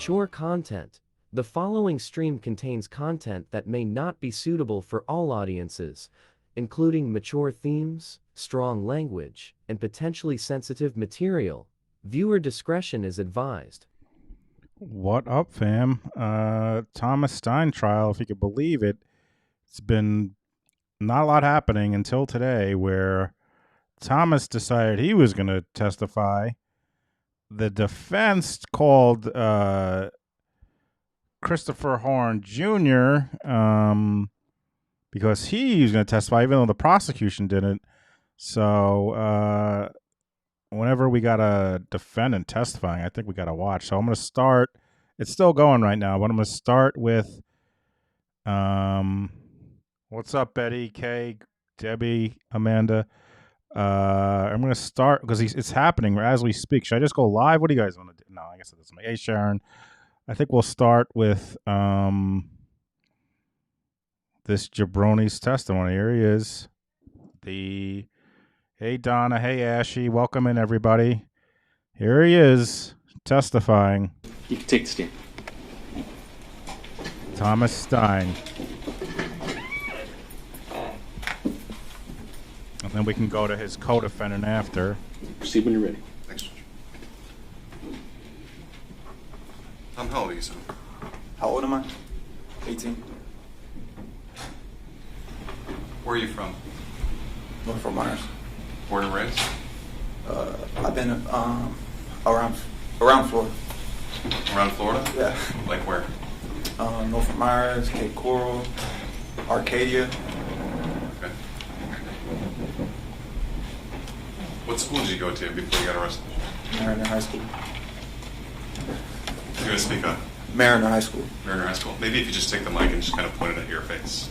Mature content. The following stream contains content that may not be suitable for all audiences, including mature themes, strong language, and potentially sensitive material. Viewer discretion is advised. What up, fam? Thomas Stein trial, if you could believe it. It's been not a lot happening until today, where Thomas decided he was going to testify. The defense called Christopher Horn Jr. Because he was going to testify, even though the prosecution didn't. So whenever we got a defendant testifying, I think we got to watch. So I'm going to start. It's still going right now, but I'm going to start with what's up, Betty, Kay, Debbie, Amanda. I'm going to start because it's happening as we speak. Should I just go live? What do you guys want to do? No, I guess it doesn't make. Hey, Sharon. I think we'll start with this jabroni's testimony. Here he is. Hey, Donna. Hey, Ashy. Welcome in, everybody. Here he is testifying. You can take the stand. Thomas Stein. And then we can go to his co-defendant after. Proceed when you're ready. Thanks, Judge. How old are you, son? How old am I? 18. Where are you from? North Fort Myers. Born and raised? I've been around Florida. Around Florida? Yeah. Like where? North Fort Myers, Cape Coral, Arcadia. Okay. What school did you go to before you got arrested? Mariner High School. You're going to speak up. Mariner High School. Mariner High School. Maybe if you just take the mic and just kind of point it at your face.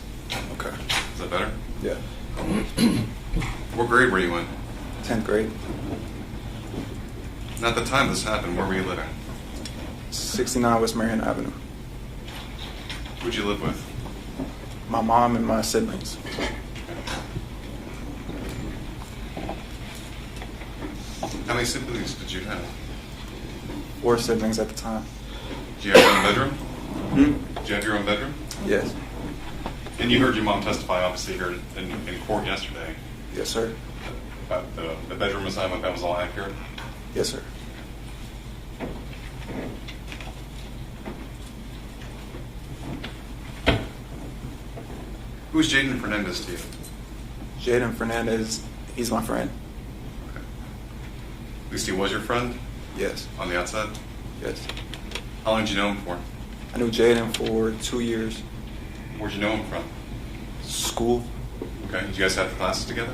Okay. Is that better? Yeah. What grade were you in? 10th grade. And at the time this happened, where were you living? 69 West Marion Avenue. Who'd you live with? My mom and my siblings. How many siblings did you have? 4 siblings at the time. Did you have your own bedroom? Hmm? Did you have your own bedroom? Yes. And you heard your mom testify, obviously, here in court yesterday. Yes, sir. The bedroom assignment, that was all accurate? Yes, sir. Who's Jaden Fernandez to you? Jaden Fernandez, he's my friend. Okay. At least he was your friend? Yes. On the outside? Yes. How long did you know him for? I knew Jaden for 2 years. Where'd you know him from? School. Okay. Did you guys have classes together?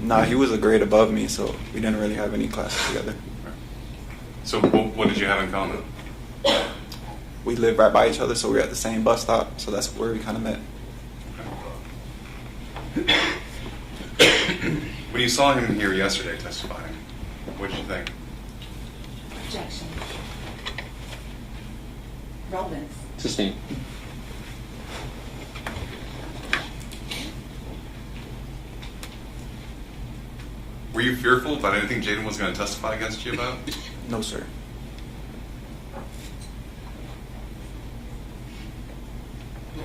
Nah, he was a grade above me, so we didn't really have any classes together. Okay. So what did you have in common? We lived right by each other, so we were at the same bus stop, so that's where we kind of met. When you saw him here yesterday testifying, what did you think? Objection. Relevance. Sustain. Were you fearful about anything Jaden was going to testify against you about? No, sir.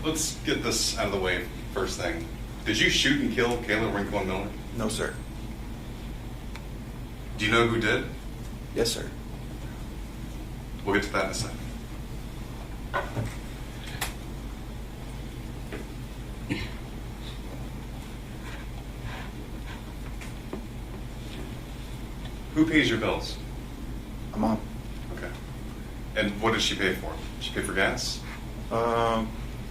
Let's get this out of the way first thing. Did you shoot and kill Kayla Rincon Miller? No, sir. Do you know who did? Yes, sir. We'll get to that in a second. Who pays your bills? My mom. Okay. And what does she pay for? She pay for gas? I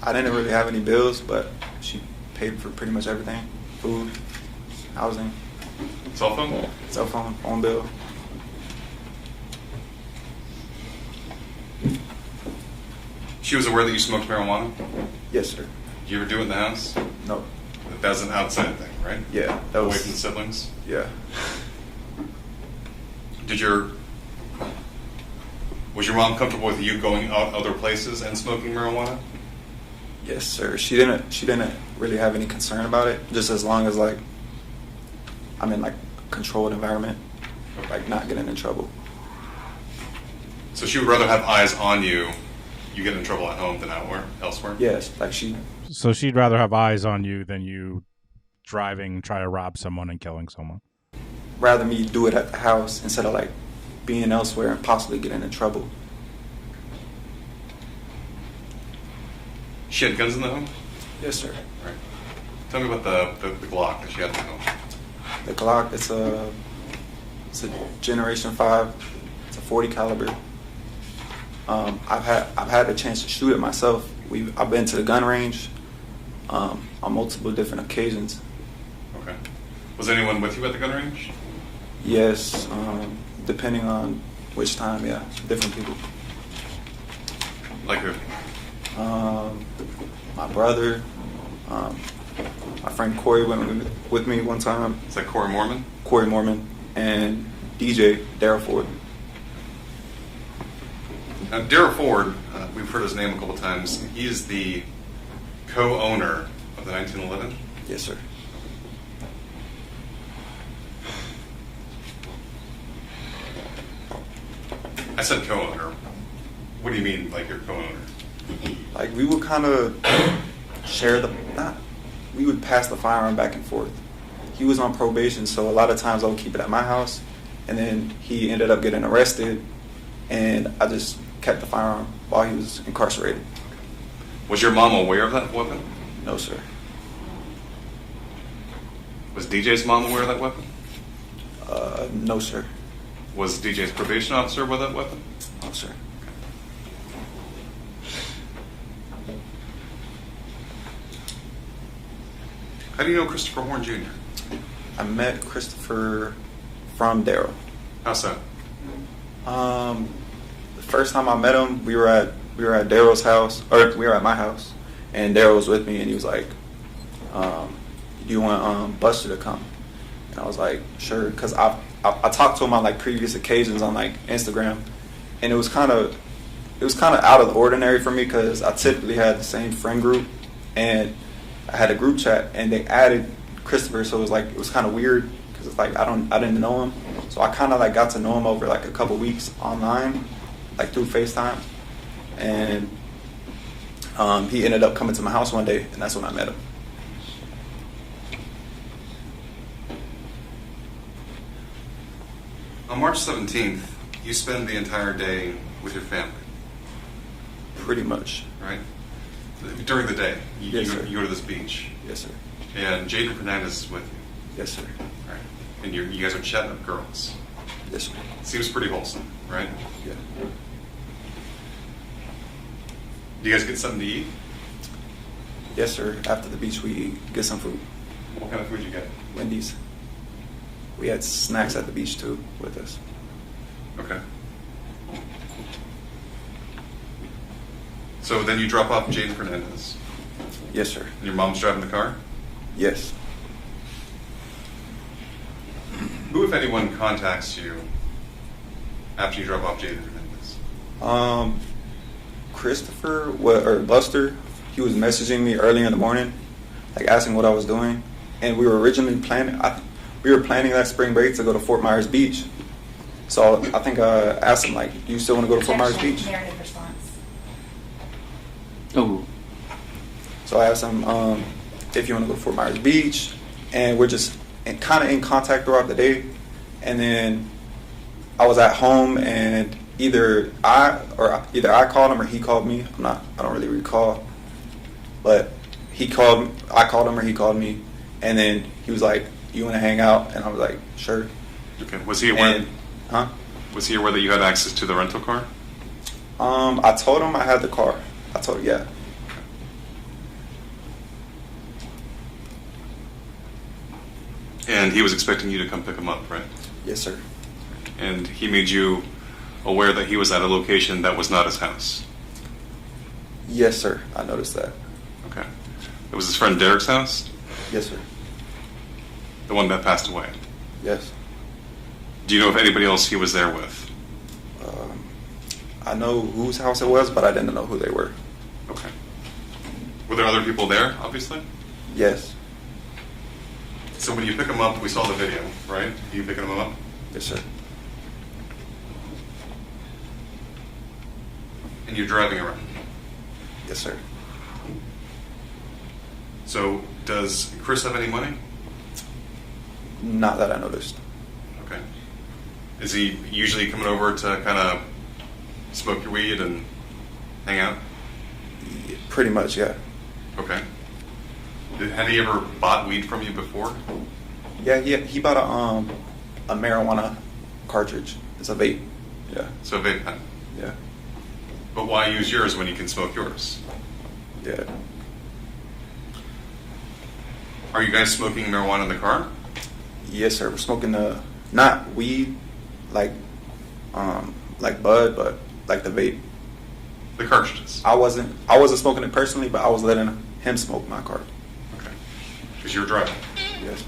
didn't really have any bills, but she paid for pretty much everything. Food, housing, Cell phone? cell phone bill. She was aware that you smoked marijuana? Yes, sir. Did you ever do it in the house? No. That's an outside thing, right? Yeah, that Away was. from the siblings? Yeah. Was your mom comfortable with you going out other places and smoking marijuana? Yes, sir. She didn't really have any concern about it. Just as long as like I'm in like controlled environment, like not getting in trouble. So she would rather have eyes on you, you get in trouble at home than elsewhere? Yes, like So she'd rather have eyes on you than you driving, try to rob someone and killing someone. rather me do it at the house instead of like being elsewhere and possibly getting in trouble. She had guns in the home? Yes, sir. Right. Tell me about the Glock that she had in the home. The Glock, it's a Generation 5. It's a 40 caliber. I've had the chance to shoot it myself. I've been to the gun range on multiple different occasions. Okay. Was anyone with you at the gun range? Yes, depending on which time, yeah, different people. Like who? My brother, my friend Corey went with me one time. Is that Corey Mormon? Corey Mormon and DJ Daryl Ford. Now, Daryl Ford, we've heard his name a couple times. He is the co-owner of the 1911. Yes, sir. I said co-owner. What do you mean, like you're co-owner? Like we would kind of share we would pass the firearm back and forth. He was on probation, so a lot of times I would keep it at my house, and then he ended up getting arrested, and I just kept the firearm while he was incarcerated. Was your mom aware of that weapon? No, sir. Was DJ's mom aware of that weapon? No, sir. Was DJ's probation officer aware of that weapon? No, sir. How do you know Christopher Horn Jr.? I met Christopher from Daryl. How so? The first time I met him, we were at Daryl's house, or we were at my house, and Daryl was with me, and he was like, "Do you want Buster to come?" And I was like, "Sure," because I talked to him on like previous occasions on like Instagram, and it was kind of out of the ordinary for me because I typically had the same friend group, and I had a group chat, and they added Christopher, so it was kind of weird because it's like I didn't know him, so I kind of like got to know him over like a couple weeks online, like through FaceTime, and he ended up coming to my house one day, and that's when I met him. On March 17th, you spend the entire day with your family, Pretty much. right? During the day, Yes, sir. you go to this beach, Yes, sir. and Jaden Fernandez is with you, Yes, sir. right? And you guys are chatting up girls. Yes, sir. Seems pretty wholesome, right? Yeah. Do you guys get something to eat? Yes, sir. After the beach, we get some food. What kind of food you get? Wendy's. We had snacks at the beach too with us. Okay. So then you drop off Jaden Fernandez, Yes, sir. and your mom's driving the car? Yes. Who, if anyone, contacts you after you drop off Jaden Fernandez? Christopher or Buster, he was messaging me early in the morning, like asking what I was doing, and we were originally planning that spring break to go to Fort Myers Beach. So I think I asked him like, "Do you still want to go to Fort Myers Objection, Beach?" narrative response. Oh, So I asked him if you want to go to Fort Myers Beach, and we're just kind of in contact throughout the day. And then I was at home, and either I called him or he called me. I don't really recall, but I called him or he called me, and then he was like, "You want to hang out?" And I was like, "Sure." Okay. Was he aware? Huh? Was he aware that you had access to the rental car? I told him I had the car. I told him, yeah. And he was expecting you to come pick him up, right? Yes, sir. And he made you aware that he was at a location that was not his house. Yes, sir. I noticed that. Okay. It was his friend Derek's house? Yes, sir. The one that passed away. Yes. Do you know if anybody else he was there with? I know whose house it was, but I didn't know who they were. Okay. Were there other people there, obviously? Yes. So when you pick him up, we saw the video, right? You picking him up? Yes, sir. And you're driving around. Yes, sir. So, does Chris have any money? Not that I noticed. Okay. Is he usually coming over to kind of smoke your weed and hang out? Pretty much, yeah. Okay. Had he ever bought weed from you before? Yeah, he bought a marijuana cartridge. It's a vape. Yeah. So a vape pen. Yeah. But why use yours when you can smoke yours? Yeah. Are you guys smoking marijuana in the car? Yes, sir. We're smoking not weed, like bud, but like the vape. The cartridges. I wasn't smoking it personally, but I was letting him smoke my cart. Okay. Because you're driving. Yes.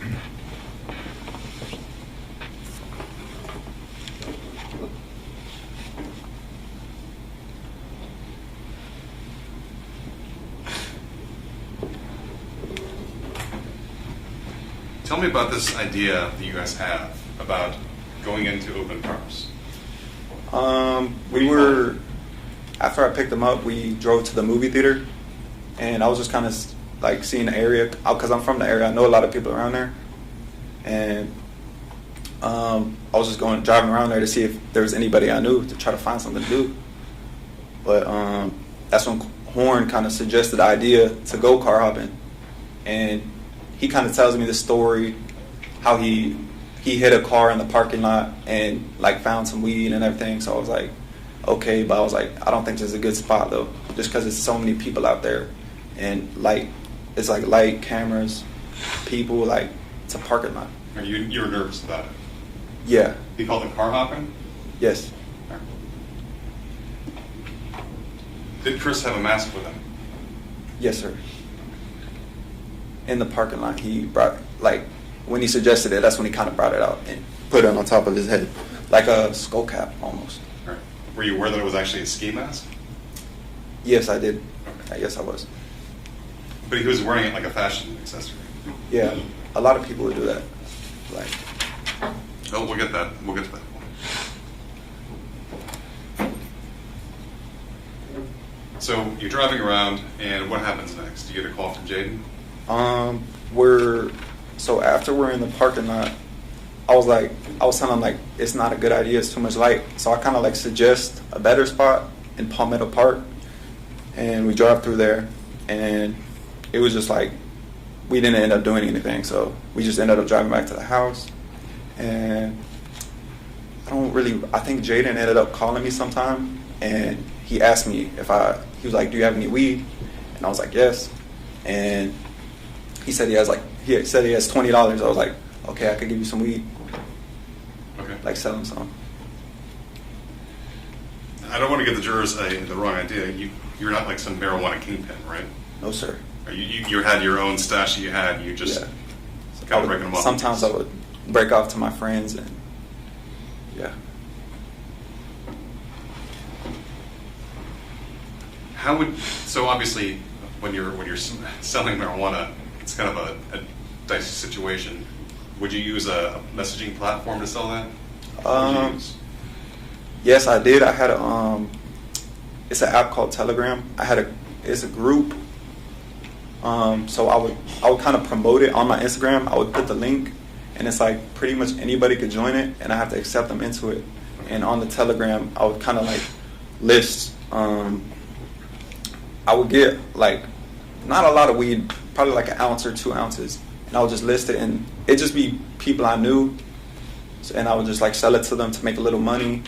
Tell me about this idea that you guys have about going into open cars. We were, after I picked him up, we drove to the movie theater, and I was just kind of like seeing the area, because I'm from the area. I know a lot of people around there, and I was just driving around there to see if there was anybody I knew to try to find something to do. But that's when Horn kind of suggested the idea to go car hopping, and he kind of tells me the story, how he hit a car in the parking lot and like found some weed and everything. So I was like, okay, but I was like, I don't think this is a good spot though, just because there's so many people out there, and it's like light, cameras, people, like it's a parking lot. You were nervous about it. Yeah. He called it car hopping? Yes. Did Chris have a mask with him? Yes, sir. In the parking lot, he brought, like, when he suggested it, that's when he kind of brought it out and put it on top of his head, like a skull cap almost. Right. Were you aware that it was actually a ski mask? Yes, I did. Okay. Yes, I was. But he was wearing it like a fashion accessory. Yeah, a lot of people would do that. Like, Oh, we'll get that. We'll get to that. So you're driving around, and what happens next? You get a call from Jaden? So after we're in the parking lot, I was telling him like it's not a good idea, it's too much light. So I kind of like suggest a better spot in Palmetto Park, and we drive through there, and it was just like we didn't end up doing anything. So we just ended up driving back to the house, and I think Jaden ended up calling me sometime, and he asked me he was like, do you have any weed? And I was like, yes. And he said he has $20. I was like, okay, I could give you some weed. Okay. Like sell him some. I don't want to give the jurors the wrong idea. You're not like some marijuana kingpin, right? No, sir. Or you had your own stash that you had. You just kind of breaking them off. Sometimes I would break off to my friends, and yeah. So obviously when you're selling marijuana, it's kind of a dicey situation. Would you use a messaging platform to sell that? Yes, I did. I had it's an app called Telegram. It's a group. So I would kind of promote it on my Instagram. I would put the link, and it's like pretty much anybody could join it, and I have to accept them into it. And on the Telegram, I would kind of like list. I would get like not a lot of weed, probably like an ounce or 2 ounces, and I would just list it, and it'd just be people I knew, and I would just like sell it to them to make a little money,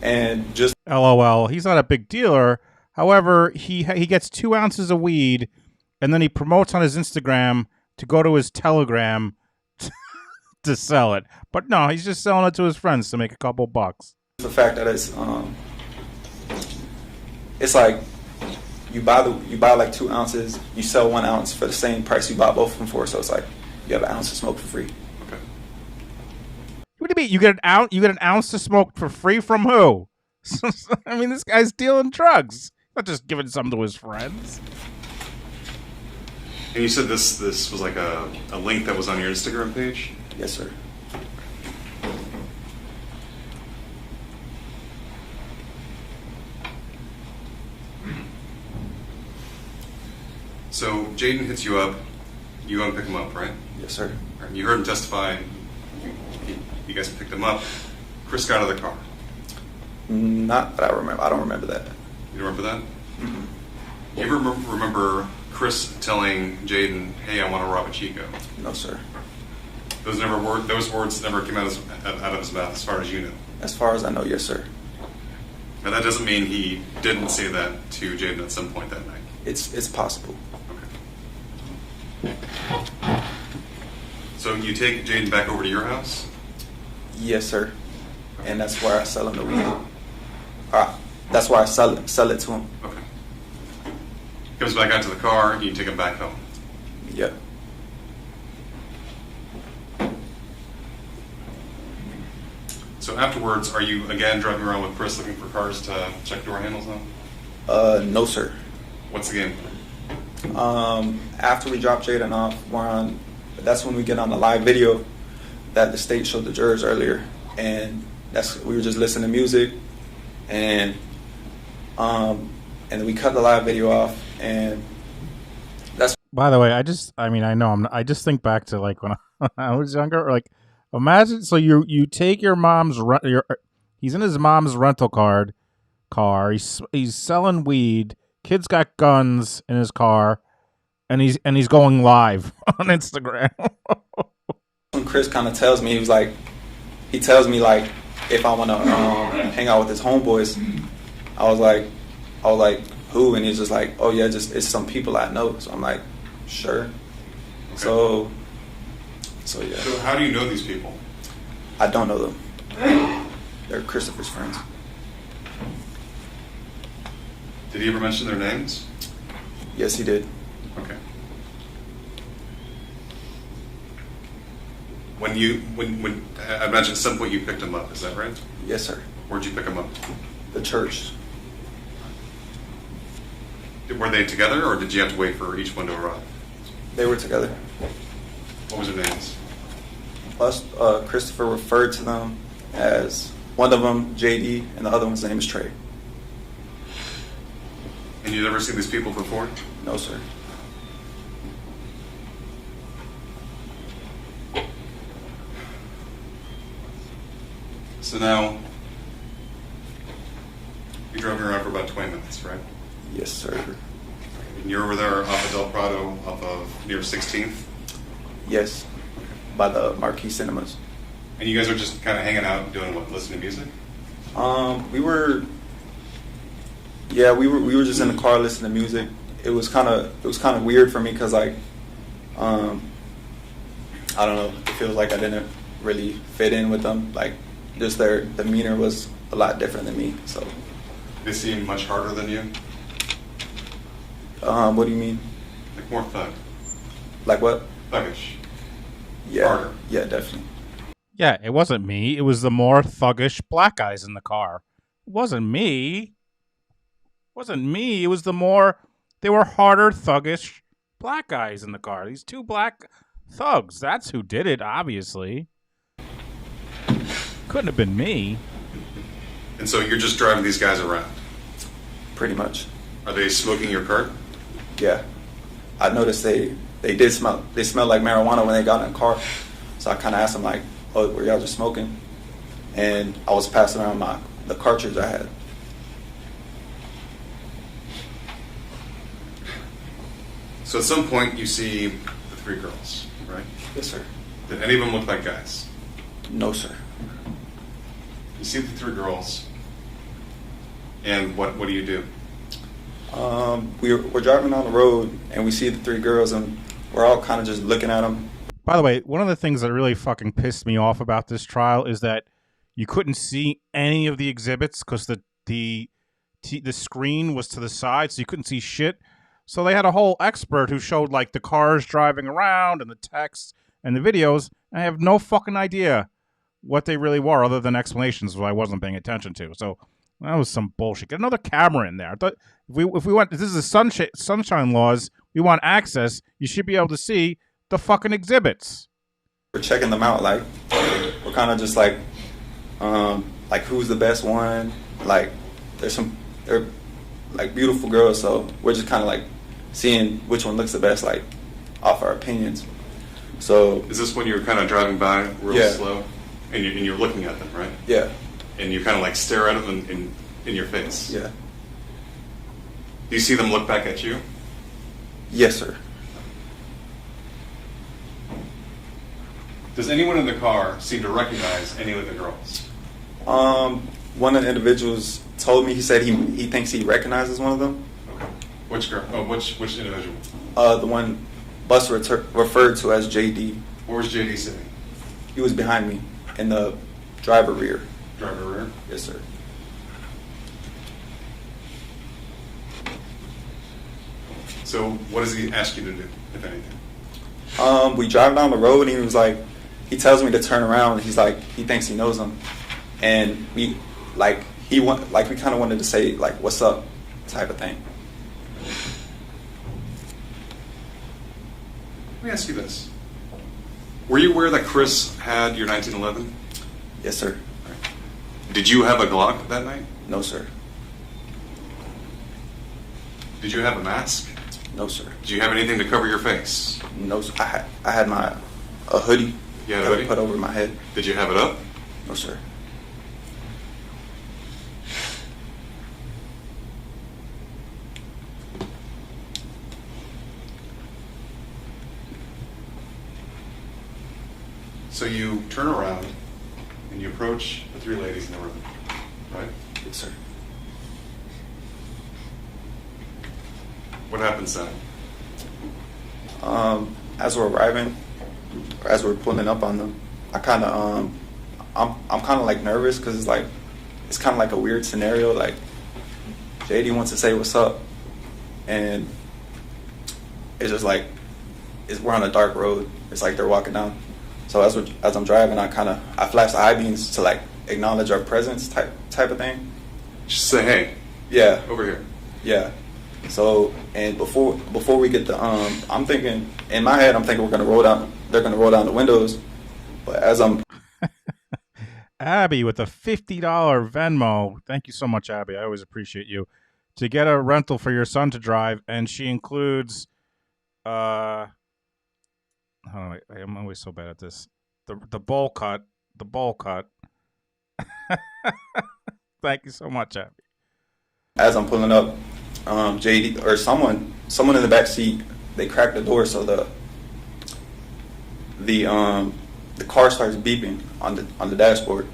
and just LOL. He's not a big dealer. However, he gets 2 ounces of weed, and then he promotes on his Instagram to go to his Telegram to sell it. But no, he's just selling it to his friends to make a couple bucks. the fact that it's like you buy like 2 ounces, you sell 1 ounce for the same price you bought both of them for. So it's like you have an ounce to smoke for free. Okay. What do you mean? You get an ounce to smoke for free from who? I mean, this guy's dealing drugs. Not just giving some to his friends. And you said this was like a link that was on your Instagram page? Yes, sir. So Jaden hits you up. You go and pick him up, right? Yes, sir. Right. You heard him testify. You guys picked him up. Chris got out of the car. Not that I remember. I don't remember that. You remember that? Mm-hmm. You ever remember Chris telling Jaden, "Hey, I want to rob a Chico"? No, sir. Those words never came out of his mouth, as far as you know. As far as I know, yes, sir. And that doesn't mean he didn't say that to Jaden at some point that night. It's possible. Okay. So you take Jaden back over to your house? Yes, sir. And that's where I sell him the weed. That's why I sell it to him. Okay. Comes back out to the car, and you take him back home. Yep. So afterwards, are you again driving around with Chris looking for cars to check door handles on? No, sir. What's the game? After we drop Jaden off, that's when we get on the live video that the state showed the jurors earlier, and we were just listening to music, and then we cut the live video off, and that's. By the way, I just think back to like when I was younger. Like, imagine, so you take your mom's he's in his mom's rental car. He's selling weed. Kid's got guns in his car, and he's going live on Instagram. When Chris kind of tells me, he tells me if I want to hang out with his homeboys. I was like, who? And he's just like, oh yeah, it's some people I know. So I'm like, sure. Okay. So yeah. So how do you know these people? I don't know them. They're Christopher's friends. Did he ever mention their names? Yes, he did. Okay. When I imagine at some point you picked him up, is that right? Yes, sir. Where'd you pick him up? The church. Were they together, or did you have to wait for each one to arrive? They were together. What was their names? Christopher referred to them as, one of them JD, and the other one's name is Trey. And you'd never seen these people before? No, sir. So now, you're driving around for about 20 minutes, right? Yes, sir. And you're over there off of Del Prado, off of near 16th? Yes, by the Marquee Cinemas. And you guys are just kind of hanging out and doing what, listening to music? We were just in the car listening to music. It was kind of weird for me because I don't know. It feels like I didn't really fit in with them. Like, just their demeanor was a lot different than me. So. They seem much harder than you? What do you mean? Like more thug. Like what? Thuggish. Yeah. Harder. Yeah, definitely. Yeah, it wasn't me. It was the more thuggish black guys in the car. It wasn't me. It was they were harder, thuggish black guys in the car. These two black thugs. That's who did it, obviously. Couldn't have been me. And so you're just driving these guys around? Pretty much. Are they smoking your cart? Yeah. I noticed they did smell. They smelled like marijuana when they got in the car. So I kind of asked them like, "Oh, were y'all just smoking?" And I was passing around the cartridge I had. So at some point you see the three girls, right? Yes, sir. Did any of them look like guys? No, sir. You see the three girls, and what do you do? We're driving on the road, and we see the three girls, and we're all kind of just looking at them. By the way, one of the things that really fucking pissed me off about this trial is that you couldn't see any of the exhibits because the screen was to the side, so you couldn't see shit. So they had a whole expert who showed like the cars driving around and the text and the videos, and I have no fucking idea what they really were other than explanations which I wasn't paying attention to. So that was some bullshit. Get another camera in there. I thought if this is the sunshine laws, we want access, you should be able to see the fucking exhibits. We're checking them out, like we're kind of just like who's the best one? Like they're like beautiful girls, so we're just kind of like seeing which one looks the best, like off our opinions. So Is this when you're kind of driving by real Yeah. slow, and you're looking at them, right? yeah, And you kind of like stare at them in your face. yeah, Do you see them look back at you? yes, sir. Does anyone in the car seem to recognize any of the girls? One of the individuals told me, he said he thinks he recognizes one of them. Okay. Which girl? Oh, which individual? The one Buster referred to as JD. Where was JD sitting? He was behind me in the driver rear. Driver rear? Yes, sir. So what does he ask you to do, if anything? We drive down the road, and he was like, he tells me to turn around. And he's like, he thinks he knows him, and we we kind of wanted to say like, "What's up?" type of thing. Let me ask you this. Were you aware that Chris had your 1911? Yes, sir. Did you have a Glock that night? No, sir. Did you have a mask? No, sir. Did you have anything to cover your face? No, sir. I had a hoodie. You had a that I hoodie? put over my head. Did you have it up? No, sir. So you turn around and you approach the three ladies in the room, right? Yes, sir. What happens then? As we're arriving, or as we're pulling up on them, I kind of I'm kind of like nervous because it's kind of like a weird scenario. Like JD wants to say what's up, and it's just like we're on a dark road. It's like they're walking down. So as I'm driving, I flash the high beams to like acknowledge our presence type of thing. Just say, hey, Yeah, over here. yeah. So and before we get the I'm thinking in my head, I'm thinking they're gonna roll down the windows, but as I'm Abby with a $50 Venmo. Thank you so much, Abby. I always appreciate you. To get a rental for your son to drive, and she includes I'm always so bad at this. The bowl cut. The bowl cut. Thank you so much, Abby. as I'm pulling up, JD or someone in the back seat, they crack the door, so the car starts beeping on the dashboard.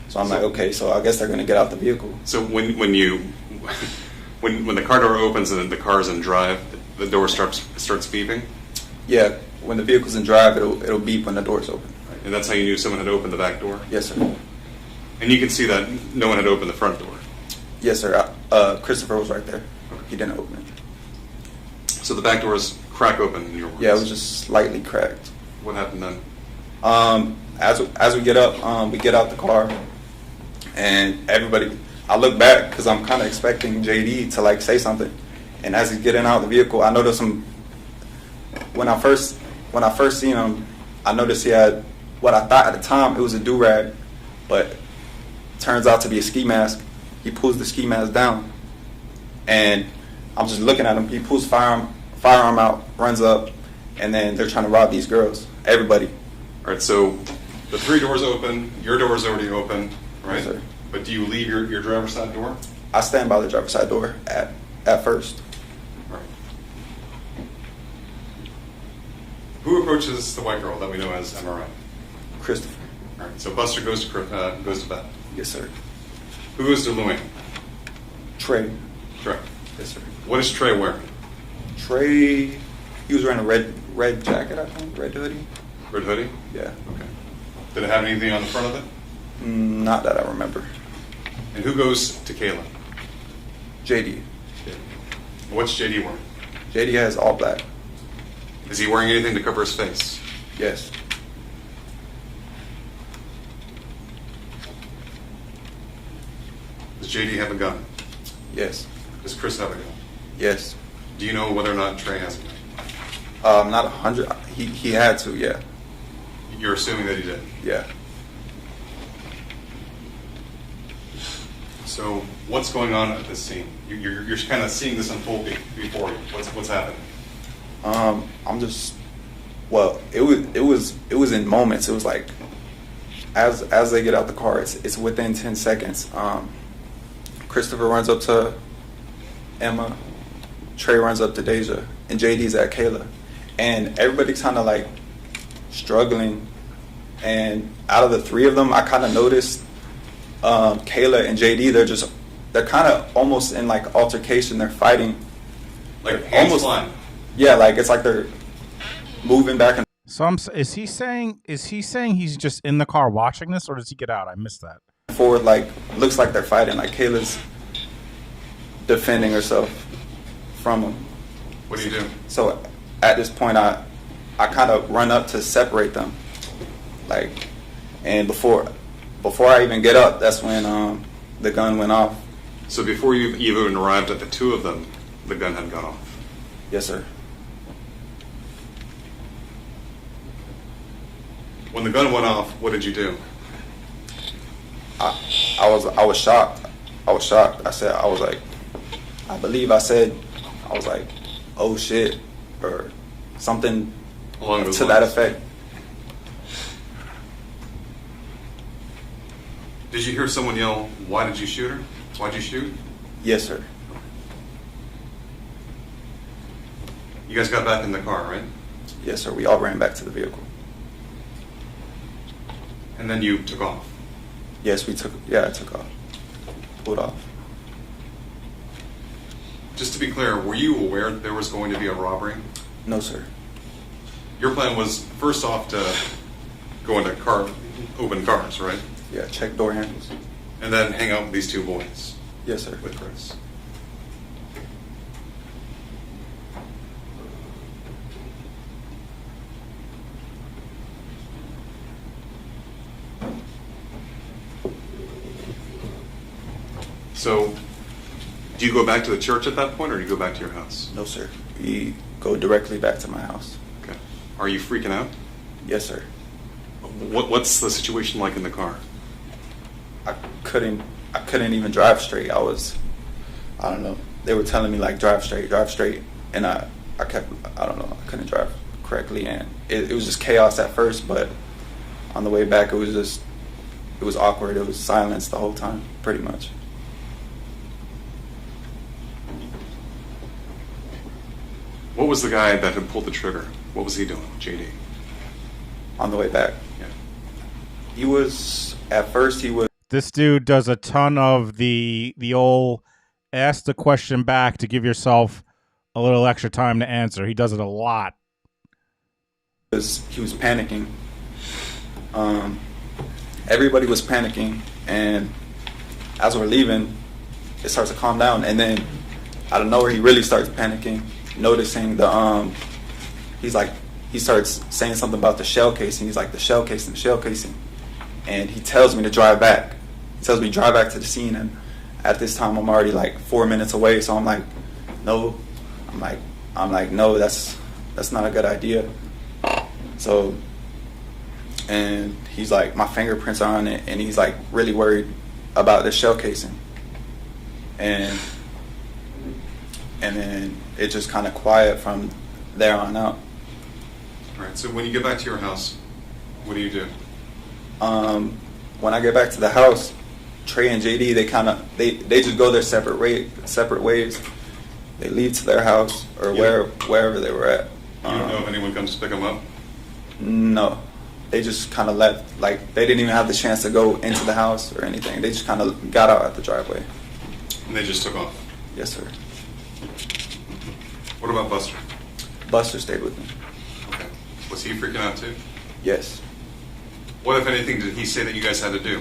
So I'm like, okay, so I guess they're gonna get out the vehicle. So when the car door opens and the car is in drive, the door starts beeping, Yeah, when the vehicle's in drive, it'll beep when the door's open. and that's how you knew someone had opened the back door. Yes, sir. And you can see that no one had opened the front door. Yes, sir. Christopher was right there. He didn't open it. So the back door is crack open in your words. Yeah, it was just slightly cracked. What happened then? As we get up, we get out the car, and everybody. I look back because I'm kind of expecting JD to like say something, and as he's getting out of the vehicle, I noticed him. When I first seen him, I noticed he had what I thought at the time it was a do-rag, but turns out to be a ski mask. He pulls the ski mask down, and I'm just looking at him. He pulls firearm out, runs up, and then they're trying to rob these girls. Everybody. All right, so the three doors open, your door is already open, right? Yes, sir. But do you leave your driver's side door? I stand by the driver's side door at first. All right. Who approaches the white girl that we know as MRI? Christopher. All right, so Buster goes to Beth. Yes, sir. Who goes to Louis? Trey. Trey. Yes, sir. What is Trey wearing? Trey, he was wearing a red jacket, I think, red hoodie. Red hoodie? Yeah. Okay. Did it have anything on the front of it? Not that I remember. And who goes to Kayla? JD. What's JD wearing? JD has all black. Is he wearing anything to cover his face? Yes. Does JD have a gun? Yes. Does Chris have a gun? Yes. Do you know whether or not Trey has a gun? Not 100. He had to. Yeah. You're assuming that he did. Yeah. So what's going on at this scene? You're kind of seeing this unfold before you. What's happening? I'm just, well, it was in moments. It was like, as they get out the car, it's within 10 seconds. Christopher runs up to Emma, Trey runs up to Deja, and JD's at Kayla. And everybody's kind of like struggling. And out of the three of them, I kind of noticed Kayla and JD, they're kind of almost in like altercation. They're fighting. Like They're hands almost flying. Yeah, like it's like they're moving back and So is he saying he's just in the car watching this, or does he get out? I missed that. forward. Like looks like they're fighting. Like Kayla's defending herself from him. What do you do? So at this point, I kind of run up to separate them. Like, and before I even get up, that's when the gun went off. So before you even arrived at the two of them, the gun had gone off. Yes, sir. When the gun went off, what did you do? I was shocked. I was shocked. I was like, oh shit, or something Along those to that lines. effect. Did you hear someone yell, "Why did you shoot her? Why'd you shoot?" Yes, sir. You guys got back in the car, right? Yes, sir. We all ran back to the vehicle. And then you took off. Yes, I took off. Pulled off. Just to be clear, were you aware that there was going to be a robbery? No, sir. Your plan was first off to go into open cars, right? Yeah, check door handles. And then hang out with these two boys Yes, sir. with Chris. So, do you go back to the church at that point, or do you go back to your house? No, sir. We go directly back to my house. Okay. Are you freaking out? Yes, sir. What's the situation like in the car? I couldn't even drive straight. I don't know. They were telling me like drive straight, and I couldn't drive correctly, and it was just chaos at first, but on the way back it was awkward. It was silence the whole time, pretty much. What was the guy that had pulled the trigger? What was he doing, JD? On the way back, Yeah. at first he was This dude does a ton of the old ask the question back to give yourself a little extra time to answer. He does it a lot. panicking. Everybody was panicking, and as we're leaving, it starts to calm down, and then out of nowhere he really starts panicking, noticing he starts saying something about the shell casing. He's like, the shell casing, and he tells me to drive back. He tells me to drive back to the scene, and at this time I'm already like 4 minutes away, so I'm like, no. I'm like, no, that's not a good idea. So, and he's like, my fingerprints are on it, and he's like really worried about the shell casing. And then it just kind of quiet from there on out. All right. So when you get back to your house, what do you do? When I get back to the house, Trey and JD, they just go their separate ways. They leave to their house or wherever they were at. You don't know if anyone comes to pick them up? No, they just kind of left. Like they didn't even have the chance to go into the house or anything. They just kind of got out at the driveway. And they just took off? Yes, sir. What about Buster? Buster stayed with me. Okay. Was he freaking out too? Yes. What, if anything, did he say that you guys had to do?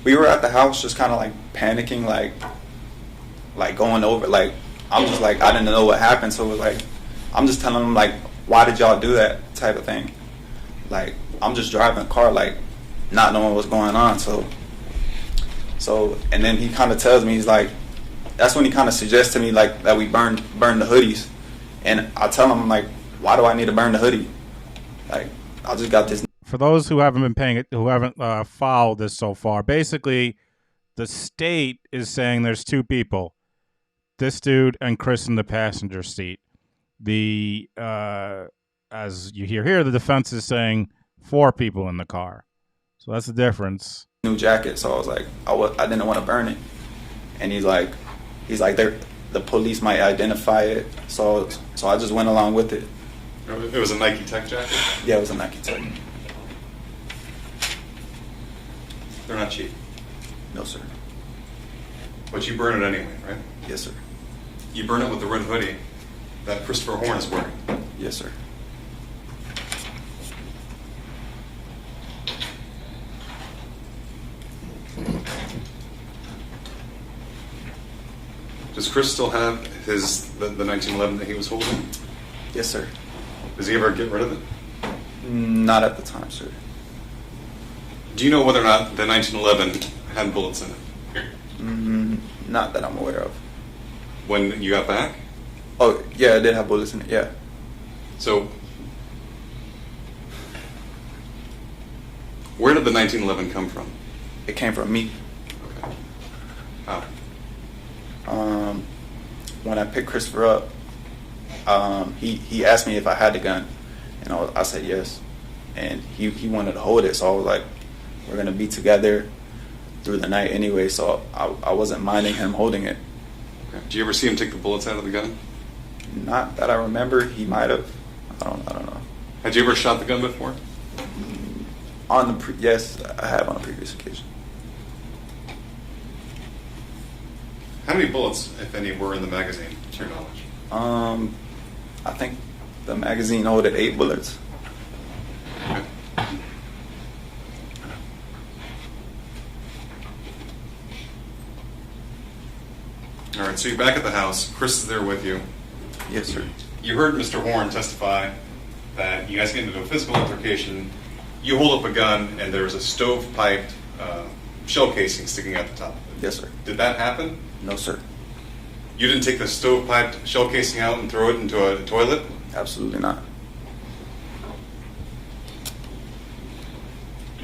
We were at the house just kind of like panicking, like going over, like I'm just like, I didn't know what happened, so it was like I'm just telling them like, why did y'all do that type of thing. Like I'm just driving a car, like not knowing what's going on. So and then he kind of tells me, he's like, that's when he kind of suggests to me like that we burn the hoodies, and I tell him, I'm like, why do I need to burn the hoodie? Like I just got this. for those who haven't been who haven't followed this so far, basically, the state is saying there's two people, this dude and Chris in the passenger seat. The as you hear here, the defense is saying 4 people in the car. So that's the difference. New jacket, so I was like, I didn't want to burn it, and he's like, the police might identify it, so I just went along with it. It was a Nike Tech jacket? Yeah, it was a Nike Tech. They're not cheap. No, sir. But you burn it anyway, right? Yes, sir. You burn it with the red hoodie that Christopher Horn is wearing. Yes, sir. Does Chris still have the 1911 that he was holding? Yes, sir. Does he ever get rid of it? Not at the time, sir. Do you know whether or not the 1911 had bullets in it? Not that I'm aware of. When you got back? Oh, yeah, it did have bullets in it, yeah. So, where did the 1911 come from? It came from me. Okay. How? When I picked Christopher up, he asked me if I had the gun, and I said yes. And he wanted to hold it, so I was like, we're going to be together through the night anyway, so I wasn't minding him holding it. Okay. Do you ever see him take the bullets out of the gun? Not that I remember. He might have. I don't know. Had you ever shot the gun before? Yes, I have on a previous occasion. How many bullets, if any, were in the magazine, to your knowledge? I think the magazine holded 8 bullets. Okay. All right, so you're back at the house. Chris is there with you. Yes, sir. You heard Mr. Horn testify that you guys get into a physical altercation. You hold up a gun, and there's a stove-piped shell casing sticking out the top of it. Yes, sir. Did that happen? No, sir. You didn't take the stove-piped shell casing out and throw it into a toilet? Absolutely not.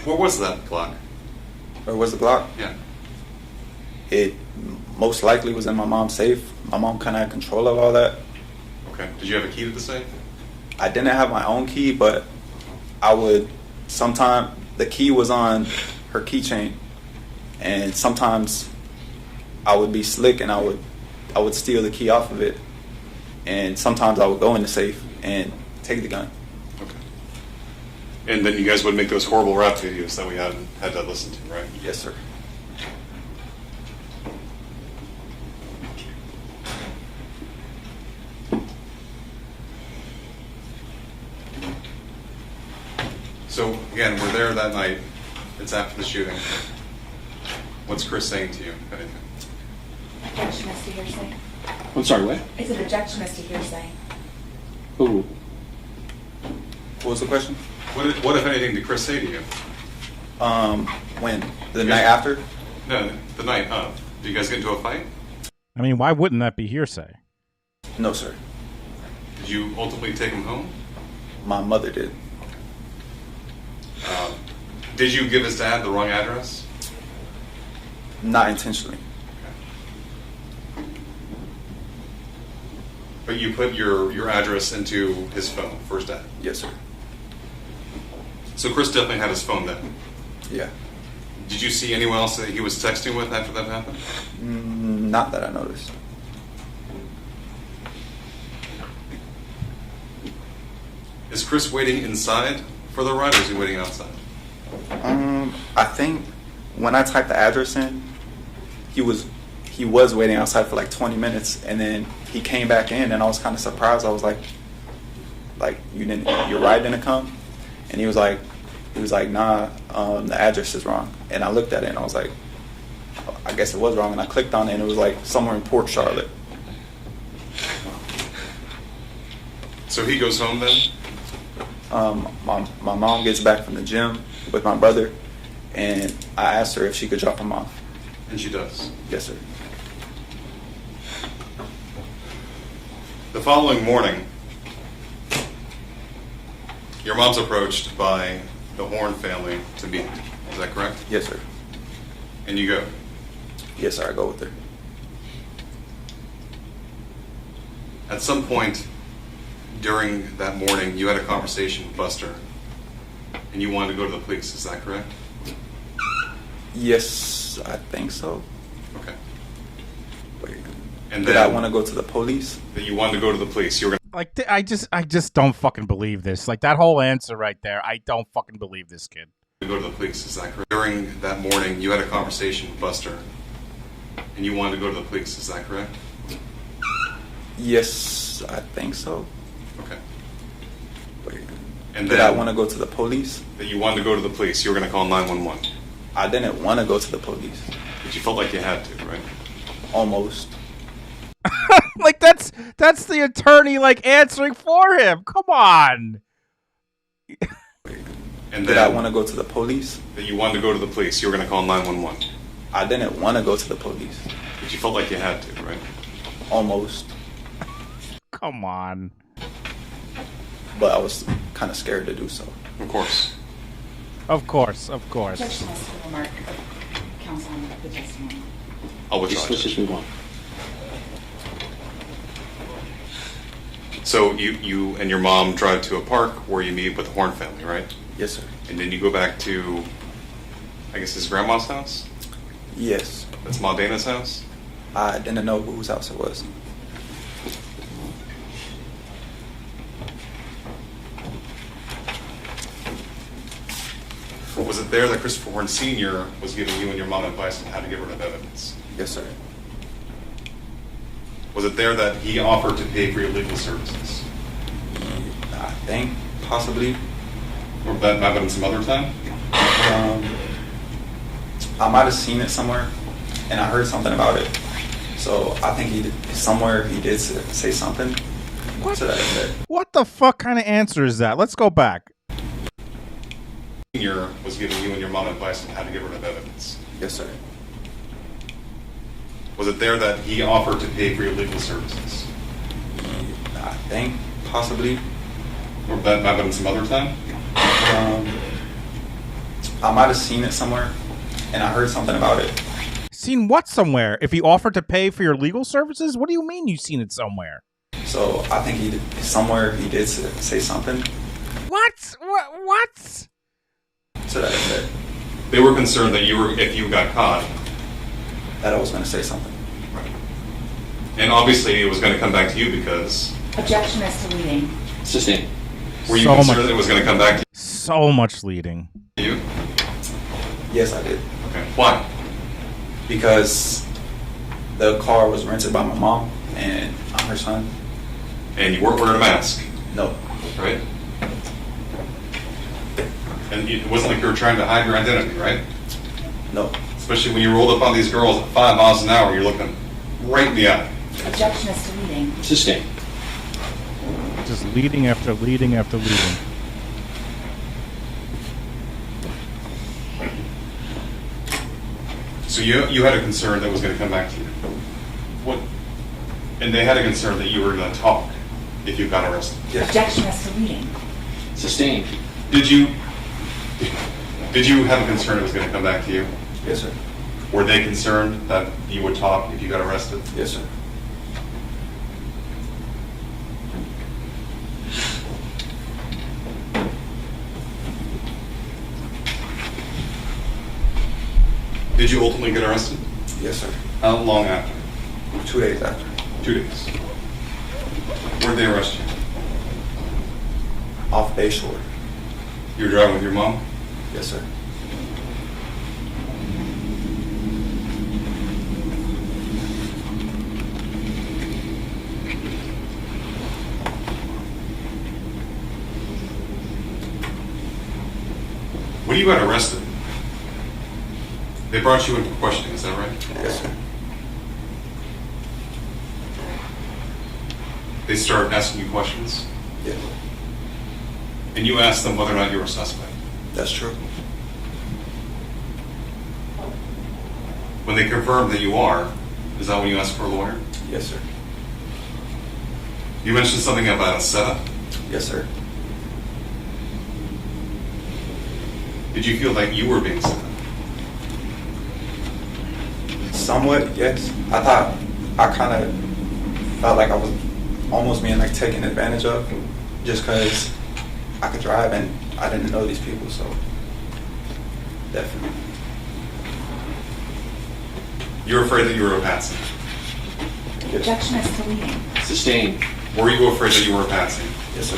Where was that Glock? Where was the Glock? Yeah. It most likely was in my mom's safe. My mom kind of had control of all that. Okay. Did you have a key to the safe? I didn't have my own key, but I would sometimes, the key was on her keychain, and sometimes I would be slick and I would steal the key off of it, and sometimes I would go in the safe and take the gun. Okay. And then you guys would make those horrible rap videos that we had to listen to, right? Yes, sir. So, again, we're there that night. It's after the shooting. What's Chris saying to you, if anything? Objection as to hearsay. I'm sorry, what? It's an objection as to hearsay. Ooh. What was the question? What if anything, did Chris say to you? When? The night after? No, the night of. Did you guys get into a fight? I mean, why wouldn't that be hearsay? No, sir. Did you ultimately take him home? My mother did. Did you give his dad the wrong address? Not intentionally. But you put your address into his phone, first dad. Yes, sir. So Chris definitely had his phone then. Yeah. Did you see anyone else that he was texting with after that happened? Not that I noticed. Is Chris waiting inside for the ride, or is he waiting outside? I think when I typed the address in, he was waiting outside for like 20 minutes, and then he came back in, and I was kind of surprised. I was like, your ride didn't come? And he was like, nah, the address is wrong. And I looked at it, and I was like, I guess it was wrong. And I clicked on it, and it was like somewhere in Port Charlotte. So he goes home then? My mom gets back from the gym with my brother, and I asked her if she could drop him off. And she does. Yes, sir. The following morning, your mom's approached by the Horn family to meet. Is that correct? Yes, sir. And you go. Yes, sir. I go with her. At some point during that morning, you had a conversation with Buster, and you wanted to go to the police. Is that correct? Yes, I think so. Okay. Wait. And Did then I want to go to the police? that you wanted to go to the police. You were Like, I just don't fucking believe this. Like, that whole answer right there, I don't fucking believe this kid. going to go to the police. Is that correct? During that morning, you had a conversation with Buster, and you wanted to go to the police. Is that correct? Yes, I think so. Okay. Wait. And Did then I want to go to the police? that you wanted to go to the police. You were going to call 911. I didn't want to go to the police. But you felt like you had to, right? Almost. Like, that's the attorney, like, answering for him. Come on. And Did I then want to go to the police? that you wanted to go to the police. You were going to call 911. I didn't want to go to the police. But you felt like you had to, right? Almost. Come on. But I was kind of scared to do so. Of course. Of course, of course. Objection as to remark of counsel on the testimony. I'll withdraw. Let's just move on. So you and your mom drive to a park where you meet with the Horn family, right? Yes, sir. And then you go back to, I guess, his grandma's house? Yes. That's Ma Dana's house? I didn't know whose house it was. Was it there that Christopher Horn Sr. was giving you and your mom advice on how to get rid of evidence? Yes, sir. Was it there that he offered to pay for your legal services? I think possibly. Or that might have been some other time? I might have seen it somewhere, and I heard something about it. So I think he did say something to that effect. What the fuck kind of answer is that? Let's go back. Sr. was giving you and your mom advice on how to get rid of evidence. Yes, sir. Was it there that he offered to pay for your legal services? I think possibly. Or that might have been some other time? I might have seen it somewhere, and I heard something about it. Seen what somewhere? If he offered to pay for your legal services? What do you mean you've seen it somewhere? So I think he did say something What? What? to that effect. They were concerned that if you got caught, That I was going to say something. and obviously it was going to come back to you because Objection as to leading. Sustained. were you So concerned much- that it was going to come back to So much leading. you? Yes, I did. Okay. Why? Because the car was rented by my mom, and I'm her son. And you weren't wearing a mask, No. right? And it wasn't like you were trying to hide your identity, right? No. Especially when you rolled up on these girls at 5 miles an hour, you're looking right in the eye. Objection as to leading. Sustained. Just leading after leading after leading. So you had a concern that was going to come back to you. What? And they had a concern that you were going to talk if you got arrested. Yes. Objection as to leading. Sustained. Did you have a concern it was going to come back to you? Yes, sir. Were they concerned that you would talk if you got arrested? Yes, sir. Did you ultimately get arrested? Yes, sir. How long after? 2 days after. 2 days. Where'd they arrest you? Off Bayshore. You were driving with your mom? Yes, sir. When you got arrested, they brought you in for questioning, is that right? Yes, sir. They started asking you questions, Yes. and you asked them whether or not you were a suspect. That's true. When they confirmed that you are, is that when you asked for a lawyer? Yes, sir. You mentioned something about a setup. Yes, sir. Did you feel like you were being set up? Somewhat, yes. I kind of felt like I was almost being like taken advantage of, just because I could drive and I didn't know these people, so definitely. You were afraid that you were a patsy. The objection is to leading. Sustained. Were you afraid that you were a patsy? Yes, sir.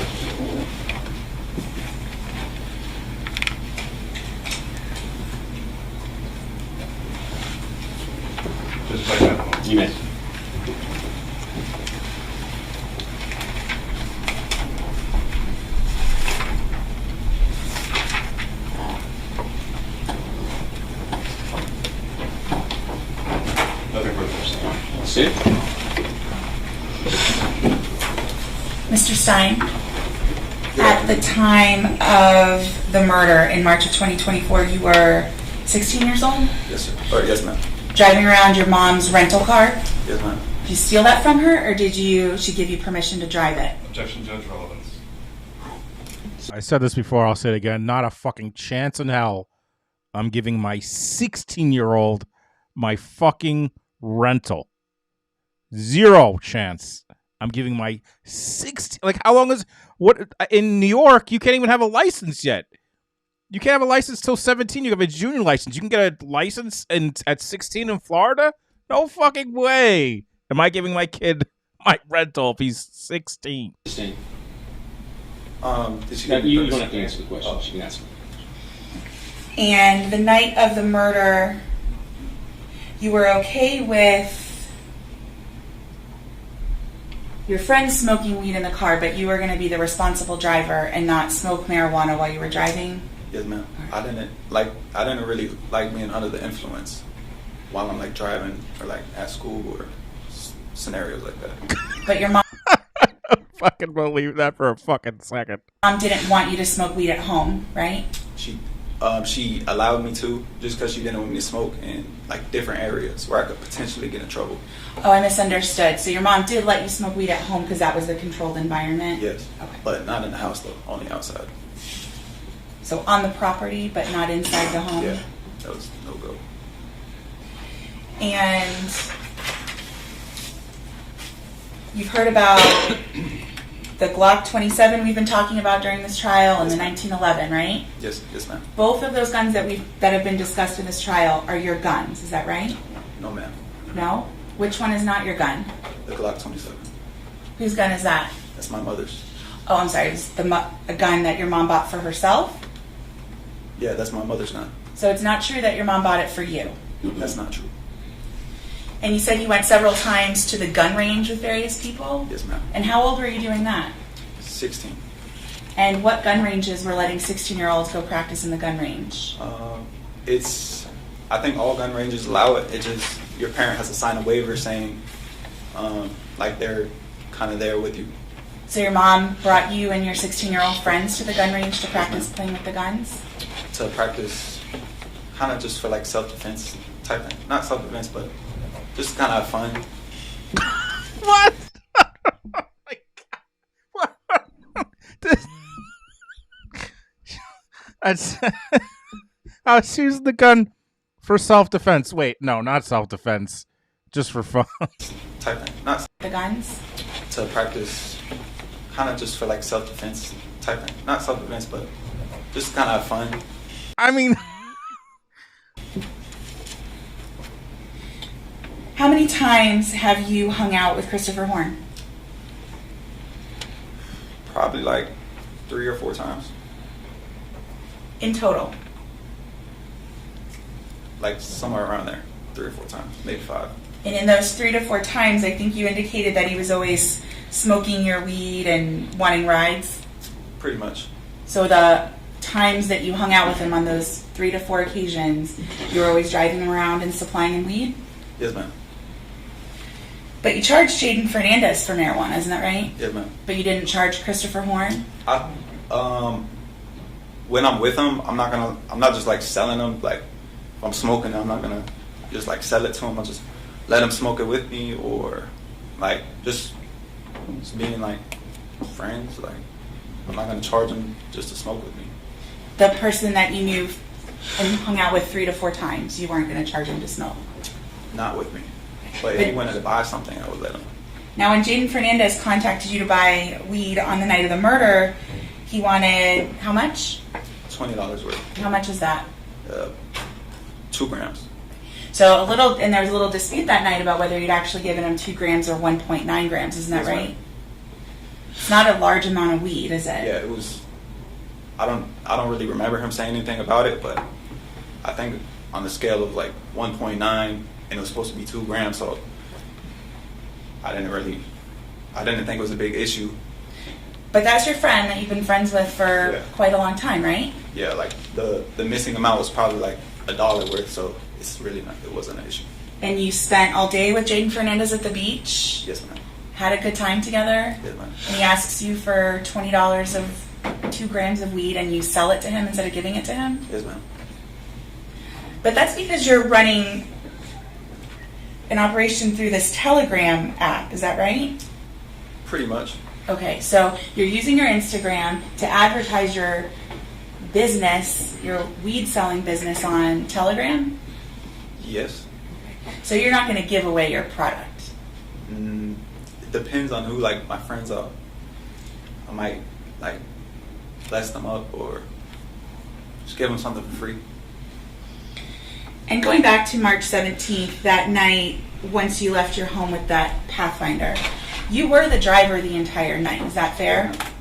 Just like that. You may. Nothing further. Sit. Mr. Stein, at the time of the murder in March of 2024, you were 16 years old? Yes, sir. Or yes, ma'am. Driving around your mom's rental car? Yes, ma'am. Did you steal that from her, or did she give you permission to drive it? Objection, Judge, relevance. I said this before, I'll say it again. Not a fucking chance in hell I'm giving my 16-year-old my fucking rental. Zero chance I'm giving my 16... Like, how long is... What in New York, you can't even have a license yet. You can't have a license till 17. You have a junior license. You can get a license at 16 in Florida? No fucking way. Am I giving my kid my rental if he's 16? Sustained. Did she Now, give me you don't permission? have to answer the question. She can answer. And the night of the murder, you were okay with your friend smoking weed in the car, but you were going to be the responsible driver and not smoke marijuana while you were driving? Yes, ma'am. I didn't really like being under the influence while I'm like driving or like at school or scenarios like that. But your mom Fucking believe that for a fucking second. didn't want you to smoke weed at home, right? She allowed me to, just because she didn't want me to smoke in like different areas where I could potentially get in trouble. Oh, I misunderstood. So your mom did let you smoke weed at home because that was the controlled environment? Yes, Okay. but not in the house though, only outside. So on the property, but not inside the home? Yeah, that was no go. And you've heard about the Glock 27 we've been talking about during this trial and the 1911, right? Yes, ma'am. Both of those guns that have been discussed in this trial are your guns, is that right? No, ma'am. No? Which one is not your gun? The Glock 27. Whose gun is that? That's my mother's. Oh, I'm sorry. It's a gun that your mom bought for herself? Yeah, that's my mother's gun. So it's not true that your mom bought it for you? That's not true. And you said you went several times to the gun range with various people? Yes, ma'am. And how old were you doing that? 16. And what gun ranges were letting 16-year-olds go practice in the gun range? I think all gun ranges allow it. It just, your parent has to sign a waiver saying, like they're kind of there with you. So your mom brought you and your 16-year-old friends to the gun range to practice playing with the guns? To practice, kind of just for like self-defense type thing. Not self-defense, but just kind of fun. What? Oh my God. What? This... I was using the gun for self-defense. Wait, no, not self-defense. Just for fun. Type thing. Not The guns? to practice, kind of just for like self-defense type thing. Not self-defense, but just kind of fun. I mean... How many times have you hung out with Christopher Horn? Probably like 3 or 4 times. In total? Like somewhere around there. 3 or 4 times, maybe 5. And in those 3 to 4 times, I think you indicated that he was always smoking your weed and wanting rides. Pretty much. So the times that you hung out with him on those 3 to 4 occasions, you were always driving him around and supplying him weed? Yes, ma'am. But you charged Jaden Fernandez for marijuana, isn't that right? Yes, ma'am. But you didn't charge Christopher Horn? When I'm with him, I'm not just like selling him. Like if I'm smoking, I'm not gonna just like sell it to him. I'll just let him smoke it with me, or like just being like friends. Like I'm not gonna charge him just to smoke with me. The person that you knew and hung out with 3 to 4 times, you weren't going to charge him to smoke. Not with me. But if he wanted to buy something, I would let him. Now, when Jaden Fernandez contacted you to buy weed on the night of the murder, he wanted how much? $20 worth. How much is that? 2 grams. So and there was a little dispute that night about whether you'd actually given him 2 grams or 1.9 grams. Isn't that Yes, right? ma'am. It's not a large amount of weed, is it? Yeah, it was. I don't really remember him saying anything about it, but I think on the scale of like 1.9, and it was supposed to be 2 grams, so I didn't think it was a big issue. But that's your friend that you've been friends with for Yeah. quite a long time, right? Yeah, like the missing amount was probably like $1 worth, so it wasn't an issue. And you spent all day with Jaden Fernandez at the beach, Yes, ma'am. had a good time together, Yes, ma'am. and he asks you for $20 of 2 grams of weed, and you sell it to him instead of giving it to him? Yes, ma'am. But that's because you're running an operation through this Telegram app, is that right? Pretty much. Okay, so you're using your Instagram to advertise your business, your weed selling business on Telegram? Yes. So you're not going to give away your product? It depends on who, like, my friends are. I might, like, bless them up or just give them something for free. And going back to March 17th, that night, once you left your home with that Pathfinder, you were the driver the entire night. Is that fair? Yes, ma'am.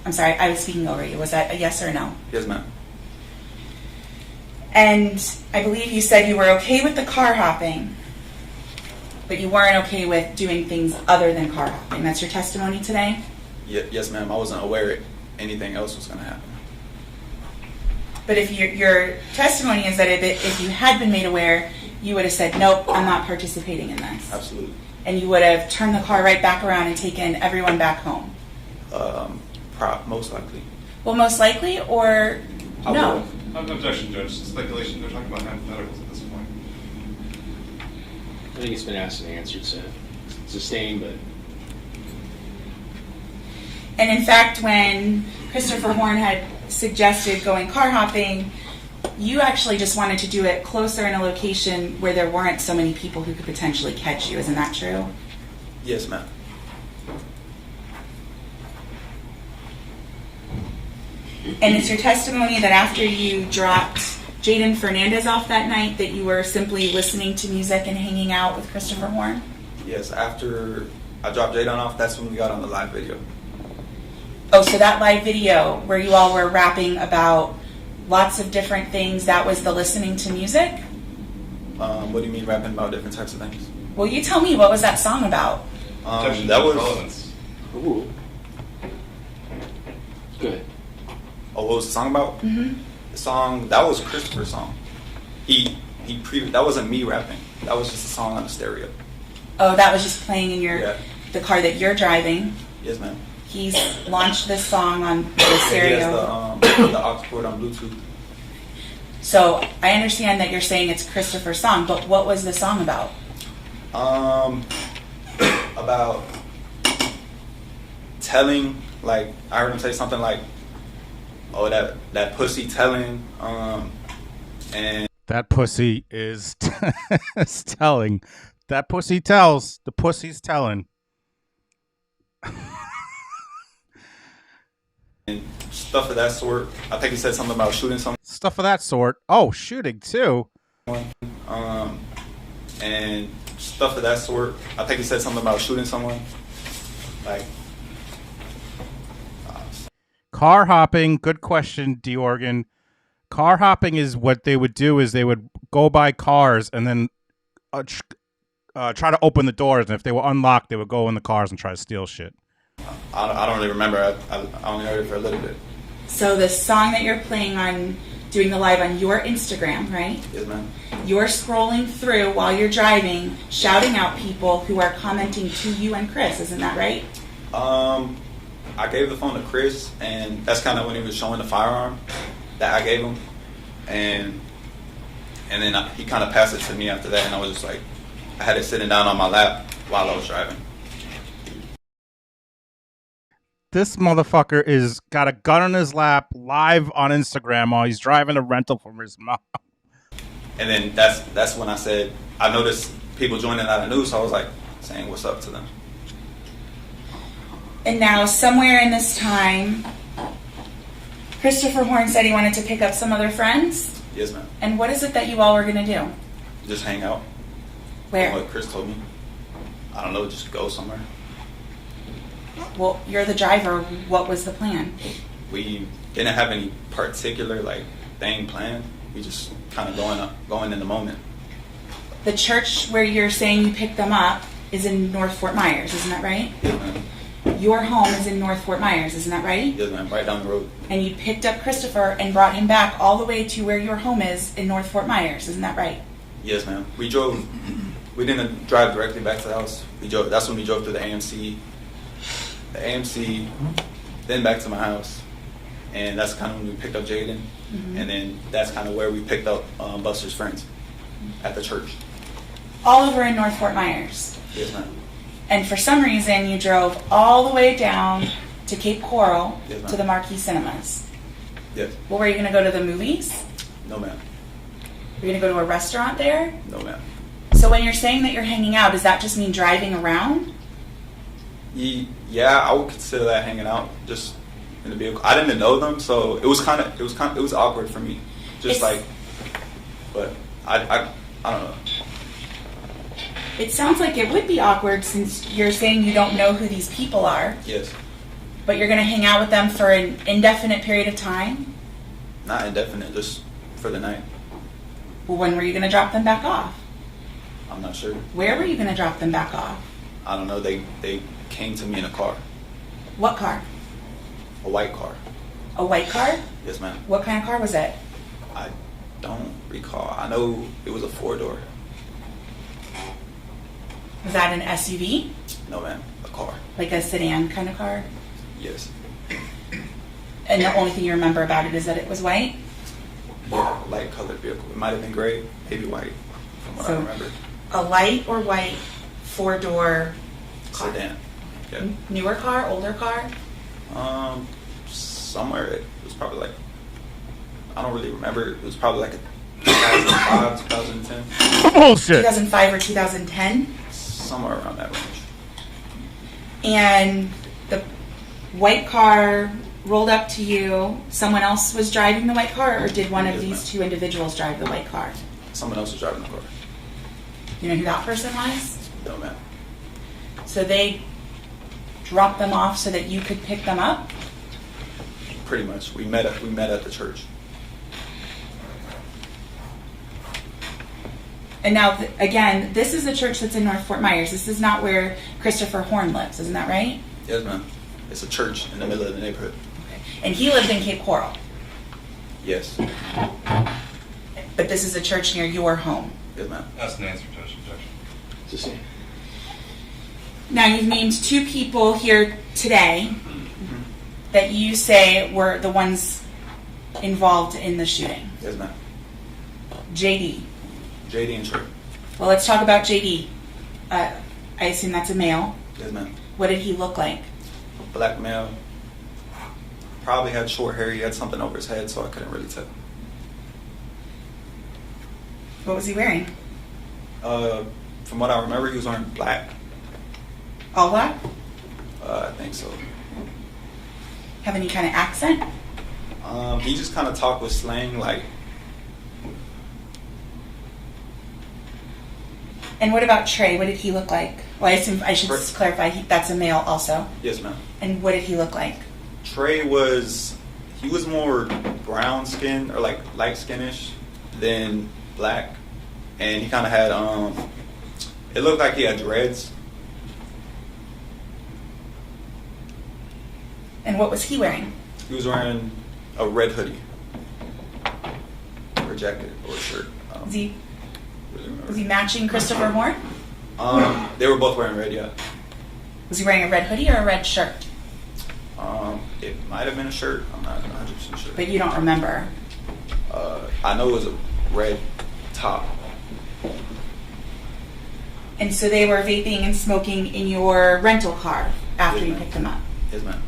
I'm sorry, I was speaking over you. Was that a yes or no? Yes, ma'am. And I believe you said you were okay with the car hopping, but you weren't okay with doing things other than car hopping. That's your testimony today? Yes, ma'am. I wasn't aware anything else was going to happen. But if your testimony is that if you had been made aware, you would have said, nope, I'm not participating in this. Absolutely. And you would have turned the car right back around and taken everyone back home. Most likely. Well, most likely, or I no? would. Objection, Judge. Speculation. They're talking about hypotheticals at this point. I think it's been asked and answered, so sustained, but And in fact, when Christopher Horn had suggested going car hopping, you actually just wanted to do it closer in a location where there weren't so many people who could potentially catch you. Isn't that true? Yes, ma'am. And it's your testimony that after you dropped Jaden Fernandez off that night, that you were simply listening to music and hanging out with Christopher Horn? Yes, after I dropped Jadon off, that's when we got on the live video. Oh, so that live video where you all were rapping about lots of different things, that was the listening to music? What do you mean rapping about different types of things? Well, you tell me, what was that song about? Objection That to was. relevance. ooh. Good. Oh, what was the song about? Mm-hmm. The song that was Christopher's song. That wasn't me rapping. That was just a song on the stereo. Oh, that was just playing in Yeah. the car that you're driving. Yes, ma'am. He's launched this song on the He stereo. has the aux port on Bluetooth. So I understand that you're saying it's Christopher's song, but what was the song about? About telling, like, I heard him say something like, "Oh, that pussy telling," and That pussy is, is telling. That pussy tells. The pussy's telling. stuff of that sort. I think he said something about shooting someone, Stuff of that sort. Oh, shooting too. and stuff of that sort. I think he said something about shooting someone, like. Car hopping. Good question, Deorgan. Car hopping is what they would do is they would go by cars and then try to open the doors, and if they were unlocked, they would go in the cars and try to steal shit. I don't really remember. I only heard it for a little bit. So the song that you're playing on, doing the live on your Instagram, right? Yes, ma'am. You're scrolling through while you're driving, shouting out people who are commenting to you and Chris, isn't that right? I gave the phone to Chris, and that's kind of when he was showing the firearm that I gave him, and then he kind of passed it to me after that, and I was just like, I had it sitting down on my lap while I was driving. this motherfucker is got a gun on his lap live on Instagram while he's driving a rental from his mom. And then that's when I said, I noticed people joining out of news, so I was like saying what's up to them. And now, somewhere in this time, Christopher Horn said he wanted to pick up some other friends. Yes, ma'am. And what is it that you all were going to do? Just hang out. Where? What Chris told me. I don't know, just go somewhere. Well, you're the driver. What was the plan? We didn't have any particular thing planned. We just kind of going in the moment. The church where you're saying you picked them up is in North Fort Myers, isn't that right? Yes, ma'am. Your home is in North Fort Myers, isn't that right? Yes, ma'am. Right down the road. And you picked up Christopher and brought him back all the way to where your home is in North Fort Myers, isn't that right? Yes, ma'am. We drove. We didn't drive directly back to the house. We drove. That's when we drove to the AMC. The AMC, then back to my house, and that's kind of when we picked up Jaden, and then that's kind of where we picked up Buster's friends at the church. All over in North Fort Myers. Yes, ma'am. And for some reason, you drove all the way down to Cape Coral Yes, ma'am. to the Marquee Cinemas. Yes. Well, were you going to go to the movies? No, ma'am. Were you going to go to a restaurant there? No, ma'am. So when you're saying that you're hanging out, does that just mean driving around? Yeah, I would consider that hanging out, just in the vehicle. I didn't know them, so it was awkward for me. Just but I don't know. It sounds like it would be awkward since you're saying you don't know who these people are, Yes. but you're going to hang out with them for an indefinite period of time. Not indefinite, just for the night. Well, when were you going to drop them back off? I'm not sure. Where were you going to drop them back off? I don't know. They came to me in a car, What car? a white car. A white car? Yes, ma'am. What kind of car was it? I don't recall. I know it was a 4-door. Was that an SUV? No, ma'am. A car. Like a sedan kind of car? Yes. And the only thing you remember about it is that it was white? Yeah, light colored vehicle. It might have been gray, maybe white, from what I So- remember. A light or white 4-door car? Sedan. Yeah. Newer car? Older car? Somewhere it was probably I don't really remember. It was probably a 2005, 2010, Bullshit. 2005 or 2010? somewhere around that range. And the white car rolled up to you. Someone else was driving the white car, or did one of Yes, these ma'am. two individuals drive the white car? Someone else was driving the car. You know who that person was? No, ma'am. So they dropped them off so that you could pick them up? Pretty much. We met at the church. And now, again, this is a church that's in North Fort Myers. This is not where Christopher Horn lives, isn't that right? Yes, ma'am. It's a church in the middle of the neighborhood. And he lived in Cape Coral. Yes. But this is a church near your home. Yes, ma'am. That's an answer, Judge. Objection. It's the same. Now, you've named two people here today that you say were the ones involved in the shooting. Yes, ma'am. JD. JD and Trey. Well, let's talk about JD. I assume that's a male. Yes, ma'am. What did he look like? Black male. Probably had short hair. He had something over his head, so I couldn't really tell. What was he wearing? From what I remember, he was wearing black. All black? I think so. Have any kind of accent? He just kind of talked with slang, like. And what about Trey? What did he look like? Well, I assume I should Trey- clarify, that's a male also. Yes, ma'am. And what did he look like? Trey was more brown skin or light skinish than black, and he kind of had it looked like he had dreads. And what was he wearing? He was wearing a red hoodie or jacket or shirt. I don't Was he really remember. was he matching Christopher Horn? They were both wearing red, yeah. Was he wearing a red hoodie or a red shirt? It might have been a shirt. I'm not 100% sure. But you don't remember. I know it was a red top. And so they were vaping and smoking in your rental car after Yes, you ma'am. picked them up. Yes, ma'am.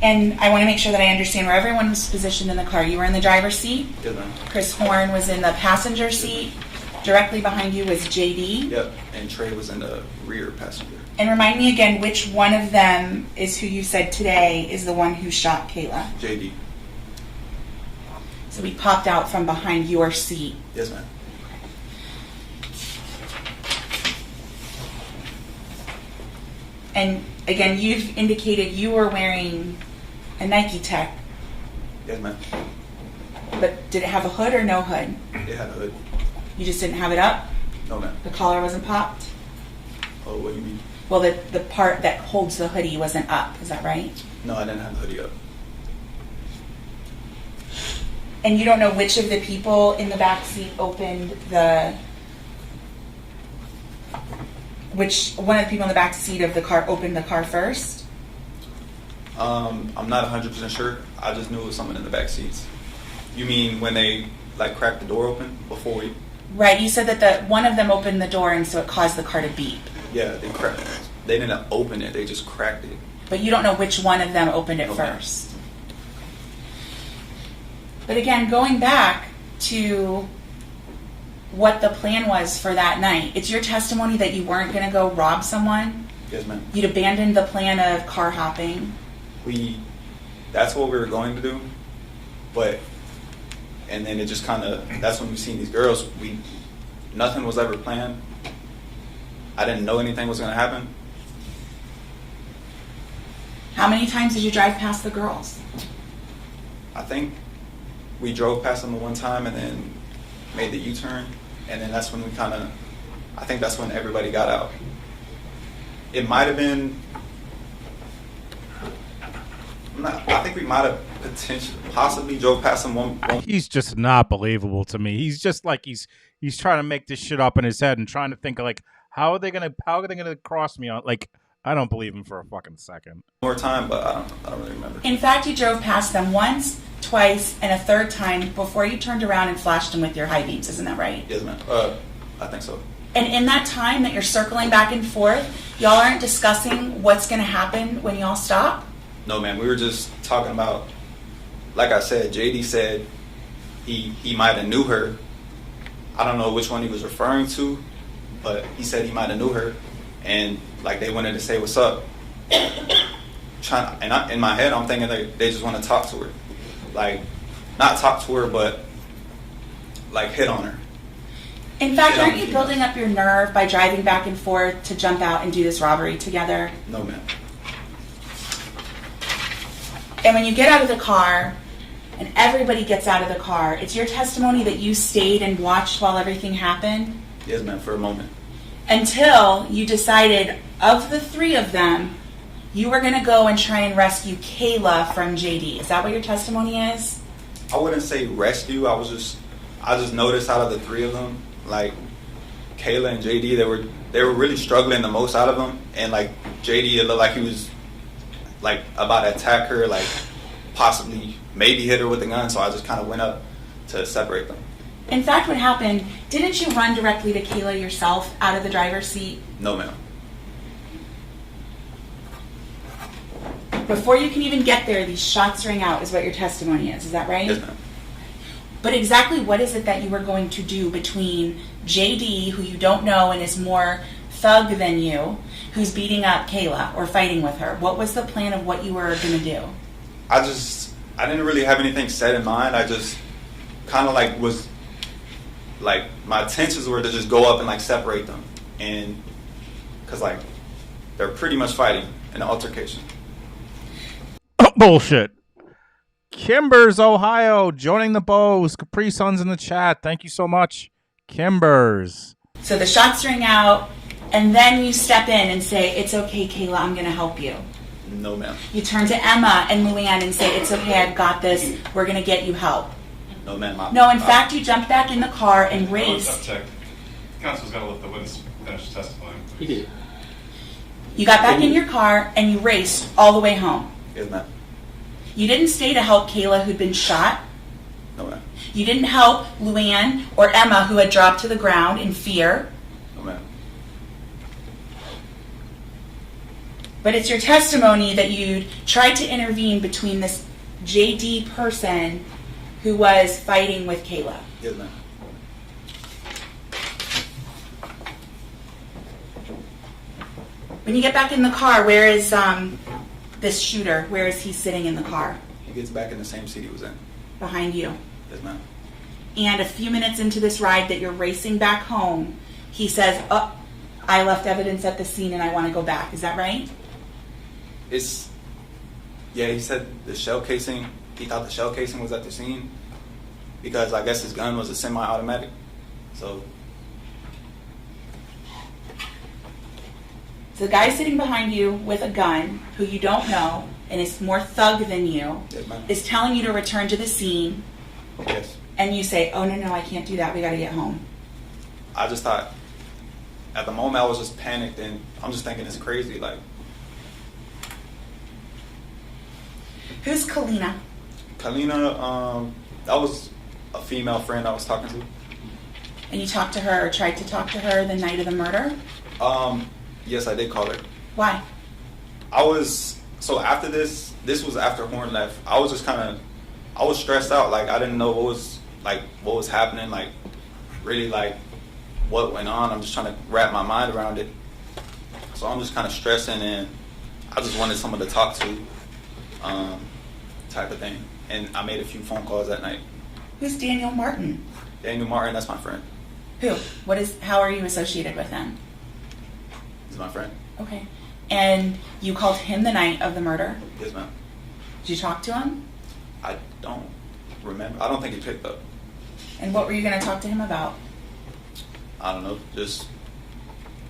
And I want to make sure that I understand where everyone was positioned in the car. You were in the driver's seat. Yes, ma'am. Chris Horn was in the passenger seat. Directly behind you was JD. Yep. And Trey was in the rear passenger. And remind me again, which one of them is who you said today is the one who shot Kayla? JD. So he popped out from behind your seat. Yes, ma'am. And again, you've indicated you were wearing a Nike Tech, Yes, ma'am. but did it have a hood or no hood? It had a hood. You just didn't have it up? No, ma'am. The collar wasn't popped? Oh, what do you mean? Well, the part that holds the hoodie wasn't up, is that right? No, I didn't have the hoodie up. And you don't know which of the people in the back seat opened which one of the people in the back seat of the car opened the car first? I'm not 100% sure. I just knew it was someone in the back seats. You mean when they like cracked the door open before we? Right, you said that one of them opened the door and so it caused the car to beep. Yeah, they cracked it. They didn't open it. They just cracked it. But you don't know which one of them opened it Okay. first. But again, going back to what the plan was for that night, it's your testimony that you weren't going to go rob someone. Yes, ma'am. You'd abandoned the plan of car hopping. That's what we were going to do, and then it just kind of, that's when we seen these girls. Nothing was ever planned. I didn't know anything was going to happen. How many times did you drive past the girls? I think we drove past them the one time and then made the U-turn, and then that's when I think that's when everybody got out. It might have been, I think we might have possibly drove past them one. He's just not believable to me. He's just like he's trying to make this shit up in his head and trying to think like how are they gonna cross me on, like, I don't believe him for a fucking second. More time, but I don't really remember. In fact, you drove past them once, twice, and a third time before you turned around and flashed them with your high beams. Isn't that right? Yes, ma'am. I think so. And in that time that you're circling back and forth, y'all aren't discussing what's going to happen when y'all stop? No, man. We were just talking about, like I said, JD said he might have knew her. I don't know which one he was referring to, but he said he might have knew her, and like they wanted to say what's up. In my head, I'm thinking they just want to talk to her, like not talk to her, but like hit on her. In fact, aren't you building up your nerve by driving back and forth to jump out and do this robbery together? No, ma'am. And when you get out of the car, and everybody gets out of the car, it's your testimony that you stayed and watched while everything happened? Yes, ma'am, for a moment. Until you decided, of the three of them, you were going to go and try and rescue Kayla from JD. Is that what your testimony is? I wouldn't say rescue. I just noticed out of the three of them, like Kayla and JD, they were really struggling the most out of them, and like JD, it looked like he was like about to attack her, like possibly maybe hit her with a gun. So I just kind of went up to separate them. In fact, what happened, didn't you run directly to Kayla yourself out of the driver's seat? No, ma'am. Before you can even get there, these shots ring out is what your testimony is that right? Yes, ma'am. But exactly what is it that you were going to do between JD, who you don't know and is more thug than you, who's beating up Kayla or fighting with her? What was the plan of what you were going to do? I didn't really have anything set in mind. I just kind of like was like, my intentions were to just go up and like separate them, and because like they're pretty much fighting in an altercation. Oh, bullshit. Kimbers, Ohio, joining the Bows. Capri Sun's in the chat. Thank you so much, Kimbers. So the shots ring out, and then you step in and say, "It's okay, Kayla, I'm going to help you." No, ma'am. You turn to Emma and Luann and say, "It's okay, I've got this. We're going to get you help." No, ma'am. No, in fact, you jumped back in the car and raced. Check. Counsel's got to let the witness finish testifying. He did. You got back in your car and you raced all the way home. Yes, ma'am. You didn't stay to help Kayla, who'd been shot. No, ma'am. You didn't help Luann or Emma, who had dropped to the ground in fear. No, ma'am. But it's your testimony that you tried to intervene between this JD person who was fighting with Kayla. Yes, ma'am. When you get back in the car, where is this shooter? Where is he sitting in the car? He gets back in the same seat he was in. Behind you. Yes, ma'am. And a few minutes into this ride that you're racing back home, he says, "Oh, I left evidence at the scene and I want to go back." Is that right? Yeah, he said the shell casing, he thought the shell casing was at the scene because I guess his gun was a semi-automatic. So the guy sitting behind you with a gun who you don't know and is more thug than you yes, ma'am. is telling you to return to the scene, Yes. and you say, "Oh, no, I can't do that. We got to get home." I just thought, at the moment I was just panicked and I'm just thinking it's crazy. Like, Who's Kalina? Kalina, that was a female friend I was talking to. And you talked to her or tried to talk to her the night of the murder? Yes, I did call her. Why? So after this was after Horn left. I was just I was stressed out. Like, I didn't know what was happening, like, really, like, what went on. I'm just trying to wrap my mind around it. So I'm just kind of stressing, and I just wanted someone to talk to, type of thing. And I made a few phone calls that night. Who's Daniel Martin? Daniel Martin, that's my friend. Who? How are you associated with him? He's my friend. Okay. And you called him the night of the murder? Yes, ma'am. Did you talk to him? I don't remember. I don't think he picked up. And what were you going to talk to him about? I don't know.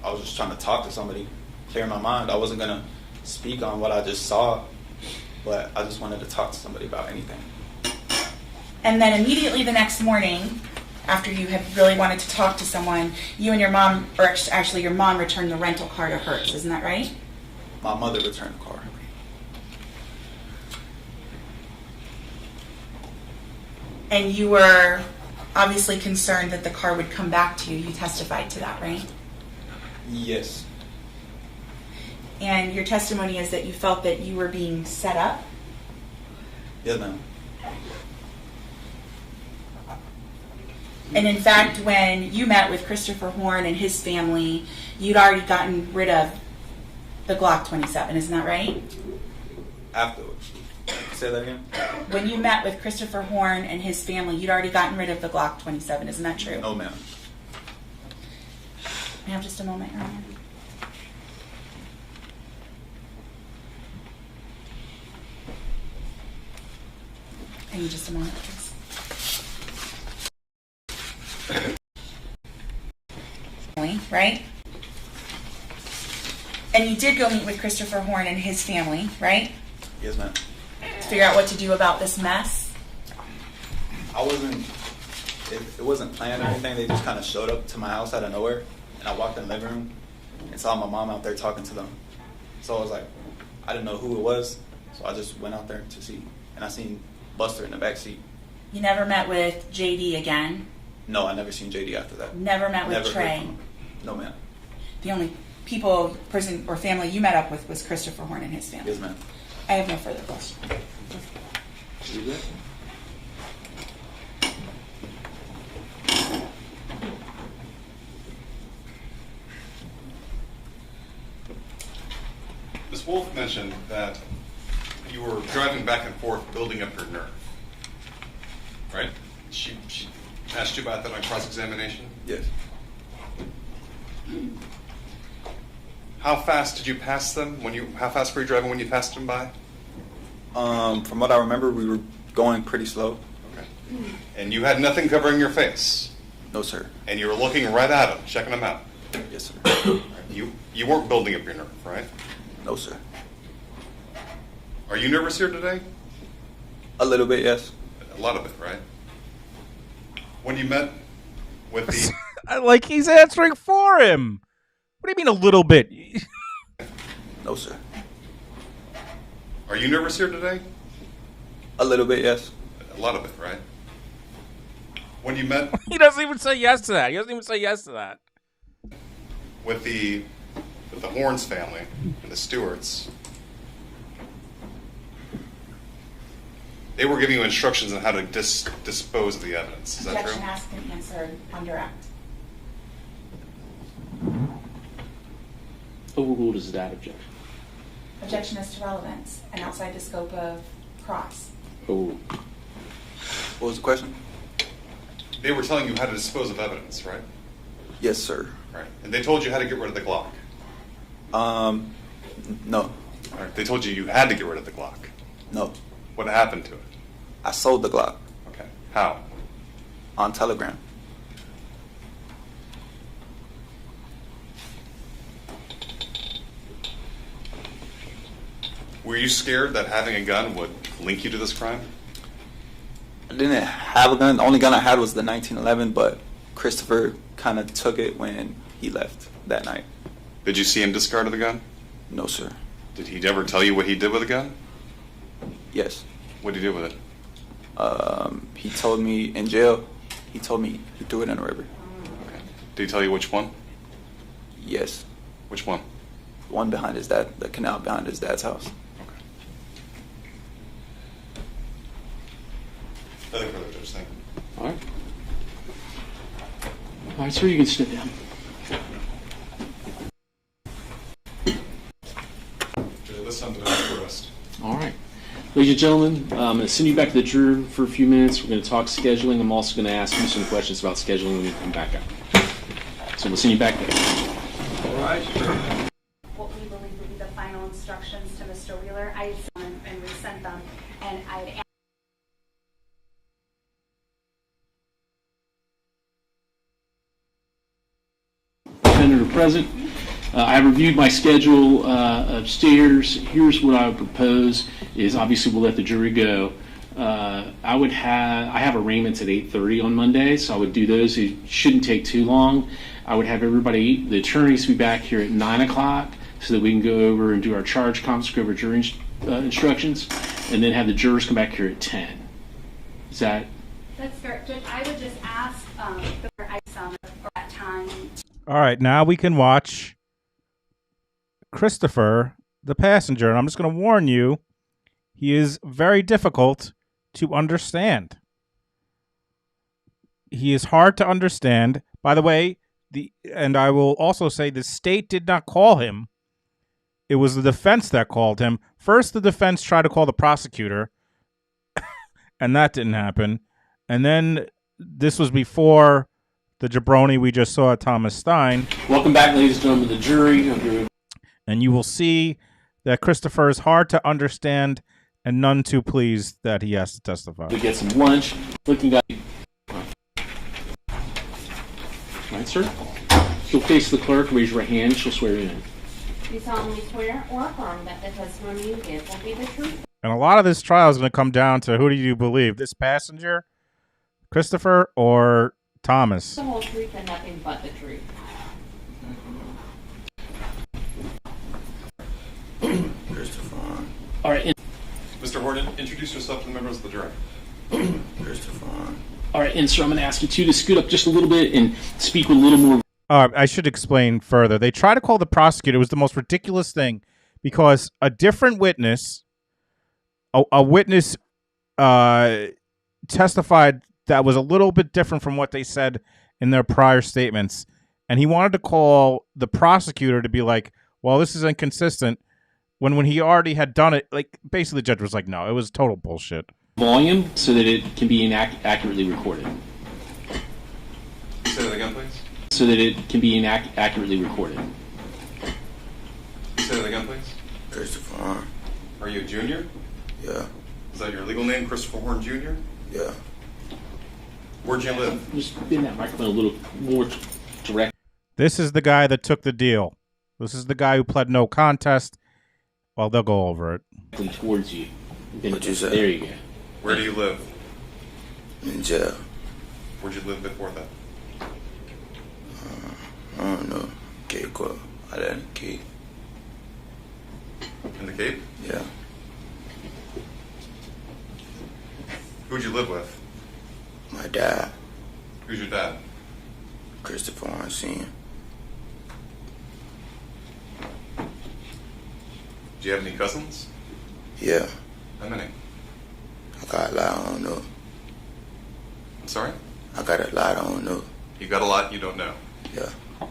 I was just trying to talk to somebody, clear my mind. I wasn't going to speak on what I just saw, but I just wanted to talk to somebody about anything. And then immediately the next morning, after you had really wanted to talk to someone, you and your mom, or actually your mom, returned the rental car to Hertz. Isn't that right? My mother returned the car. And you were obviously concerned that the car would come back to you. You testified to that, right? Yes. And your testimony is that you felt that you were being set up? Yes, ma'am. And in fact, when you met with Christopher Horn and his family, you'd already gotten rid of the Glock 27, isn't that right? Afterwards. Say that again? When you met with Christopher Horn and his family, you'd already gotten rid of the Glock 27, isn't that true? No, ma'am. May I have just a moment, Your Honor? I need just a moment, please. Right? And you did go meet with Christopher Horn and his family, right? Yes, ma'am. To figure out what to do about this mess? It wasn't planned or anything. They just kind of showed up to my house out of nowhere. And I walked in the living room and saw my mom out there talking to them. So I was like, I didn't know who it was. So I just went out there to see. And I seen Buster in the back seat. You never met with JD again? No, I never seen JD after that. Never met with Never heard Trey? from him. No, ma'am. The only person or family you met up with was Christopher Horn and his family? Yes, ma'am. I have no further questions. You good? Ms. Wolf mentioned that you were driving back and forth, building up your nerve, right? She asked you about that on cross-examination? Yes. How fast did you pass them? How fast were you driving when you passed them by? From what I remember, we were going pretty slow. Okay. And you had nothing covering your face? No, sir. And you were looking right at them, checking them out? Yes, sir. You weren't building up your nerve, right? No, sir. Are you nervous here today? A little bit, yes. A lot of it, right? When you met with the... Like he's answering for him. What do you mean a little bit? No, sir. Are you nervous here today? A little bit, yes. A lot of it, right? When you met He doesn't even say yes to that. He doesn't even say yes to that. with the that the Horns family and the Stewarts, they were giving you instructions on how to dispose of the evidence. Is that Objection true? asked and answered on direct. Overruled is that objection. Objection is to relevance and outside the scope of cross. Overruled. What was the question? They were telling you how to dispose of evidence, right? Yes, sir. Right. And they told you how to get rid of the Glock. No. All right. They told you had to get rid of the Glock. No. What happened to it? I sold the Glock Okay. How? on Telegram. Were you scared that having a gun would link you to this crime? I didn't have a gun. The only gun I had was the 1911, but Christopher kind of took it when he left that night. Did you see him discard the gun? No, sir. Did he ever tell you what he did with the gun? Yes. What did he do with it? He told me in jail. He told me he threw it in the river. Okay. Did he tell you which one? Yes. Which one? One behind his dad, the canal behind his dad's house. Okay. Nothing further, Judge. Thank you. All right. All right, sir, you can sit down. Judge, this time to the rest. All right. Ladies and gentlemen, I'm going to send you back to the juror for a few minutes. We're going to talk scheduling. I'm also going to ask you some questions about scheduling when you come back out. So we'll send you back there. What we believe would be the final instructions to Mr. Wheeler. I and resent them, and I'd Senator present. I reviewed my schedule upstairs. Here's what I would propose is obviously we'll let the jury go. I have arraignments at 8:30 on Monday, so I would do those. It shouldn't take too long. I would have the attorneys be back here at 9 o'clock so that we can go over and do our charge conference, go over jury instructions, and then have the jurors come back here at 10. Is that? That's fair. Judge, I would just ask for ISOM or that time. All right, now we can watch Christopher, the passenger. And I'm just going to warn you, he is very difficult to understand. He is hard to understand. By the way, and I will also say the state did not call him. It was the defense that called him. First, the defense tried to call the prosecutor, and that didn't happen. And then this was before the jabroni we just saw, Thomas Stein. Welcome back, ladies and gentlemen, the jury. And you will see that Christopher is hard to understand and none too pleased that he has to testify. We get some lunch. Looking at all right, sir. She'll face the clerk, raise your right hand, she'll swear you in. You solemnly swear or affirm that the testimony you give will be the truth. And a lot of this trial is going to come down to who do you believe, this passenger, Christopher, or Thomas? The whole truth and nothing but the truth. Christopher. All right. Mr. Horton, introduce yourself to the members of the jury. Christopher. All right, and sir, I'm going to ask you two to scoot up just a little bit and speak with a little more. I should explain further. They tried to call the prosecutor. It was the most ridiculous thing because a different witness, a witness testified that was a little bit different from what they said in their prior statements. And he wanted to call the prosecutor to be like, well, this is inconsistent. When he already had done it, like basically the judge was like, no, it was total bullshit. Volume so that it can be accurately recorded. Say that again, please. So that it can be accurately recorded. Say that again, please. Christopher. Are you a junior? Yeah. Is that your legal name, Christopher Horn Jr.? Yeah. Where'd you live? Just bend that microphone a little more direct. This is the guy that took the deal. This is the guy who pled no contest. Well, they'll go over it. Towards you. What'd you say? There you go. Where do you live? In jail. Where'd you live before that? I don't know. Cape Coral. I didn't Cape. In the Cape? Yeah. Who'd you live with? My dad, Who's your dad? Christopher Sr. Do you have any cousins? Yeah. How many? I got a lot I don't know. I'm sorry? I got a lot I don't know. You got a lot you don't know. Yeah. Do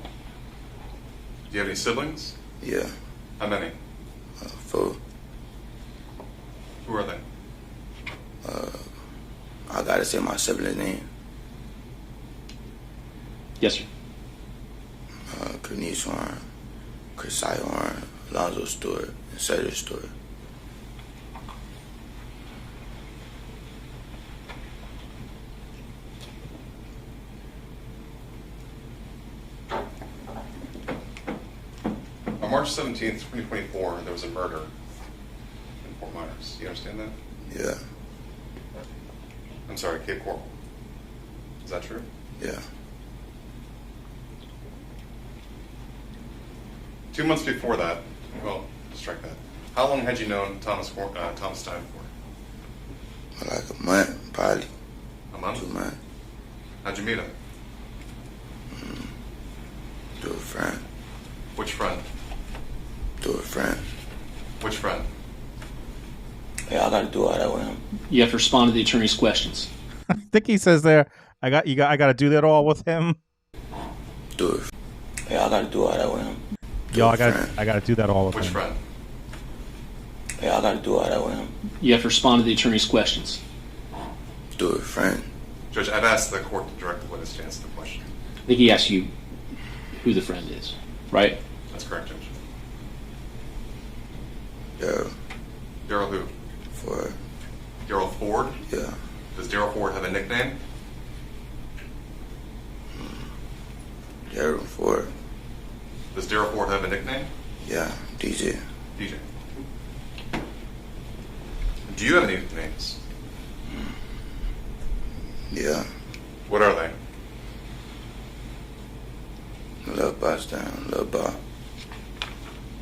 you have any siblings? Yeah. How many? 4. Who are they? I gotta say my sibling's name. Yes, sir. Kernice Horn, Chrisai Horn, Alonzo Stewart, and Cedric Stewart. On March 17th, 2024, there was a murder in Fort Myers. Do you understand that? Yeah. I'm sorry, Cape Coral. Is that true? Yeah. 2 months before that, well, strike that. How long had you known Thomas Stein for? Like a month, probably. A month? 2 months. How'd you meet him? Through a friend. Which friend? Through a friend. Which friend? Yeah, I gotta do all that with him. You have to respond to the attorney's questions. I think he says there, I got to do that all with him. Do it. Yeah, I gotta do all that with him. Yo, I got to do that all with Which him. friend? Yeah, I gotta do all that with him. You have to respond to the attorney's questions. Do it, friend. Judge, I've asked the court to direct the witness to answer the question. I think he asked you who the friend is, right? That's correct, Judge. Daryl. Daryl who? Ford. Daryl Ford? Yeah. Does Daryl Ford have a nickname? Daryl Ford. Does Daryl Ford have a nickname? Yeah. DJ. DJ. Do you have any nicknames? Yeah. What are they? Lil Buster and Lil Bob.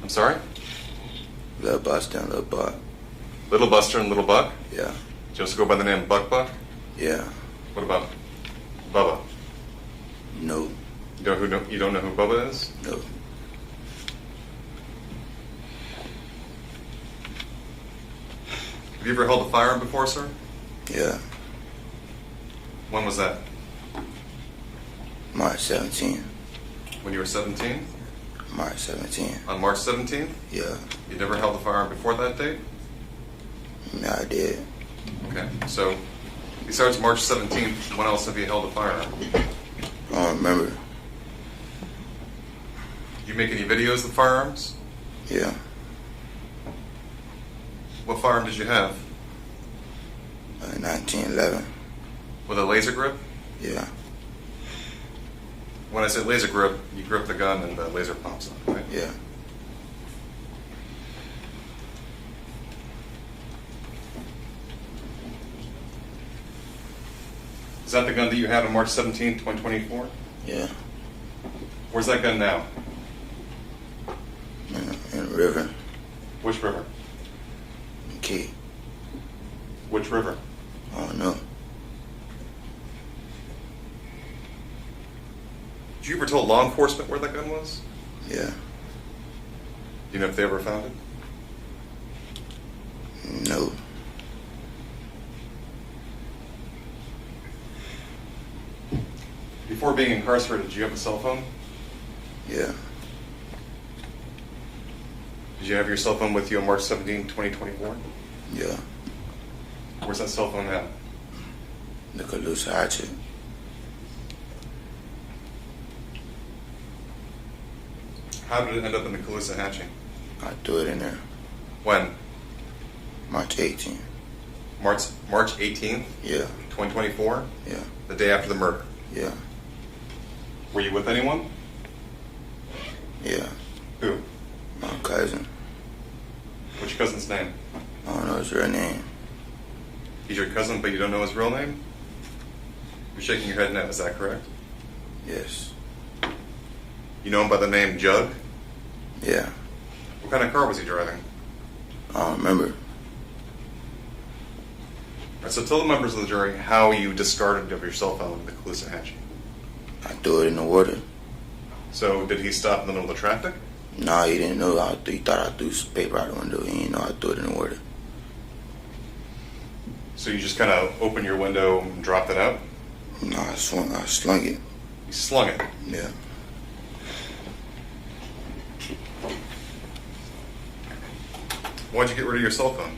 I'm sorry? Lil Buster and Lil Bob. Little Buster and Little Buck? Yeah. Do you also go by the name Buck Buck? Yeah. What about Bubba? No. You don't know who Bubba is? No. Have you ever held a firearm before, sir? Yeah. When was that? March 17. When you were 17? March 17. On March 17th? Yeah. You never held a firearm before that date? Yeah, I did. Okay, so besides March 17th, when else have you held a firearm? I don't remember. Did you make any videos of firearms? Yeah. What firearm did you have? 1911. With a laser grip? Yeah. When I say laser grip, you grip the gun and the laser pops on, right? Yeah. Is that the gun that you had on March 17th, 2024? Yeah. Where's that gun now? In the river. Which river? Key. Which river? I don't know. Did you ever tell law enforcement where that gun was? Yeah. Do you know if they ever found it? No. Before being incarcerated, did you have a cell phone? Yeah. Did you have your cell phone with you on March 17, 2024? Yeah. Where's that cell phone at? The Calusa Hatchet. How did it end up in the Calusa hatching? I threw it in there. When? March 18. March 18th, Yeah. 2024? Yeah. The day after the murder. Yeah. Were you with anyone? Yeah. Who? My cousin. What's your cousin's name? I don't know his real name. He's your cousin, but you don't know his real name? You're shaking your head no, is that correct? Yes. You know him by the name Jug? Yeah. What kind of car was he driving? I don't remember. All right, so tell the members of the jury how you discarded of your cell phone in the Calusa hatching. I threw it in the water. So did he stop in the middle of the traffic? Nah, he didn't know. He thought I threw some paper out the window. He didn't know I threw it in the water. So you just kind of opened your window and dropped it out? Nah, I slung it. You slung it? Yeah. Why'd you get rid of your cell phone?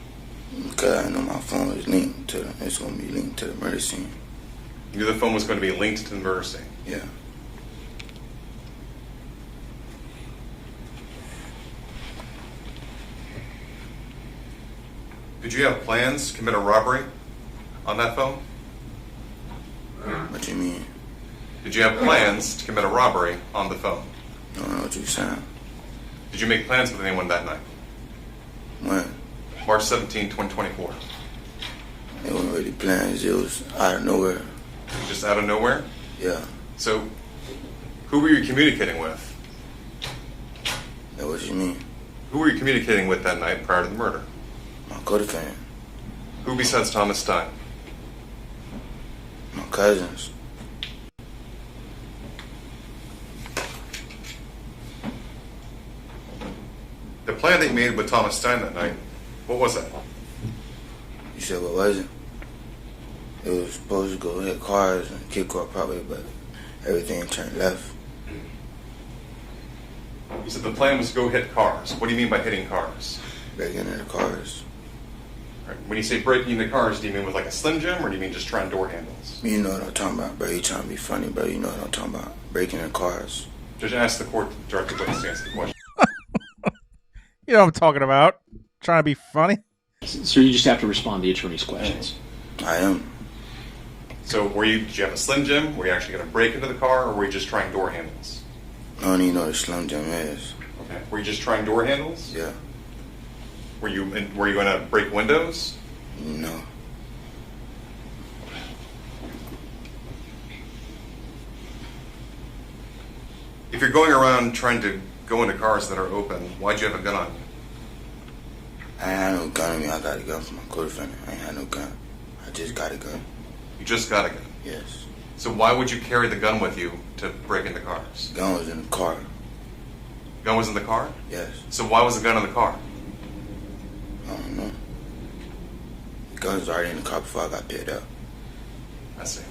Because I know my phone is linked to it's going to be linked to the murder scene. You knew the phone was going to be linked to the murder scene? Yeah. Did you have plans to commit a robbery on that phone? What you mean? Did you have plans to commit a robbery on the phone? I don't know what you're saying. Did you make plans with anyone that night? When? March 17, 2024. It wasn't really plans. It was out of nowhere. Just out of nowhere? Yeah. So, who were you communicating with? That's what you mean. Who were you communicating with that night prior to the murder? My co-defendant. Who besides Thomas Stein? My cousins. The plan that you made with Thomas Stein that night, what was that? You said what was it? It was supposed to go hit cars and kick off probably, but everything turned left. You said the plan was to go hit cars. What do you mean by hitting cars? Breaking into the cars. Right. When you say breaking into cars, do you mean with like a Slim Jim, or do you mean just trying door handles? You know what I'm talking about, bro. You trying to be funny, bro. You know what I'm talking about. Breaking into cars. Just ask the court director witness to answer the question. You know what I'm talking about. Trying to be funny. So you just have to respond to the attorney's questions. I am. So did you have a Slim Jim? Were you actually going to break into the car, or were you just trying door handles? I don't even know what a Slim Jim is. Okay. Were you just trying door handles? Yeah. Were you going to break windows? No. If you're going around trying to go into cars that are open, why'd you have a gun on you? I ain't had no gun on me. I got a gun from my co-defendant. I ain't had no gun. I just got a gun. You just got a gun? Yes. So why would you carry the gun with you to break into cars? The gun was in the car. Gun was in the car? Yes. So why was the gun in the car? I don't know. The gun was already in the car before I got picked up. I see.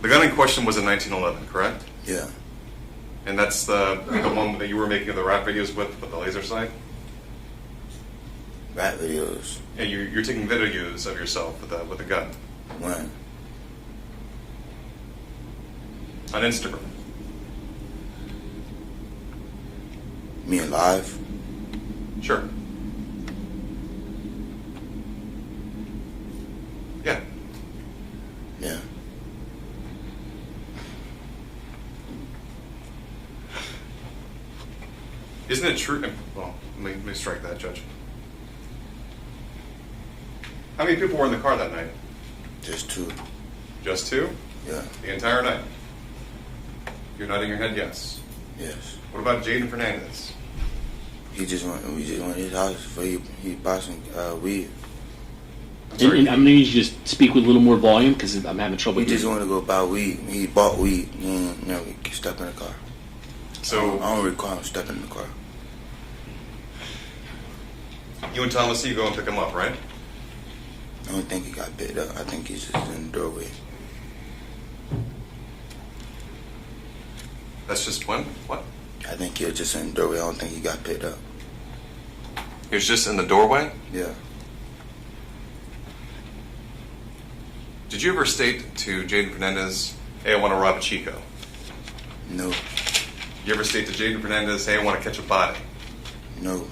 The gun in question was in 1911, correct? Yeah. And that's the one that you were making the rap videos with the laser sight? Rap videos. And you're taking videos of yourself with a gun? When? On Instagram? Me alive? Sure. Yeah. Yeah. Isn't it true? Well, let me strike that, Judge. How many people were in the car that night? Just two. Just two? Yeah. The entire night? You're nodding your head yes. Yes. What about Jaden Fernandez? We just went to his house for he bought some weed. And I'm going to need you to just speak with a little more volume because I'm having trouble. He just wanted to go buy weed. He bought weed. And never stepped in the car. So I don't recall him stepping in the car. You and Thomas, you go and pick him up, right? I don't think he got picked up. I think he's just in the doorway. That's just when? What? I think he was just in the doorway. I don't think he got picked up. He was just in the doorway? Yeah. Did you ever state to Jaden Fernandez, hey, I want to rob a Chico? No. You ever state to Jaden Fernandez, hey, I want to catch a body? No.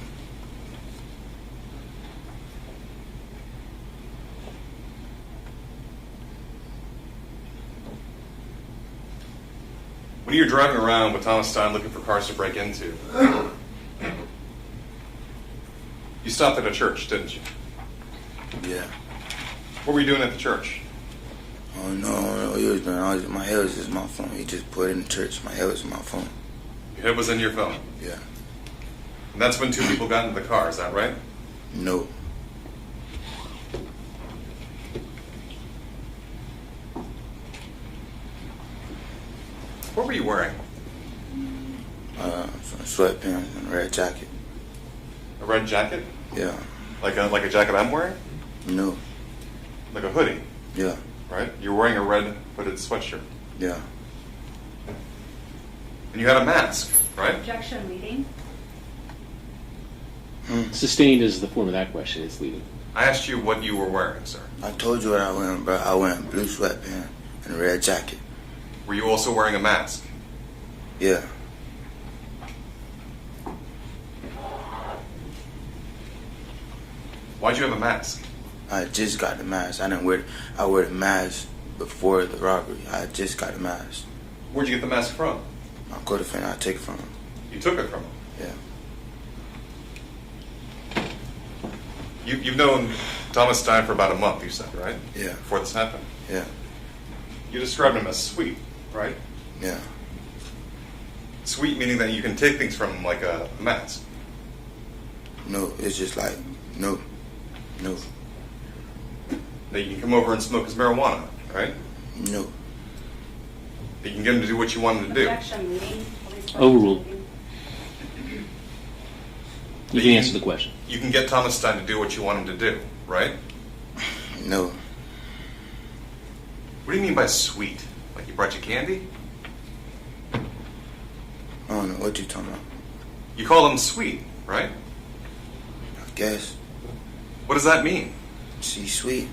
When you were driving around with Thomas Stein looking for cars to break into, you stopped at a church, didn't you? Yeah. What were you doing at the church? Oh no, he was doing. My head was just my phone. He just put it in the church. My head was in my phone. Your head was in your phone? Yeah. And that's when two people got into the car, is that right? No. What were you wearing? Some sweatpants and a red jacket. A red jacket? Yeah. Like a jacket I'm wearing? No. Like a hoodie? Yeah. Right? You're wearing a red hooded sweatshirt. Yeah. And you had a mask, right? Objection leading. Sustained is the form of that question. It's leading. I asked you what you were wearing, sir. I told you what I wearing, bro. I wearing blue sweatpants and a red jacket. Were you also wearing a mask? Yeah. Why'd you have a mask? I just got the mask. I wore the mask before the robbery. I just got the mask. Where'd you get the mask from? My co-defendant, I take it from him. You took it from him? Yeah. You've known Thomas Stein for about a month, you said, right? Yeah. Before this happened? Yeah. You described him as sweet, right? Yeah. Sweet meaning that you can take things from him like a mask. No, it's just like, no. That you can come over and smoke his marijuana, right? No. That you can get him to do what you want him to do. Objection leading. Overruled. You can answer the question. You can get Thomas Stein to do what you want him to do, right? No. What do you mean by sweet? Like he brought you candy? I don't know what you talking about. You call him sweet, right? I guess. What does that mean? She's sweet.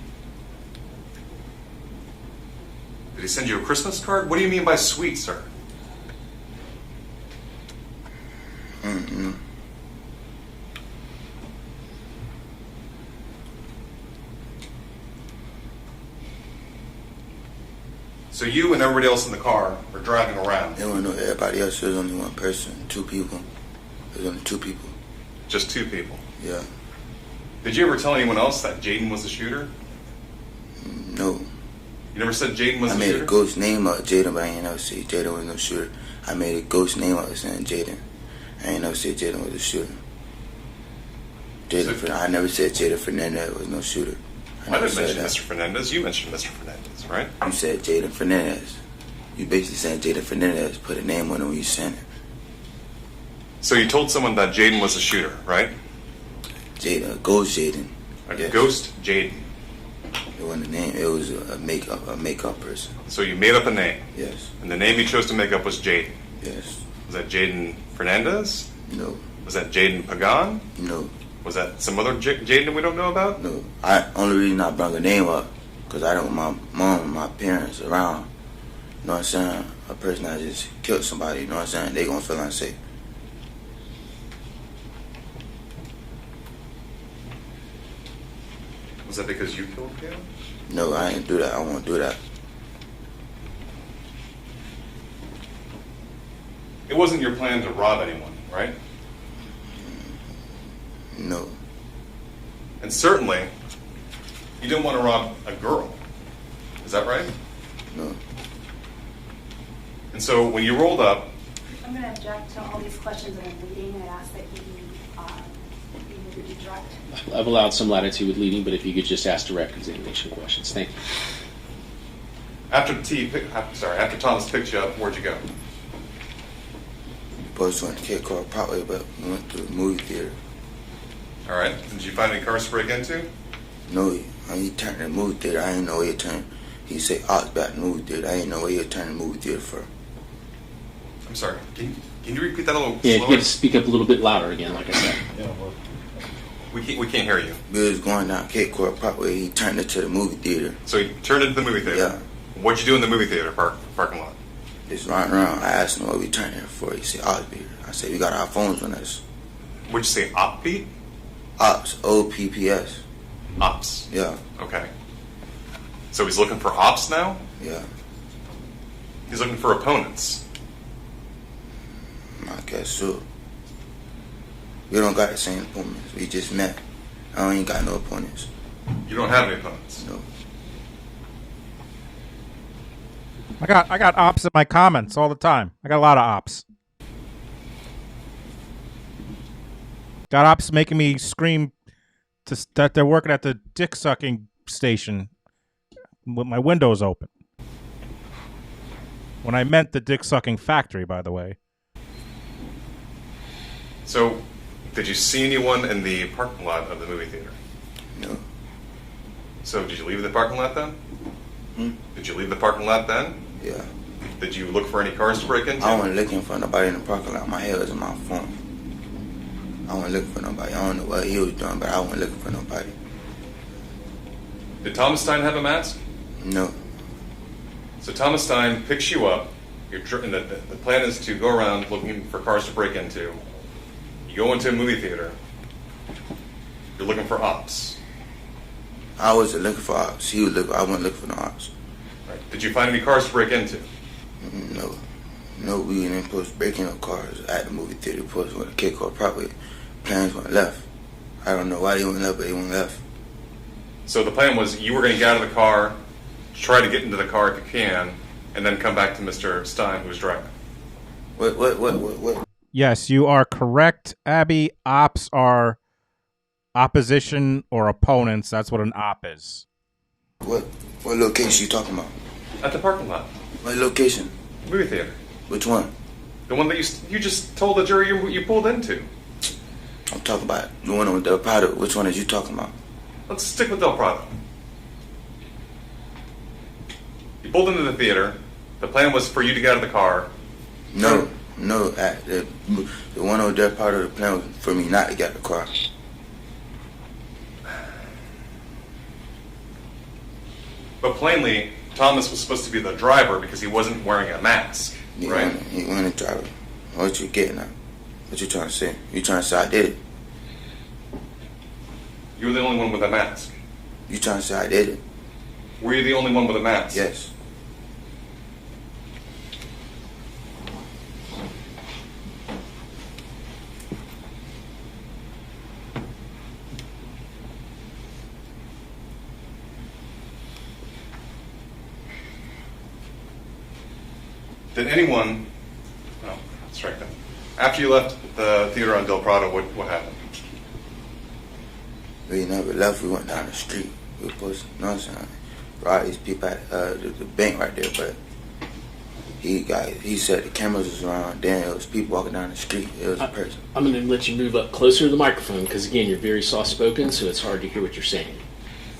Did he send you a Christmas card? What do you mean by sweet, sir? Mm-mm. So you and everybody else in the car are driving around. They don't know everybody else. There's only one person, 2 people. There's only 2 people. Just 2 people. Yeah. Did you ever tell anyone else that Jaden was the shooter? No. You never said Jaden was I the made shooter? a ghost name up Jaden, but I ain't never say Jaden was no shooter. I made a ghost name up saying Jaden. I ain't never said Jaden was a shooter. I never said Jaden Fernandez was no shooter. I didn't mention Mr. Fernandez. You mentioned Mr. Fernandez, right? You said Jaden Fernandez. You basically said Jaden Fernandez. Put a name on it when you sent it. So you told someone that Jaden was the shooter, right? Jaden, ghost Jaden. A ghost Jaden. It wasn't a name. It was a makeup person. So you made up a name. Yes. And the name you chose to make up was Jaden. Yes. Was that Jaden Fernandez? No. Was that Jaden Pagan? No. Was that some other Jaden we don't know about? No. Only reason I brought the name up because I don't want my mom and my parents around. You know what I'm saying? A person that just killed somebody, you know what I'm saying? They gonna feel unsafe. Was that because you killed him? No, I didn't do that. I won't do that. It wasn't your plan to rob anyone, right? No. And certainly, you didn't want to rob a girl. Is that right? No. And so when you rolled up, I'm going to object to all these questions that I'm reading and ask that you be direct. I've allowed some latitude with leading, but if you could just ask direct examination questions. Thank you. after Thomas picked you up, where'd you go? Supposed to went to Cape Coral probably, but we went to the movie theater. All right. Did you find any cars to break into? No, he turned the movie theater. I didn't know where he turned. He said, "Ox back the movie theater." I didn't know where he turned the movie theater for. I'm sorry. Can you repeat that a little Yeah, slower? you have to speak up a little bit louder again, like I said. We can't hear you. We was going down Cape Coral Parkway. He turned it to the movie theater. So you turned into the movie theater? Yeah. What'd you do in the movie theater parking lot? Just running around. I asked him what we turned it for. He said, "Ox beer." I said, "We got our phones on us." What'd you say, op beat? Ops, OPPS. Ops. Yeah, Okay. So he's looking for ops now? yeah. He's looking for opponents. I guess so. We don't got the same opponents. We just met. I ain't got no opponents. You don't have any opponents. No. I got ops in my comments all the time. I got a lot of ops. Got ops making me scream that they're working at the dick sucking station with my windows open. When I meant the dick sucking factory, by the way. So, did you see anyone in the parking lot of the movie theater? No. So, did you leave the parking lot then? Hmm? Did you leave the parking lot then? Yeah. Did you look for any cars to break into? I wasn't looking for nobody in the parking lot. My head was in my phone. I wasn't looking for nobody. I don't know what he was doing, but I wasn't looking for nobody. Did Thomas Stein have a mask? No. So Thomas Stein picks you up. And the plan is to go around looking for cars to break into. You go into a movie theater. You're looking for ops. I wasn't looking for ops. I wasn't looking for no ops. Right. Did you find any cars to break into? No. No, we didn't supposed to break in no cars at the movie theater. We supposed to go to kick-off. Probably plans went left. I don't know why they went left, but they went left. So the plan was you were going to get out of the car, try to get into the car if you can, and then come back to Mr. Stein, who was driving. What? Yes, you are correct, Abby. Ops are opposition or opponents. That's what an op is. What location you talking about? At the parking lot. What location? Movie theater. Which one? The one that you just told the jury you pulled into. I'm talking about the one with Del Prado. Which one is you talking about? Let's stick with Del Prado. You pulled into the theater. The plan was for you to get out of the car. No. The one on Del Prado, the plan was for me not to get out of the car. But plainly, Thomas was supposed to be the driver because he wasn't wearing a mask, right? He wasn't the driver. What you getting at? What you trying to say? You trying to say I did it? You were the only one with a mask. You trying to say I did it? Were you the only one with a mask? Yes. Did anyone... Oh, strike that. After you left the theater on Del Prado, what happened? We never left. We went down the street. We were supposed to, you know what I'm saying, rob these people at the bank right there, but he said the cameras was around. Then it was people walking down the street. It was a person. I'm going to let you move up closer to the microphone because, again, you're very soft-spoken, so it's hard to hear what you're saying.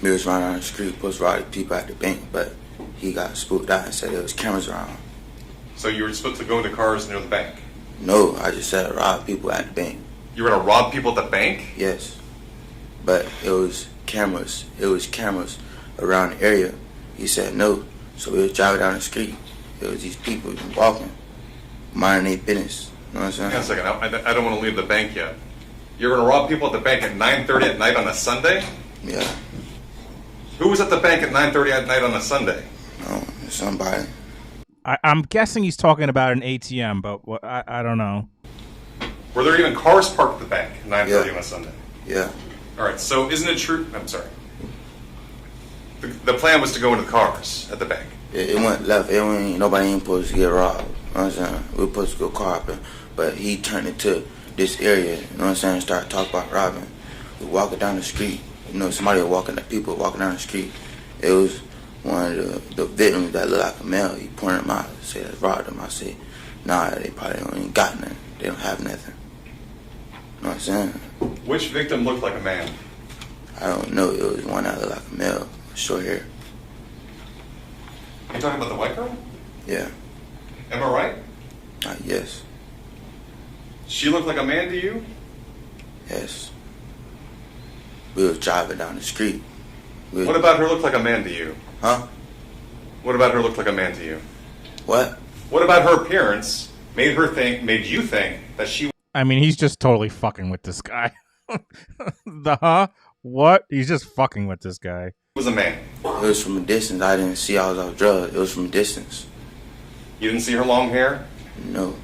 We was running down the street, supposed to rob these people at the bank, but he got spooked out and said there was cameras around. So you were supposed to go into cars near the bank? No, I just said rob people at the bank. You were going to rob people at the bank? Yes. But it was cameras. It was cameras around the area. He said no. So we was driving down the street. There was these people walking, minding their business. You know what I'm saying? Hang on a second. I don't want to leave the bank yet. You're going to rob people at the bank at 9:30 at night on a Sunday? Yeah. Who was at the bank at 9:30 at night on a Sunday? No, somebody. I'm guessing he's talking about an ATM, but I don't know. Were there even cars parked at the bank at 9:30 on a Sunday? Yeah. All right, so isn't it true? I'm sorry. The plan was to go into the cars at the bank. It went left. Nobody ain't supposed to get robbed. You know what I'm saying? We were supposed to go car hopping, but he turned into this area. You know what I'm saying? Started talking about robbing. We walking down the street. You know, people walking down the street. It was one of the victims that looked like a male. He pointed him out and said, "I robbed him." I said, "Nah, they probably don't even got nothing. They don't have nothing." You know what I'm saying? Which victim looked like a man? I don't know. It was one that looked like a male, short hair. You talking about the white girl? Yeah. Am I right? Yes. She looked like a man to you? Yes. We was driving down the street. What about her look like a man to you? Huh? What about her look like a man to you? What? What about her appearance made you think that she... I mean, he's just totally fucking with this guy. What? He's just fucking with this guy. Was a man. It was from a distance. I didn't see I was off drugs. It was from a distance. You didn't see her long hair? No.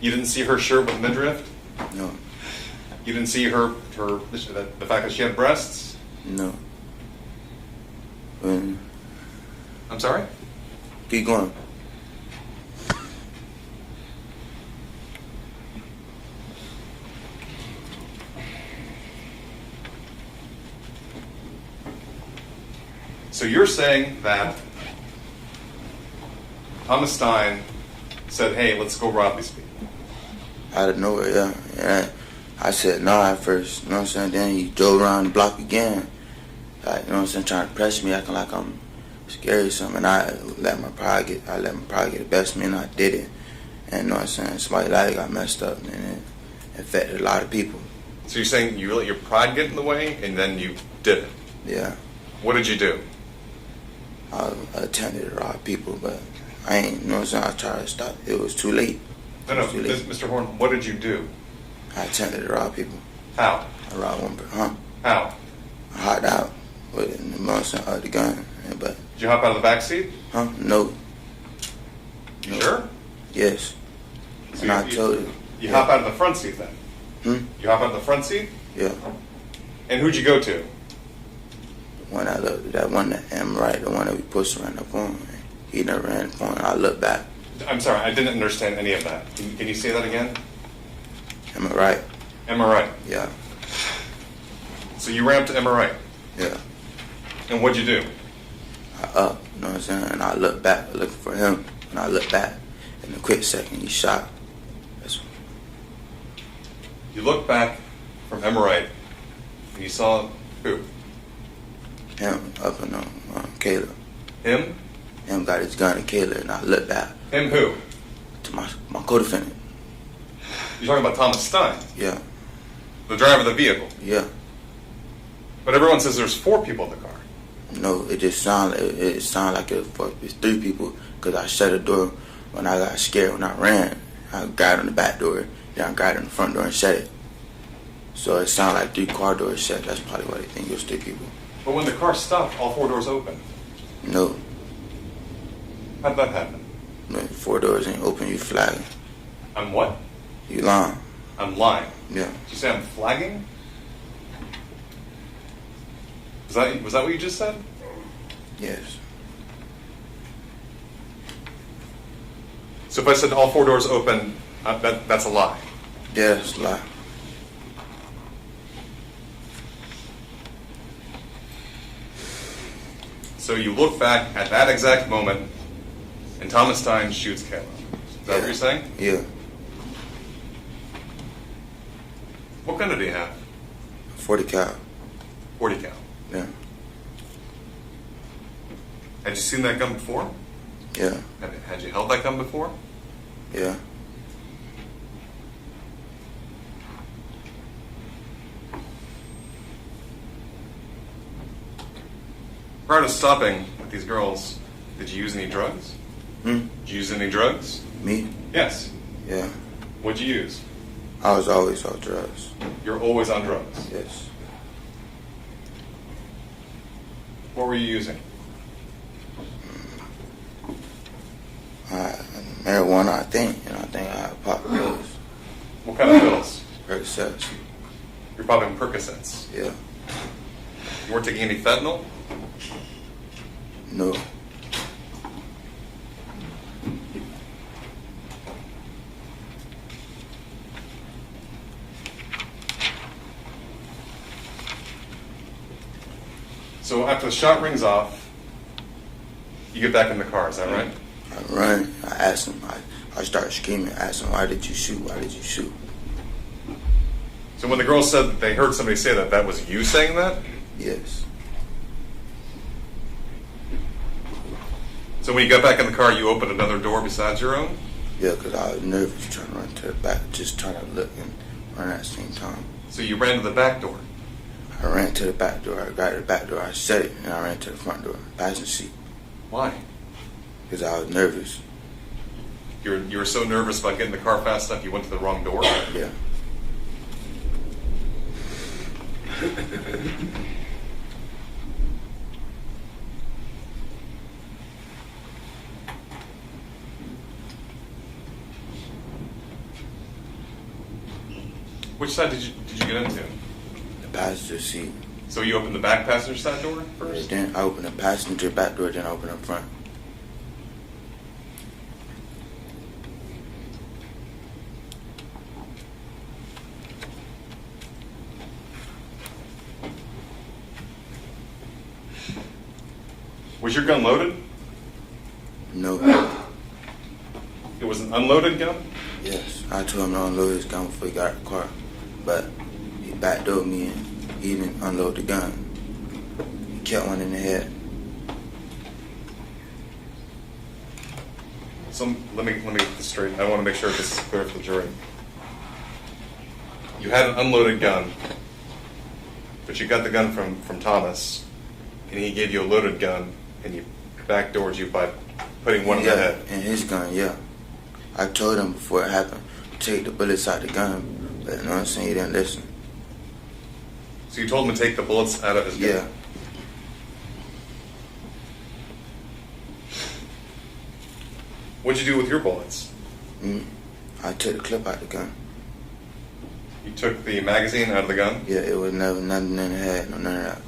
You didn't see her shirt with midriff? No. You didn't see the fact that she had breasts? No. I'm sorry? Keep going. So you're saying that Thomas Stein said, "Hey, let's go rob these people." Out of nowhere, yeah. And I said no at first, you know what I'm saying? Then he drove around the block again, like, you know what I'm saying, trying to press me, acting like I'm scared or something. And I let my pride get the best of me, and I did it. And you know what I'm saying, somebody's life got messed up, and it affected a lot of people. So you're saying you let your pride get in the way, and then you did it? Yeah. What did you do? I attempted to rob people, but I ain't, you know what I'm saying, I tried to stop. It was too late. No, Mr. Horn, what did you do? I attempted to rob people. How? I robbed one person, How? I hopped out with it, you know what I'm saying, the gun, but... Did you hop out of the back seat? No. You sure? Yes. So and I told you. You hop out of the front seat then? You hop out of the front seat? Yeah. And who'd you go to? That one that am right, the one that we pushed ran up on. He never ran up on. I looked back. I'm sorry, I didn't understand any of that. Can you say that again? Am I right? Am I right? Yeah. So you ran up to Am I right? Yeah. And what'd you do? You know what I'm saying? And I looked back looking for him. And I looked back. In a quick second, he shot. You looked back from Am I right, and you saw who? Him up in Caleb. Him? Him got his gun at Caleb, and I looked back. Him who? To my co-defendant. You're talking about Thomas Stein? Yeah. The driver of the vehicle? Yeah. But everyone says there's 4 people in the car. No, it just sounded like it's 3 people, because I shut the door when I got scared. When I ran, I grabbed on the back door, then I grabbed on the front door and shut it. So it sounded like 3 car doors shut. That's probably why they think it was 3 people. But when the car stopped, all 4 doors opened. No. How'd that happen? No, 4 doors ain't open, you flagging. I'm what? You lying. I'm lying. Yeah. Did you say I'm flagging? Was that what you just said? Yes. So if I said all 4 doors open, that's a lie? Yeah, that's a lie. So you look back at that exact moment, and Thomas Stein shoots Caleb. Is that what you're saying? Yeah. What gun did he have? 40 cal. 40 cal. Yeah. Had you seen that gun before? Yeah. Had you held that gun before? Yeah. Prior to stopping with these girls, did you use any drugs? Did you use any drugs? Me? Yes. Yeah. What'd you use? I was always on drugs. You're always on drugs? Yes. What were you using? Marijuana, I think. And I think I popped pills. What kind of pills? Percocets. You're popping Percocets? Yeah. You weren't taking any fentanyl? No. So after the shot rings off, you get back in the car, is that right? I run. I asked him. I started screaming. I asked him, why did you shoot? Why did you shoot? So when the girls said that they heard somebody say that, that was you saying that? Yes. So when you got back in the car, you opened another door besides your own? Yeah, because I was nervous trying to run to the back, just trying to look and run at the same time. So you ran to the back door? I ran to the back door. I got to the back door. I shut it, and I ran to the front door, passenger seat. Why? Because I was nervous. You were so nervous about getting the car fast enough, you went to the wrong door? Yeah. Which side did you get into? The passenger seat. So you opened the back passenger side door first? Then I opened the passenger back door, then I opened the front. Was your gun loaded? No. It was an unloaded gun? Yes. I told him to unload his gun before he got out of the car. but he backdoored me and he didn't unload the gun. He kept one in the head. So let me get this straight. I want to make sure this is clear for the jury. You had an unloaded gun, but you got the gun from Thomas, and he gave you a loaded gun, and he backdoored you by putting one in the head. In his gun, yeah. I told him before it happened, take the bullets out of the gun, but you know what I'm saying, he didn't listen. So you told him to take the bullets out of his gun? Yeah. What'd you do with your bullets? I took the clip out of the gun. You took the magazine out of the gun? Yeah, it was never nothing in the head, no none of that.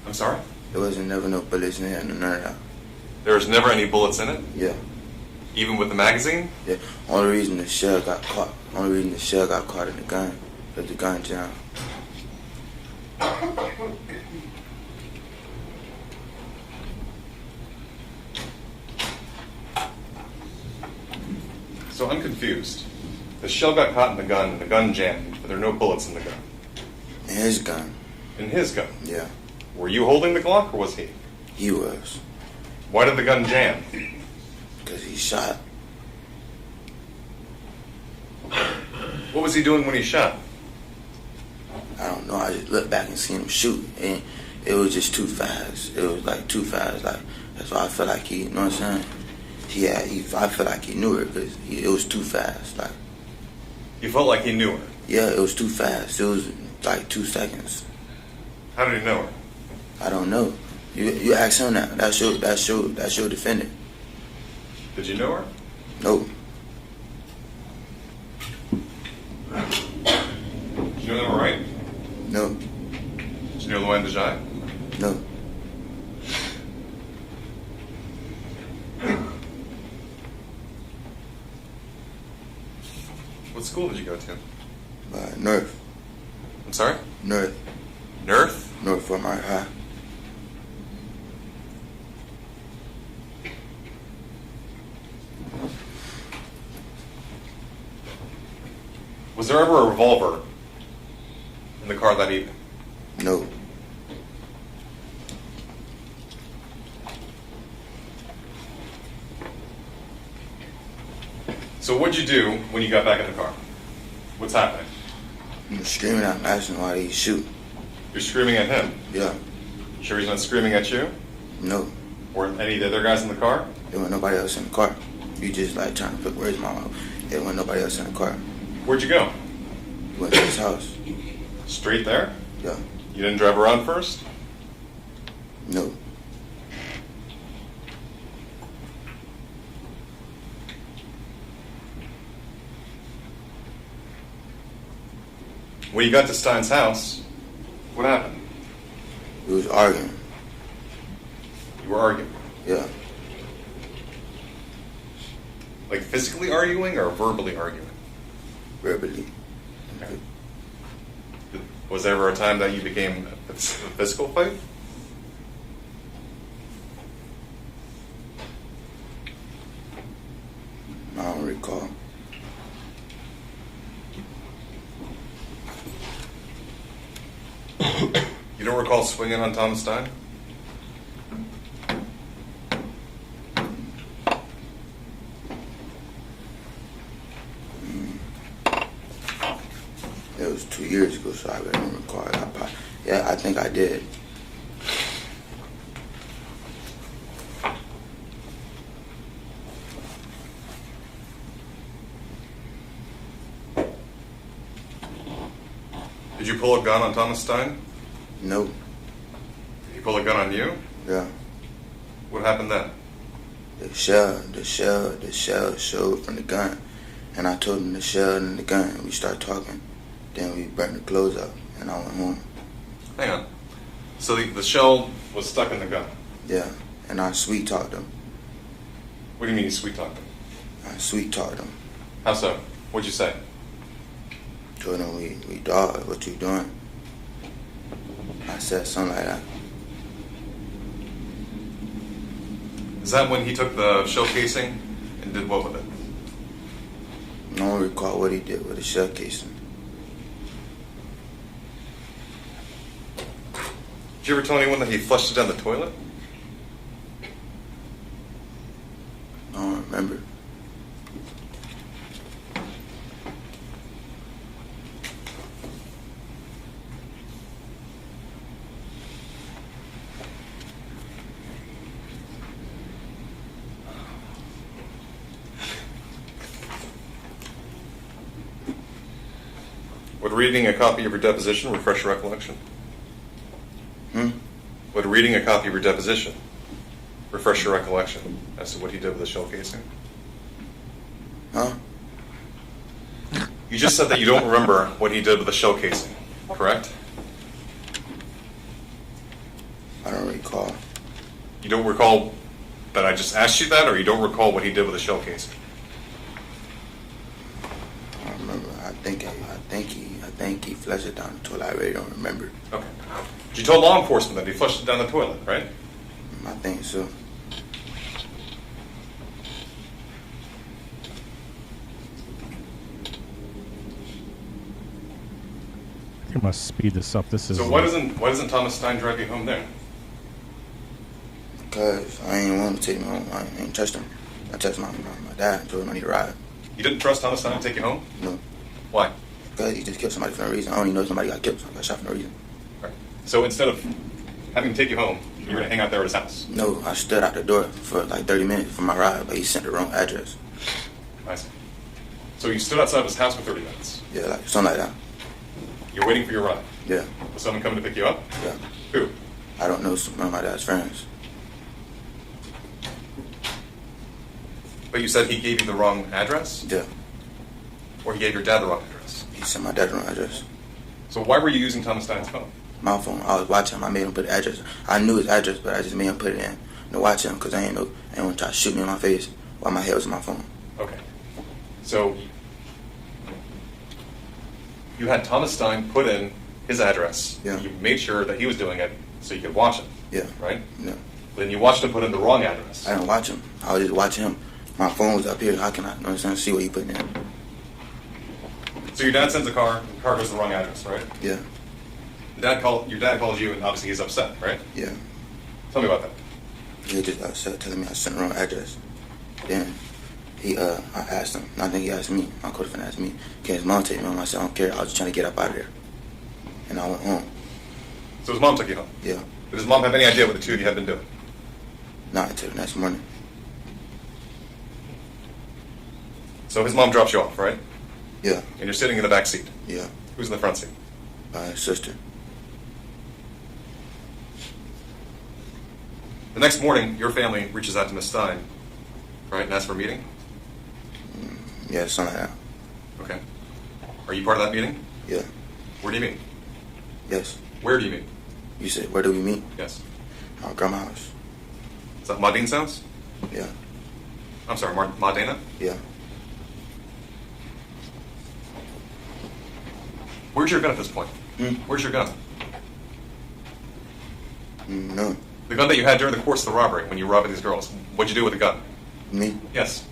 I'm sorry? There wasn't never no bullets in the head, no none of that. There was never any bullets in it? Yeah. Even with the magazine? Yeah. Only reason the shell got caught in the gun was the gun jammed. So I'm confused. The shell got caught in the gun and the gun jammed, but there are no bullets in the gun. In his gun. In his gun? Yeah. Were you holding the Glock or was he? He was. Why did the gun jam? Because he shot. What was he doing when he shot? I don't know. I just looked back and seen him shoot, and it was just too fast. It was like too fast. Like that's why I feel like he, you know what I'm saying? I feel like he knew her because it was too fast. Like You felt like he knew her? yeah, it was too fast. It was like 2 seconds. How did he know her? I don't know. You ask him that. That's your defendant. Did you know her? No. Did you know them right? No. Did you know Luann Dejai? No. What school did you go to? North. I'm sorry? North. North? North Fort Myers High. Was there ever a revolver in the car that evening? No. So what'd you do when you got back in the car? What's happening? I'm screaming out, asking why he shoot. You're screaming at him? Yeah. Sure he's not screaming at you? No. Or any of the other guys in the car? There wasn't nobody else in the car. You just like trying to put words in my mouth. There wasn't nobody else in the car. Where'd you go? We went to his house. Straight there? Yeah. You didn't drive around first? No. When you got to Stein's house, what happened? We was arguing. You were arguing? Yeah. Like physically arguing or verbally arguing? Verbally. Okay. Was there ever a time that you became a physical fight? I don't recall. You don't recall swinging on Thomas Stein? It was 2 years ago, so I really don't recall it. Yeah, I think I did. Did you pull a gun on Thomas Stein? No. Did he pull a gun on you? Yeah. What happened then? The shell showed from the gun. And I told him the shell and the gun, and we started talking. Then we burned the clothes up, and I went home. Hang on. So the shell was stuck in the gun? Yeah, and I sweet talked him. What do you mean you sweet talked him? I sweet talked him. How so? What'd you say? Told him we dog, what you doing? I said something like that. Is that when he took the shell casing and did what with it? I don't recall what he did with the shell casing. Did you ever tell anyone that he flushed it down the toilet? I don't remember. Would reading a copy of your deposition refresh your recollection? Would reading a copy of your deposition refresh your recollection as to what he did with the shell casing? Huh? You just said that you don't remember what he did with the shell casing, correct? I don't recall. You don't recall that I just asked you that, or you don't recall what he did with the shell casing? I don't remember. I think he flushed it down the toilet. I really don't remember. Okay. But you told law enforcement that he flushed it down the toilet, right? I think so. You must speed this up. This is. So why doesn't Thomas Stein drive you home there? Because I ain't want to take him home. I ain't trust him. I trust my dad and told him I need to ride. You didn't trust Thomas Stein to take you home? No. Why? Because he just killed somebody for no reason. I don't even know somebody got killed. So I got shot for no reason. Right. So instead of having him take you home, you were going to hang out there at his house? No, I stood out the door for like 30 minutes for my ride, but he sent the wrong address. I see. So you stood outside of his house for 30 minutes? Yeah, like something like that. You're waiting for your ride? Yeah. Was someone coming to pick you up? Yeah. Who? I don't know, one of my dad's friends. But you said he gave you the wrong address? Yeah. Or he gave your dad the wrong address? He sent my dad the wrong address. So why were you using Thomas Stein's phone? My phone. I was watching him. I made him put the address. I knew his address, but I just made him put it in to watch him because I ain't want to try to shoot me in my face while my head was in my phone. Okay. So you had Thomas Stein put in his address. Yeah. You made sure that he was doing it so you could watch him. Yeah. Right? Yeah. Then you watched him put in the wrong address. I didn't watch him. I was just watching him. My phone was up here. How can I see what he put in? So your dad sends a car, the car goes to the wrong address, right? Yeah. Your dad calls you, and obviously he's upset, right? Yeah. Tell me about that. He just upset, telling me I sent the wrong address. Then I asked him. I think he asked me. My co-defendant asked me, "Can his mom take me home?" I said, "I don't care. I was just trying to get up out of there." And I went home. So his mom took you home? Yeah. Did his mom have any idea what the two of you had been doing? Not until the next morning. So his mom drops you off, right? Yeah. And you're sitting in the back seat. Yeah. Who's in the front seat? My sister. The next morning, your family reaches out to Miss Stein, right, and asks for a meeting? Yeah, something like that. Okay. Are you part of that meeting? Yeah. Where do you meet? Yes. Where do you meet? You said, where do we meet? Yes. Our grandma's house. Is that Maudine's house? Yeah. I'm sorry, Maudina? Yeah. Where's your gun at this point? Where's your gun? No. The gun that you had during the course of the robbery when you were robbing these girls. What'd you do with the gun? Me? Yes.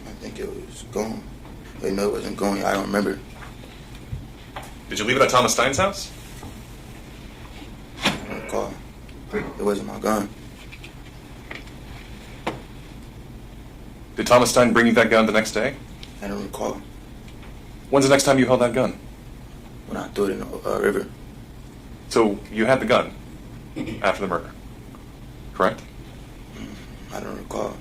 I think it was gone. Wait, no, it wasn't going. I don't remember. Did you leave it at Thomas Stein's house? I don't recall. It wasn't my gun. Did Thomas Stein bring you that gun the next day? I don't recall. When's the next time you held that gun? When I threw it in the river. So you had the gun after the murder, correct? I don't recall.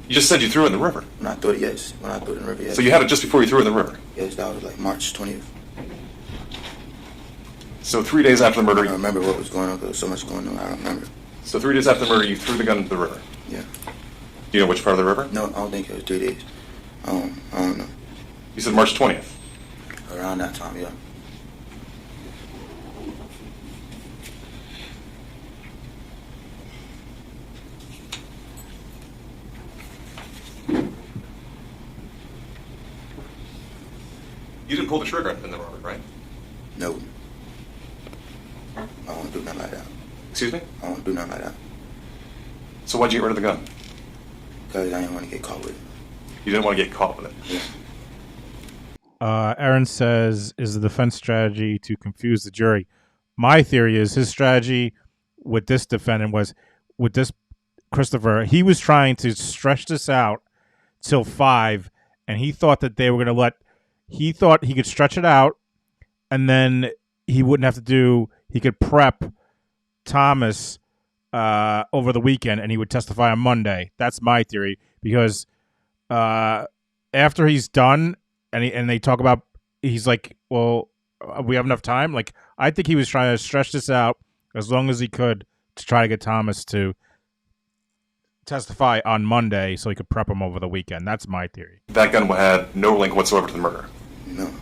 You just said you threw it in the river. When I threw it, yes. When I threw it in the river, yes. So you had it just before you threw it in the river? Yes, that was like March 20th. So 3 days after the murder... I don't remember what was going on because there was so much going on. I don't remember. So 3 days after the murder, you threw the gun into the river? Yeah. Do you know which part of the river? No, I don't think it was 3 days. I don't know. You said March 20th? Around that time, yeah. You didn't pull the trigger in the robbery, right? No. I won't do nothing like that. Excuse me? I won't do nothing like that. So why'd you get rid of the gun? Because I didn't want to get caught with it. You didn't want to get caught with it? Yeah. Aaron says, is the defense strategy to confuse the jury? my theory is his strategy with this defendant was, with this Christopher, he was trying to stretch this out till 5, and he thought that they were going to he thought he could stretch it out, and then he wouldn't have to he could prep Thomas over the weekend, and he would testify on Monday. That's my theory, because after he's done, and they talk about, he's like, well, we have enough time. Like, I think he was trying to stretch this out as long as he could to try to get Thomas to testify on Monday so he could prep him over the weekend. That's my theory. That gun had no link whatsoever to the murder. No.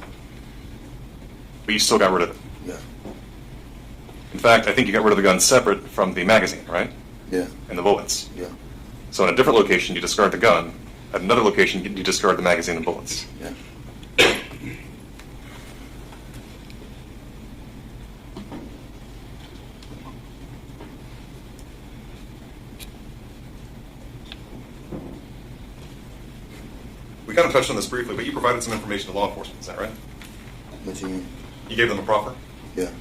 But you still got rid of it. Yeah. In fact, I think you got rid of the gun separate from the magazine, right? Yeah. And the bullets. Yeah. So in a different location, you discard the gun. At another location, you discard the magazine and bullets. Yeah. We kind of touched on this briefly, but you provided some information to law enforcement, is that right? What you mean? You gave them a proffer? Yeah.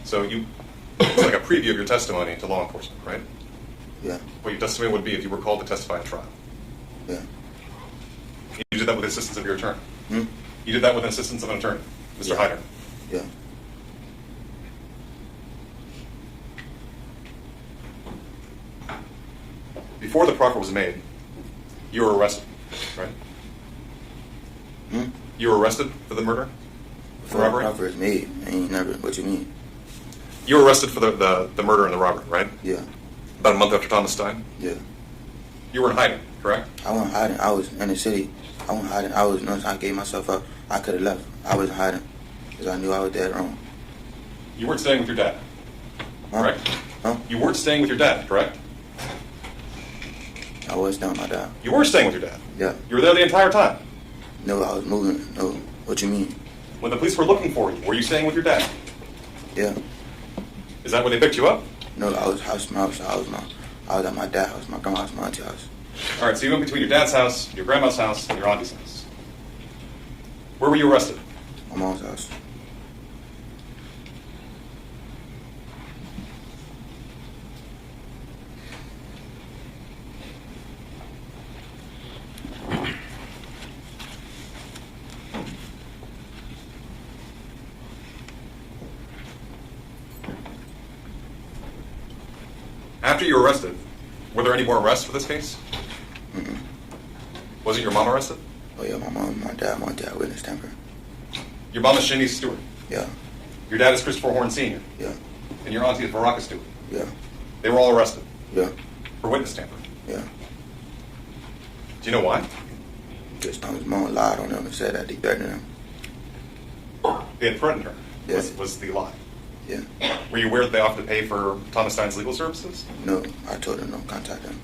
So it's like a preview of your testimony to law enforcement, right? Yeah. What your testimony would be if you were called to testify at trial. Yeah. You did that with the assistance of your attorney. Hmm? You did that with the assistance of an attorney, Mr. Hyder. Yeah. Before the proffer was made, you were arrested, right? Hmm? You were arrested for the murder? For robbery? Proffer is made. I ain't never. What you mean? You were arrested for the murder and the robbery, right? Yeah. About a month after Thomas Stein? Yeah. You were in hiding, correct? I wasn't hiding. I was in the city. I wasn't hiding. I gave myself up. I could have left. I wasn't hiding because I knew I was dead wrong. You weren't staying with your dad, correct? Huh? You weren't staying with your dad, correct? I was down with my dad. You were staying with your dad? Yeah. You were there the entire time? No, I was moving. No. What you mean? When the police were looking for you, were you staying with your dad? Yeah. Is that where they picked you up? No, I was at my dad's house, my grandma's, my auntie's house. All right, so you went between your dad's house, your grandma's house, and your auntie's house. Where were you arrested? My mom's house. After you were arrested, were there any more arrests for this case? Mm-mm. Wasn't your mom arrested? Oh yeah, my mom, my dad witness temper. Your mom is Shanice Stewart. Yeah. Your dad is Christopher Horn Sr. Yeah. And your auntie is Baraka Stewart. Yeah. They were all arrested. Yeah. For witness tampering. Yeah. Do you know why? Because Thomas' mom lied on them and said that they threatened him. They had threatened her. Yeah. Was the lie. Yeah. Were you aware that they offered to pay for Thomas Stein's legal services? No, I told them don't contact them.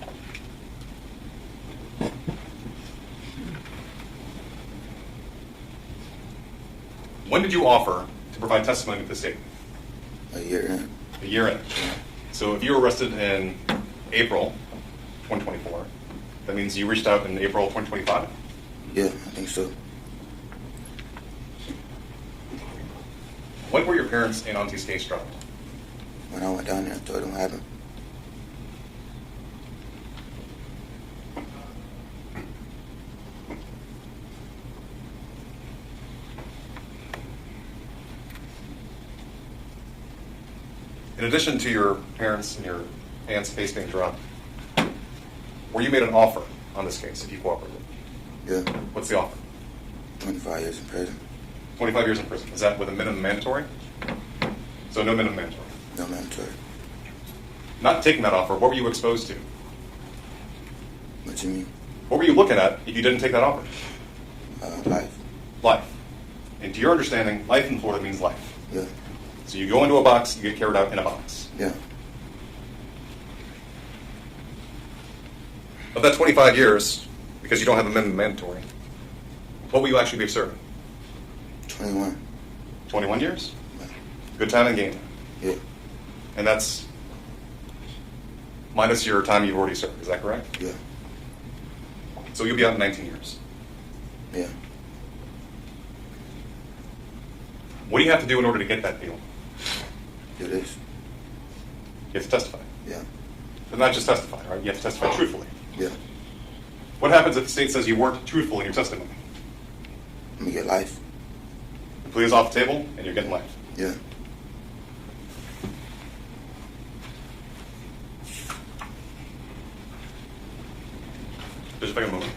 When did you offer to provide testimony to the state? A year in. A year in. So if you were arrested in April 2024, that means you reached out in April 2025? Yeah, I think so. When were your parents and auntie's case dropped? When I went down there, I told them what happened. In addition to your parents and your aunt's case being dropped, were you made an offer on this case if you cooperated? Yeah. What's the offer? 25 years in prison. 25 years in prison. Is that with a minimum mandatory? So no minimum mandatory. No mandatory. Not taking that offer, what were you exposed to? What you mean? What were you looking at if you didn't take that offer? Life. Life. And to your understanding, life in Florida means life. Yeah. So you go into a box, you get carried out in a box. Yeah. Of that 25 years, because you don't have a minimum mandatory, what will you actually be serving? 21. 21 years? Yeah. Good time and game. Yeah. And that's minus your time you've already served, is that correct? Yeah. So you'll be out in 19 years. Yeah. What do you have to do in order to get that deal? do this. You have to testify. Yeah. But not just testify, right? You have to testify truthfully. Yeah. What happens if the state says you weren't truthful in your testimony? I'm gonna get life. The plea is off the table, and you're getting life. Yeah. Just if I can move.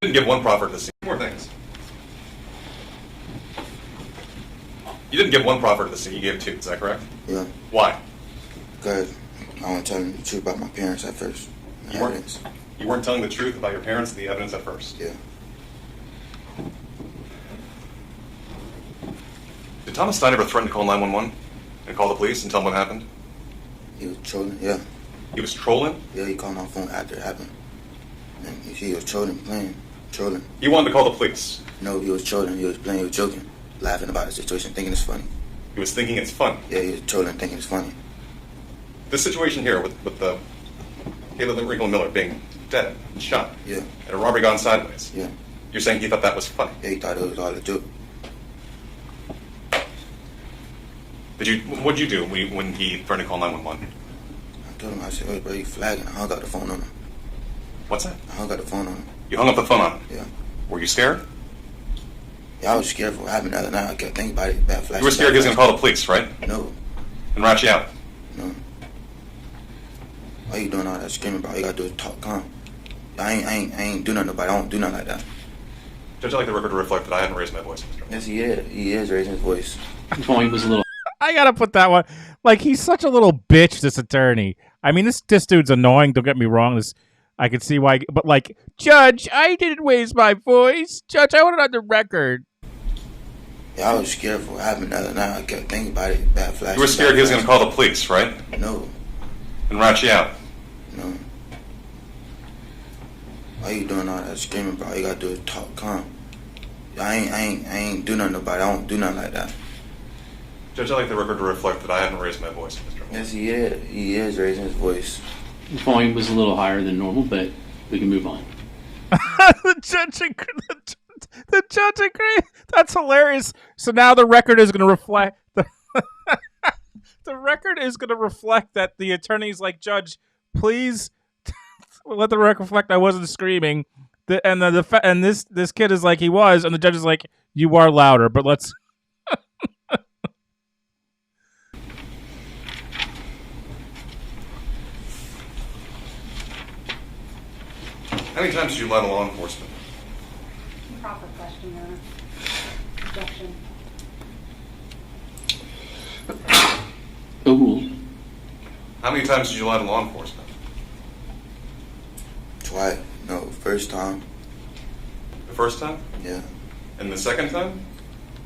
You didn't give one proffer to the scene. Two more things. You didn't give one proffer to the scene. You gave two. Is that correct? Yeah. Why? Because I want to tell them the truth about my parents at first. You weren't telling the truth about your parents and the evidence at first. Yeah. Did Thomas Stein ever threaten to call 911 and call the police and tell them what happened? He was trolling, yeah. He was trolling? Yeah, he called my phone after it happened. And he was trolling, trolling. He wanted to call the police? No, he was trolling, he was playing, he was joking, laughing about the situation, thinking it's funny. He was thinking it's fun? Yeah, he was trolling, thinking it's funny. This situation here with the Caleb Wrinkle Miller being dead and shot, yeah, and a robbery gone sideways, yeah. You're saying he thought that was funny? Yeah, he thought it was all a joke. What'd you do when he threatened to call 911? I told him, I said, "Hey, bro, you flagging." I hung up the phone on him. What's that? I hung up the phone on him. You hung up the phone on him? Yeah. Were you scared? Yeah, I was scared for what happened the other night. I kept thinking about it. Bad flash. You were scared he was going to call the police, right? No. And rat you out? No. Why you doing all that screaming, bro? All you gotta do is talk calm. I ain't do nothing about it. I don't do nothing like that. Judge, I'd like the record to reflect that I haven't raised my voice, Mr. Yes, he is. He is raising his voice. The volume was a little. I gotta put that one. Like, he's such a little bitch, this attorney. I mean, this dude's annoying. Don't get me wrong. I can see why. But like, Judge, I didn't raise my voice. Judge, I want it on the record. Yeah, I was scared for what happened the other night. I kept thinking about it. Bad flash. You were scared he was going to call the police, right? No. And rat you out? No. Why you doing all that screaming, bro? All you gotta do is talk calm. I ain't do nothing about it. I don't do nothing like that. Judge, I'd like the record to reflect that I haven't raised my voice, Mr. Yes, he is. He is raising his voice. The volume was a little higher than normal, but we can move on. The judge agreed. That's hilarious. So now the record is going to reflect the record is going to reflect that the attorney's like, Judge, please let the record reflect I wasn't screaming. And this kid is like, he was, and the judge is like, you are louder, but let's. How many times did you lie to law enforcement? Proper question, Your Honor. Objection. Overruled. How many times did you lie to law enforcement? Twice. No, first time. The first time? Yeah. And the second time?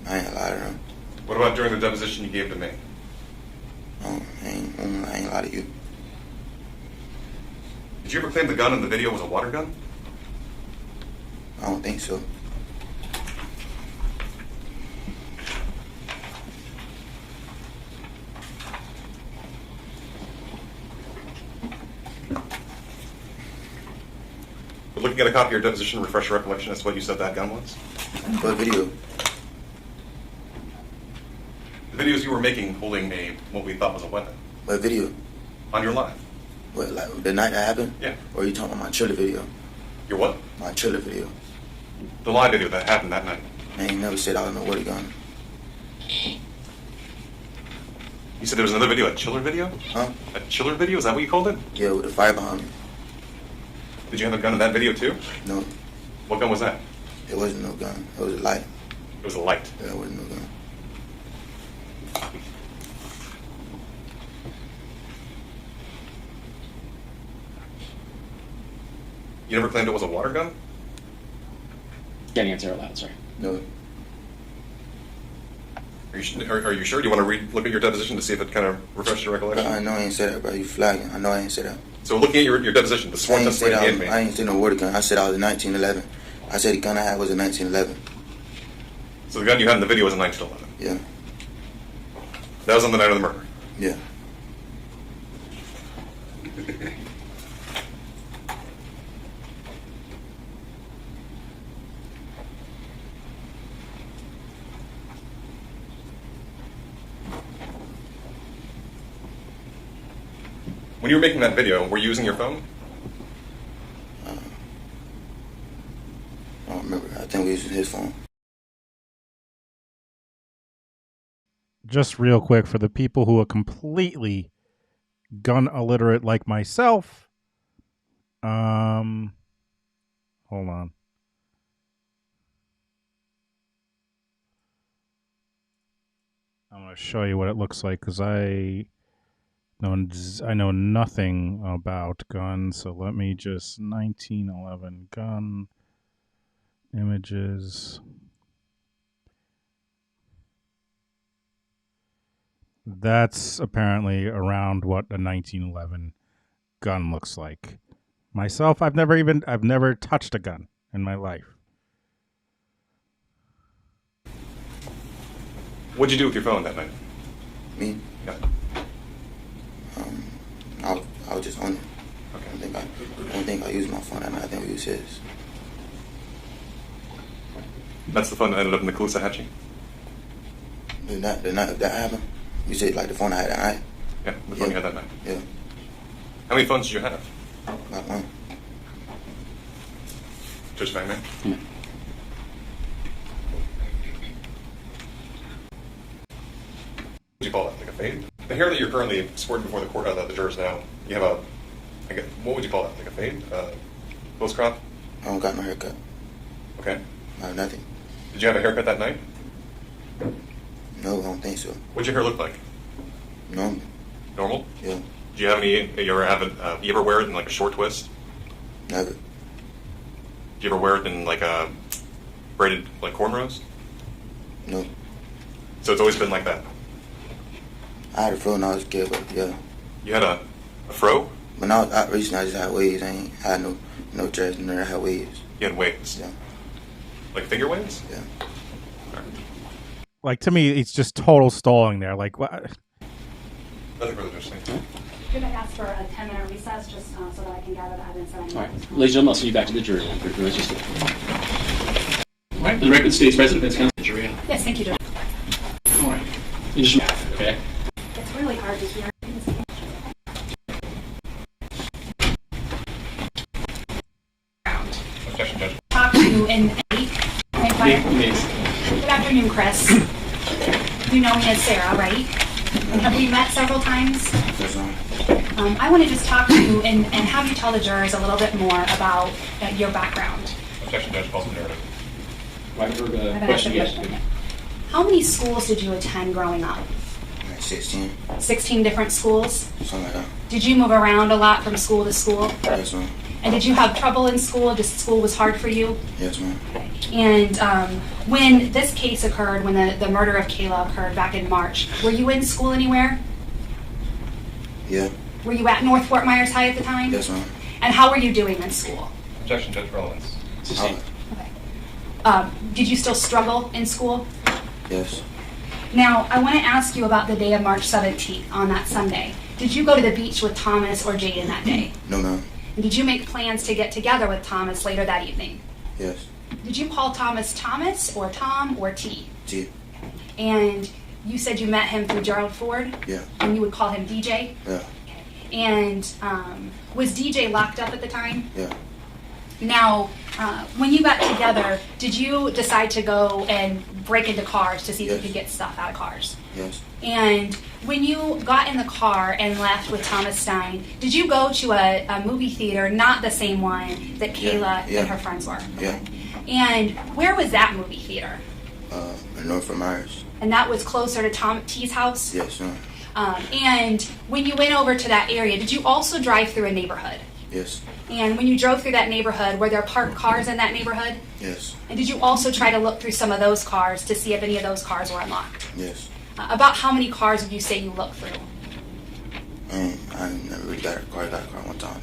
I ain't lie to them. What about during the deposition you gave to me? No, I ain't lie to you. Did you ever claim the gun in the video was a water gun? I don't think so. But looking at a copy of your deposition, refresh your recollection as to what you said that gun was? What video? The videos you were making holding what we thought was a weapon. What video? On your live. What, like the night that happened? Yeah. Or are you talking about my chiller video? Your what? My chiller video. The live video that happened that night. I ain't never said I was no water gun. You said there was another video, a chiller video? Huh? A chiller video? Is that what you called it? Yeah, with the fire behind me. Did you have a gun in that video too? No. What gun was that? It wasn't no gun. It was a light. It was a light. Yeah, it wasn't no gun. You never claimed it was a water gun? Can't answer out loud, sorry. No. Are you sure? Do you want to look at your deposition to see if it kind of refreshes your recollection? Bro, I know I ain't said that, bro. You flagging. I know I ain't said that. So looking at your deposition, the sworn testimony you gave me. I ain't said no water gun. I said I was in 1911. I said the gun I had was in 1911. So the gun you had in the video was in 1911? Yeah. That was on the night of the murder? Yeah. When you were making that video, were you using your phone? I don't remember. I think we used his phone. Just real quick, for the people who are completely gun illiterate like myself, hold on. I'm going to show you what it looks like because I know nothing about guns. So let me just 1911 gun images. That's apparently around what a 1911 gun looks like. Myself, I've never touched a gun in my life. What'd you do with your phone that night? Me? Yeah. I was just on it. Okay. I don't think I used my phone that night. I think we used his. That's the phone that ended up in the Caloosahatchee? The night that happened? You said like the phone I had that night? Yeah, the phone you had that night. Yeah. How many phones did you have? About one. Judge Steinman? Yeah. What do you call that? Like a fade? The hair that you're currently sporting before the court, the jurors now, you have a, what would you call that? Like a fade? Close crop? I don't got no haircut. Okay. No, nothing. Did you have a haircut that night? No, I don't think so. What'd your hair look like? Normal. Normal? Yeah. Do you have any, you ever wear it in like a short twist? Never. Do you ever wear it in like a braided, like cornrows? No. So it's always been like that? I had a fro when I was a kid, but yeah. You had a fro? But now, recently I just had waves. I ain't had no dreads, and I had waves. You had waves? Yeah. Like finger waves? Yeah. Like, to me, it's just total stalling there. Like, what? Nothing further to say. Could I ask for a 10-minute recess just so that I can gather the evidence that I need? All right. Ladies and gentlemen, I'll send you back to the jury room. All right. The record states President Defense Counsel, the jury. Yes, thank you, Judge. All right. You just, okay. It's really hard to hear. Objection, Judge. Talk to you in Good afternoon, Chris. You know me as Sarah, right? Have we met several times? That's all. I want to just talk to you and have you tell the jurors a little bit more about your background. Objection, Judge. False narrative. Right, for I the have an question, extra yes. question. How many schools did you attend growing up? Like 16. 16 different schools? Something like that. Did you move around a lot from school to school? Yes, ma'am. And did you have trouble in school? Just school was hard for you? Yes, ma'am. And when this case occurred, when the murder of Kayla occurred back in March, were you in school anywhere? Yeah. Were you at North Fort Myers High at the time? Yes, ma'am. And how were you doing in school? Objection, Judge. Relevance. Oh, Okay. Did you still struggle in school? yes. Now, I want to ask you about the day of March 17th, on that Sunday. Did you go to the beach with Thomas or Jaden that day? No, ma'am. And did you make plans to get together with Thomas later that evening? Yes. Did you call Thomas Thomas or Tom or T? T. And you said you met him through Gerald Ford? Yeah. And you would call him DJ? Yeah. And was DJ locked up at the time? Yeah. Now, when you got together, did you decide to go and break into cars to see if Yes. you could get stuff out of cars? Yes. And when you got in the car and left with Thomas Stein, did you go to a movie theater, not the same one that Kayla Yeah. and her friends were? Yeah. And where was that movie theater? In North Fort Myers. And that was closer to Tom T's house? Yes, ma'am. And when you went over to that area, did you also drive through a neighborhood? Yes. And when you drove through that neighborhood, were there parked cars in that neighborhood? Yes. And did you also try to look through some of those cars to see if any of those cars were unlocked? Yes. About how many cars would you say you looked through? I never really got a car. I got a car one time.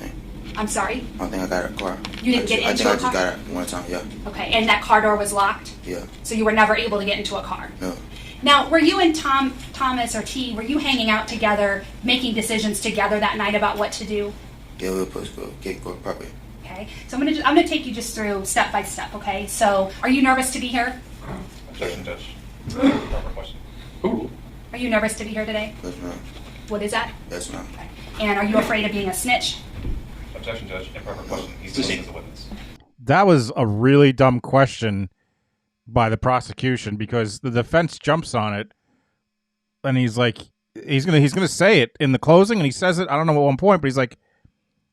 I'm sorry? I don't think I got a car. You didn't get into I think a I just car? got it one time, yeah. Okay, and that car door was locked? Yeah. So you were never able to get into a car? No. Now, were you and Thomas or T, were you hanging out together, making decisions together that night about what to do? Yeah, we were supposed to go properly. Okay, so I'm gonna take you just through step by step, okay? So, are you nervous to be here? Objection, Judge. Proper question. Ooh. Are you nervous to be here today? Yes, ma'am. What is that? Yes, ma'am. Okay. And are you afraid of being a snitch? Objection, Judge. Improper question. He's listed as a witness. That was a really dumb question by the prosecution because the defense jumps on it, and he's like, he's gonna say it in the closing, and he says it. I don't know at one point, but he's like,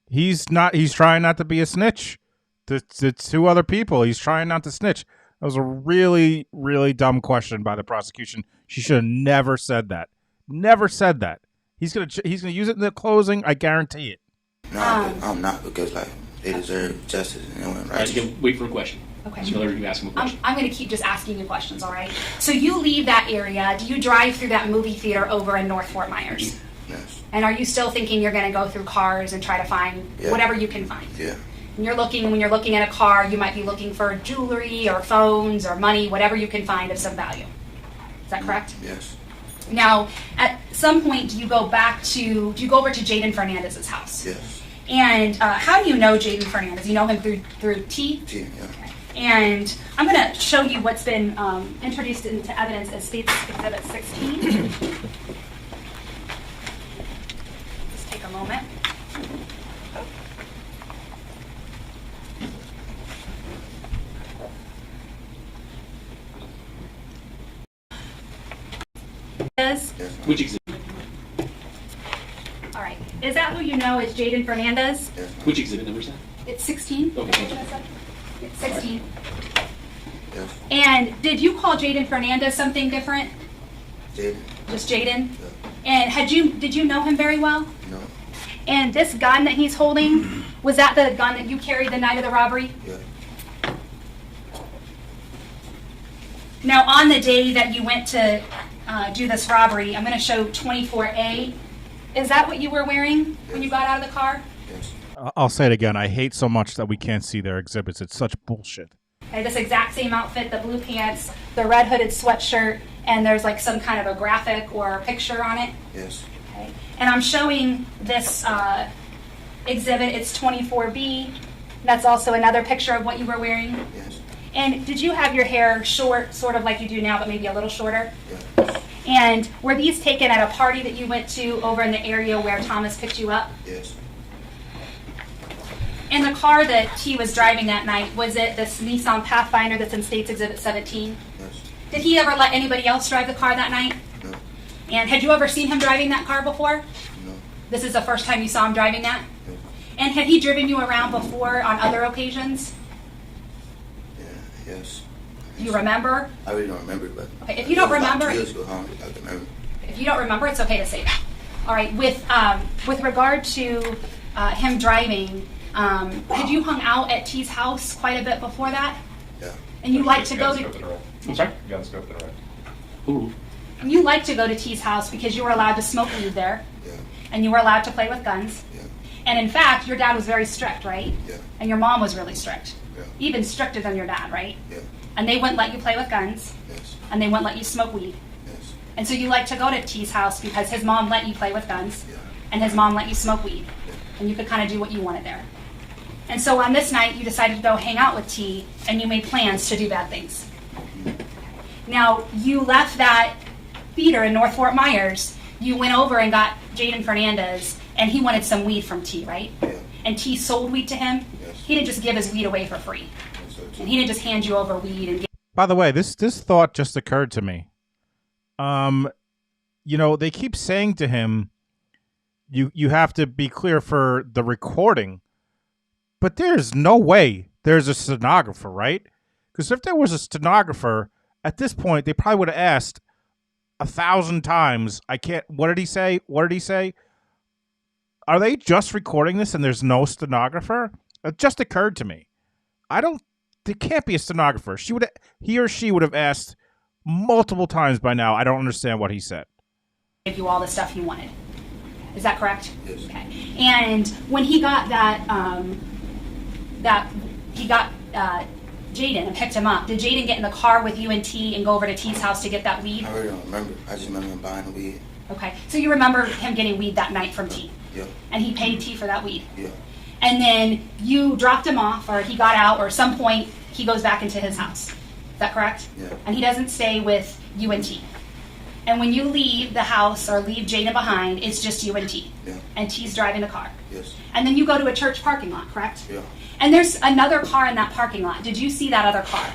he's trying not to be a snitch to two other people. He's trying not to snitch. That was a really, really dumb question by the prosecution. She should have never said that. Never said that. He's gonna use it in the closing. I guarantee it. No, I'm not, because like they deserve justice and right. Wait for a question. Okay. So you ask him a question. I'm going to keep just asking you questions, all right? So you leave that area. Do you drive through that movie theater over in North Fort Myers? Yes. And are you still thinking you're going to go through cars and try to find whatever you can find? Yeah. And when you're looking at a car, you might be looking for jewelry or phones or money, whatever you can find of some value. Is that correct? Yes. Now, at some point, do you go over to Jaden Fernandez's house? Yes. And how do you know Jaden Fernandez? You know him through T? T, yeah. Okay. And I'm going to show you what's been introduced into evidence as State's Exhibit 16. Just take a moment. Which exhibit? All right. Is that who you know as Jaden Fernandez? Yes. Which exhibit number is that? It's 16. Okay, thank you. It's 16. Yes. And did you call Jaden Fernandez something different? Jaden. Just Jaden? Yeah. And did you know him very well? No. And this gun that he's holding, was that the gun that you carried the night of the robbery? Yeah. Now, on the day that you went to do this robbery, I'm going to show 24A. Is that what you were wearing when you got out of the car? Yes. I'll say it again. I hate so much that we can't see their exhibits. It's such bullshit. Okay, this exact same outfit, the blue pants, the red hooded sweatshirt, and there's like some kind of a graphic or a picture on it. Yes. Okay. And I'm showing this exhibit. It's 24B. That's also another picture of what you were wearing. Yes. And did you have your hair short, sort of like you do now, but maybe a little shorter? Yeah. And were these taken at a party that you went to over in the area where Thomas picked you up? Yes. And the car that T was driving that night, was it this Nissan Pathfinder that's in State's Exhibit 17? Yes. Did he ever let anybody else drive the car that night? No. And had you ever seen him driving that car before? No. This is the first time you saw him driving that? No. And had he driven you around before on other occasions? Yeah. Yes. You remember? I really don't remember, but Okay, if you don't remember, about 2 years ago, I can remember. if you don't remember, it's okay to say that. All right. With regard to him driving, had you hung out at T's house quite a bit before that? Yeah. And you like to go to? I'm sorry? You got the scope of the right. Ooh. And you like to go to T's house because you were allowed to smoke weed there, Yeah. and you were allowed to play with guns. Yeah. And in fact, your dad was very strict, right? Yeah. And your mom was really strict, Yeah. even stricter than your dad, right? Yeah. And they wouldn't let you play with guns, Yes. and they wouldn't let you smoke weed. Yes. And so you like to go to T's house because his mom let you play with guns, Yeah. and his mom let you smoke weed, Yeah. and you could kind of do what you wanted there. And so on this night, you decided to go hang out with T, and you made plans to do bad things. Now, you left that theater in North Fort Myers. You went over and got Jaden Fernandez, and he wanted some weed from T, right? Yeah. And T sold weed to him. Yes. He didn't just give his weed away for free. Yes, sir. And he didn't just hand you over weed and By the way, this thought just occurred to me. They keep saying to him, you have to be clear for the recording, but there's no way there's a stenographer, right? Because if there was a stenographer, at this point, they probably would have asked 1,000 times, what did he say? What did he say? Are they just recording this and there's no stenographer? It just occurred to me. There can't be a stenographer. He or she would have asked multiple times by now. I don't understand what he said. give you all the stuff you wanted. Is that correct? Yes. Okay. And when he got Jaden and picked him up, did Jaden get in the car with you and T and go over to T's house to get that weed? I really don't remember. I just remember him buying the weed. Okay. So you remember him getting weed that night from T? Yeah. And he paid T for that weed? Yeah. And then you dropped him off, or he got out, or at some point he goes back into his house. Is that correct? Yeah. And he doesn't stay with you and T? And when you leave the house or leave Jada behind, it's just you and T. Yeah. And T's driving the car. Yes. And then you go to a church parking lot, correct? Yeah. And there's another car in that parking lot. Did you see that other car?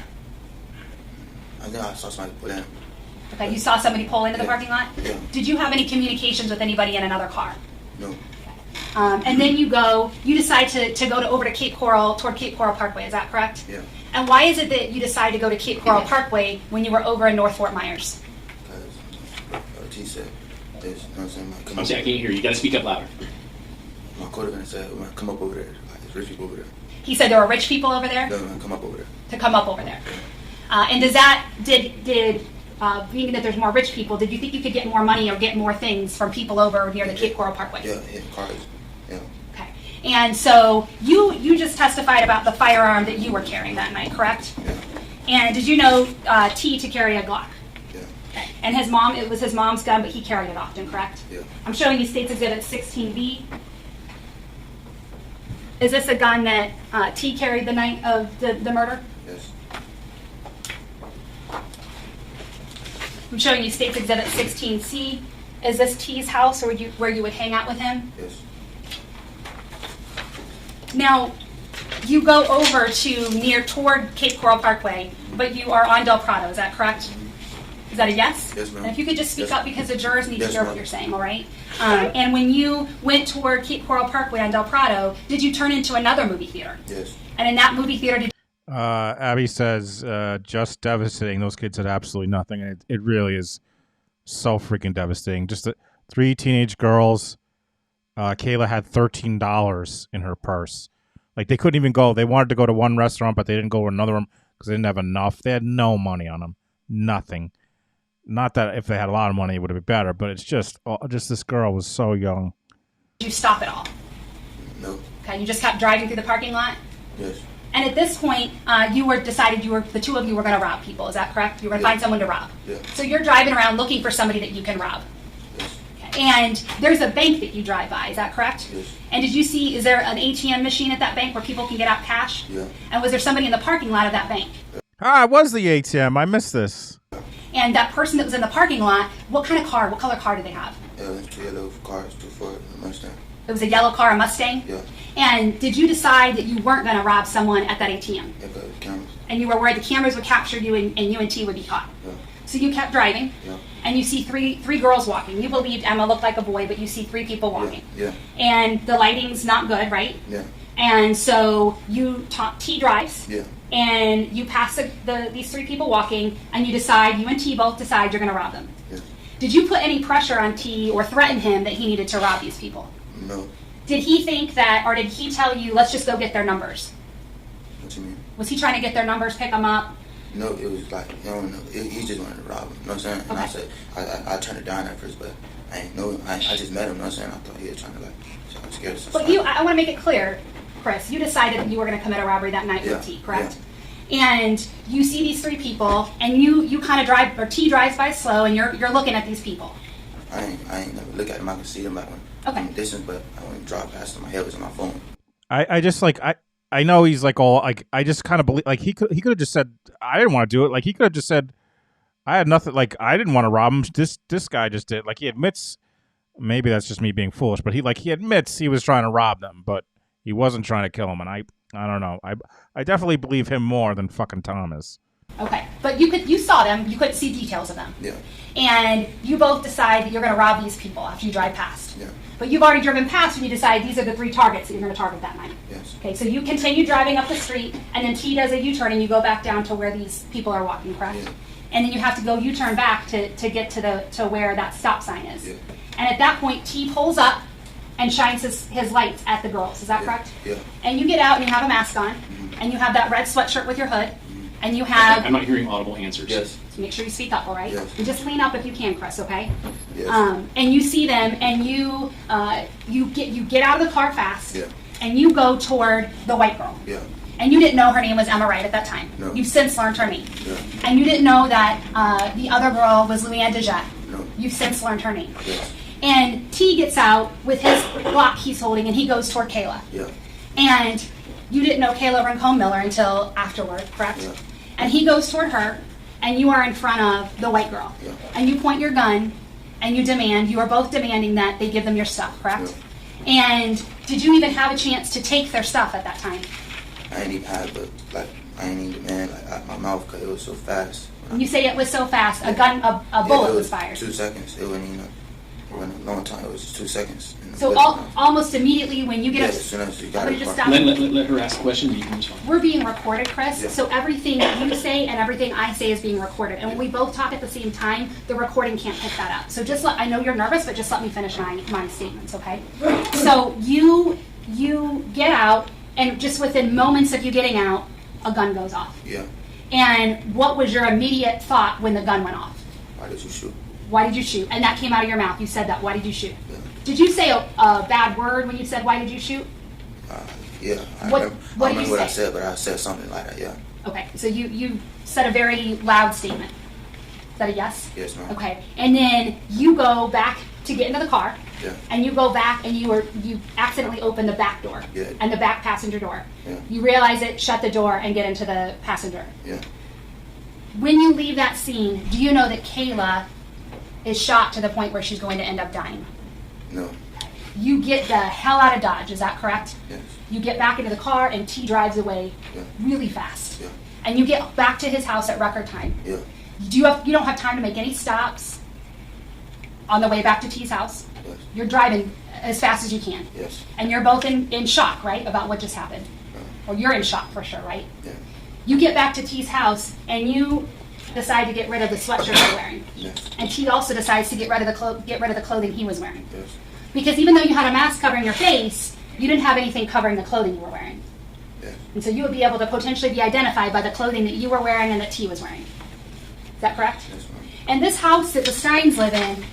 I think I saw somebody pull in. Okay, you saw somebody pull into the parking lot? Yeah. Did you have any communications with anybody in another car? No. And then you decide to go over to Cape Coral, toward Cape Coral Parkway, is that correct? Yeah. And why is it that you decide to go to Cape Coral Parkway when you were over in North Fort Myers? Because T said this, you know what I'm saying? Like, come I'm saying, I can't hear you. You got to speak up louder. My quarter gonna say, man, come up over there. Like, there's rich people over there. He said there were rich people over there? No, man, come up over there. To come up over there. And being that there's more rich people, did you think you could get more money or get more things from people over near the Cape Coral Parkway? Yeah, hitting cars. Yeah. Okay. And so you just testified about the firearm that you were carrying that night, correct? Yeah. And did you know T to carry a Glock? Yeah. Okay. And it was his mom's gun, but he carried it often, correct? Yeah. I'm showing you State's Exhibit 16B. Is this a gun that T carried the night of the murder? Yes. I'm showing you State's Exhibit 16C. Is this T's house or where you would hang out with him? Yes. Now, you go over to toward Cape Coral Parkway, but you are on Del Prado, is that correct? Is that a yes? Yes, ma'am. And if you could just speak Yes. up because the jurors need to Yes, hear what ma'am. you're saying, all right? And when you went toward Cape Coral Parkway on Del Prado, did you turn into another movie theater? Yes. And in that movie theater, did Abby says, just devastating. Those kids had absolutely nothing. And it really is so freaking devastating. Just 3 teenage girls. Kayla had $13 in her purse. Like, they couldn't even go. They wanted to go to one restaurant, but they didn't go to another one because they didn't have enough. They had no money on them. Nothing. Not that if they had a lot of money, it would have been better, but it's just this girl was so young. you stop at all? No. Okay, you just kept driving through the parking lot? Yes. And at this point, the two of you were going to rob people. Is that correct? You were going to Yeah. find someone to rob. Yeah. So you're driving around looking for somebody that you can rob. Yes. Okay. And there's a bank that you drive by. Is that correct? Yes. And is there an ATM machine at that bank where people can get out cash? Yeah. And was there somebody in the parking lot of that bank? It was the ATM. I missed this. And that person that was in the parking lot, what color car did they have? Yeah, there's 2 yellow cars, 2 Ford, and a Mustang. It was a yellow car, a Mustang? Yeah. And did you decide that you weren't going to rob someone at that ATM? Yeah, because cameras. And you were worried the cameras would capture you and you and T would be caught? Yeah. So you kept driving, Yeah. and you see three girls walking. You believed Emma looked like a boy, but you see 3 people walking. Yeah. And the lighting's not good, right? Yeah. And so T drives, Yeah. and you pass these 3 people walking, and you and T both decide you're going to rob them. Yeah. Did you put any pressure on T or threaten him that he needed to rob these people? No. Did he think that, or did he tell you, let's just go get their numbers? What you mean? Was he trying to get their numbers, pick them up? No, it was like, you don't know, he just wanted to rob him, you know what I'm saying? And I Okay. said, I turned it down at first, but I ain't know, I just met him, you know what I'm saying? I thought he was trying to, like, so I'm scared of some But stuff. I want to make it clear, Chris, you decided that you were going to commit a robbery that night Yeah, with T, correct? And you see these 3 people, and you kind of drive, or T drives by slow, and you're looking at these people. I ain't never look at him, I can see him like Okay. from a distance, but I wouldn't drive past him, my head was on my phone. I just like I know he's like all like I just kind of believe like he could have just said I didn't want to do it. Like he could have just said I had nothing. Like I didn't want to rob him. This guy just did. Like he admits. Maybe that's just me being foolish, but he admits he was trying to rob them, but he wasn't trying to kill him. And I don't know. I definitely believe him more than fucking Thomas. Okay, but you saw them, you couldn't see details of them. Yeah. And you both decide that you're going to rob these people after you drive past. Yeah. But you've already driven past and you decide these are the 3 targets that you're going to target that night. Yes. Okay, so you continue driving up the street, and then T does a U-turn, and you go back down to where these people are walking, correct? Yeah. And then you have to go U-turn back to get to where that stop sign is. Yeah. And at that point, T pulls up and shines his lights at the girls. Is that correct? Yeah. And you get out and you have a mask on, and you have that red sweatshirt with your hood, and you have... I'm not hearing audible answers. Yes. So make sure you speak up, all right? Yes. And just lean up if you can, Chris, okay? Yes. And you see them, and you get out of the car fast, Yeah. and you go toward the white girl. Yeah. And you didn't know her name was Emma Wright at that time. No. You've since learned her name. Yeah. And you didn't know that the other girl was Luann DeJette. No. You've since learned her name. Yes. And T gets out with his Glock he's holding, and he goes toward Kayla. Yeah. And you didn't know Kayla Rincon Miller until afterward, correct? Yeah. And he goes toward her, and you are in front of the white girl. Yeah. And you point your gun and you are both demanding that they give them your stuff, correct? Yeah. And did you even have a chance to take their stuff at that time? I ain't even had, but like I ain't even demand like out my mouth because it was so fast. When you say it was so fast, a bullet was fired. 2 seconds. It wasn't even a long time. It was just 2 seconds. So almost immediately when you get up, as soon as you got I'm it. gonna just stop. Let her ask a question. You can respond. We're being recorded, Chris. Yeah. So everything you say and everything I say is being recorded. And when we both talk at the same time, the recording can't pick that up. So I know you're nervous, but just let me finish my statements, okay? So you get out, and just within moments of you getting out, a gun goes off. Yeah. And what was your immediate thought when the gun went off? Why did you shoot? Why did you shoot? And that came out of your mouth. You said that. Why did you shoot? Yeah. Did you say a bad word when you said, why did you shoot? Yeah. What I did remember you what say? I said, but I said something like that. Yeah. Okay, so you said a very loud statement. Is that a yes? Yes, ma'am. Okay, and then you go back to get into the car. Yeah. And you go back and you accidentally open the back door. Yeah. And the back passenger door. Yeah. You realize it, shut the door, and get into the passenger. Yeah. When you leave that scene, do you know that Kayla is shot to the point where she's going to end up dying? No. You get the hell out of Dodge, is that correct? Yes. You get back into the car and T drives away Yeah. really fast. Yeah. And you get back to his house at record time. Yeah. You don't have time to make any stops on the way back to T's house. Yes. You're driving as fast as you can. Yes. And you're both in shock, right, about what just happened. Or you're in shock for sure, right? Yeah. You get back to T's house and you decide to get rid of the sweatshirt you're wearing. Yes. And T also decides to get rid of the clothing he was wearing. Yes. Because even though you had a mask covering your face, you didn't have anything covering the clothing you were wearing. Yes. And so you would be able to potentially be identified by the clothing that you were wearing and that T was wearing. Is that correct? Yes, ma'am. And this house that the Steins live in,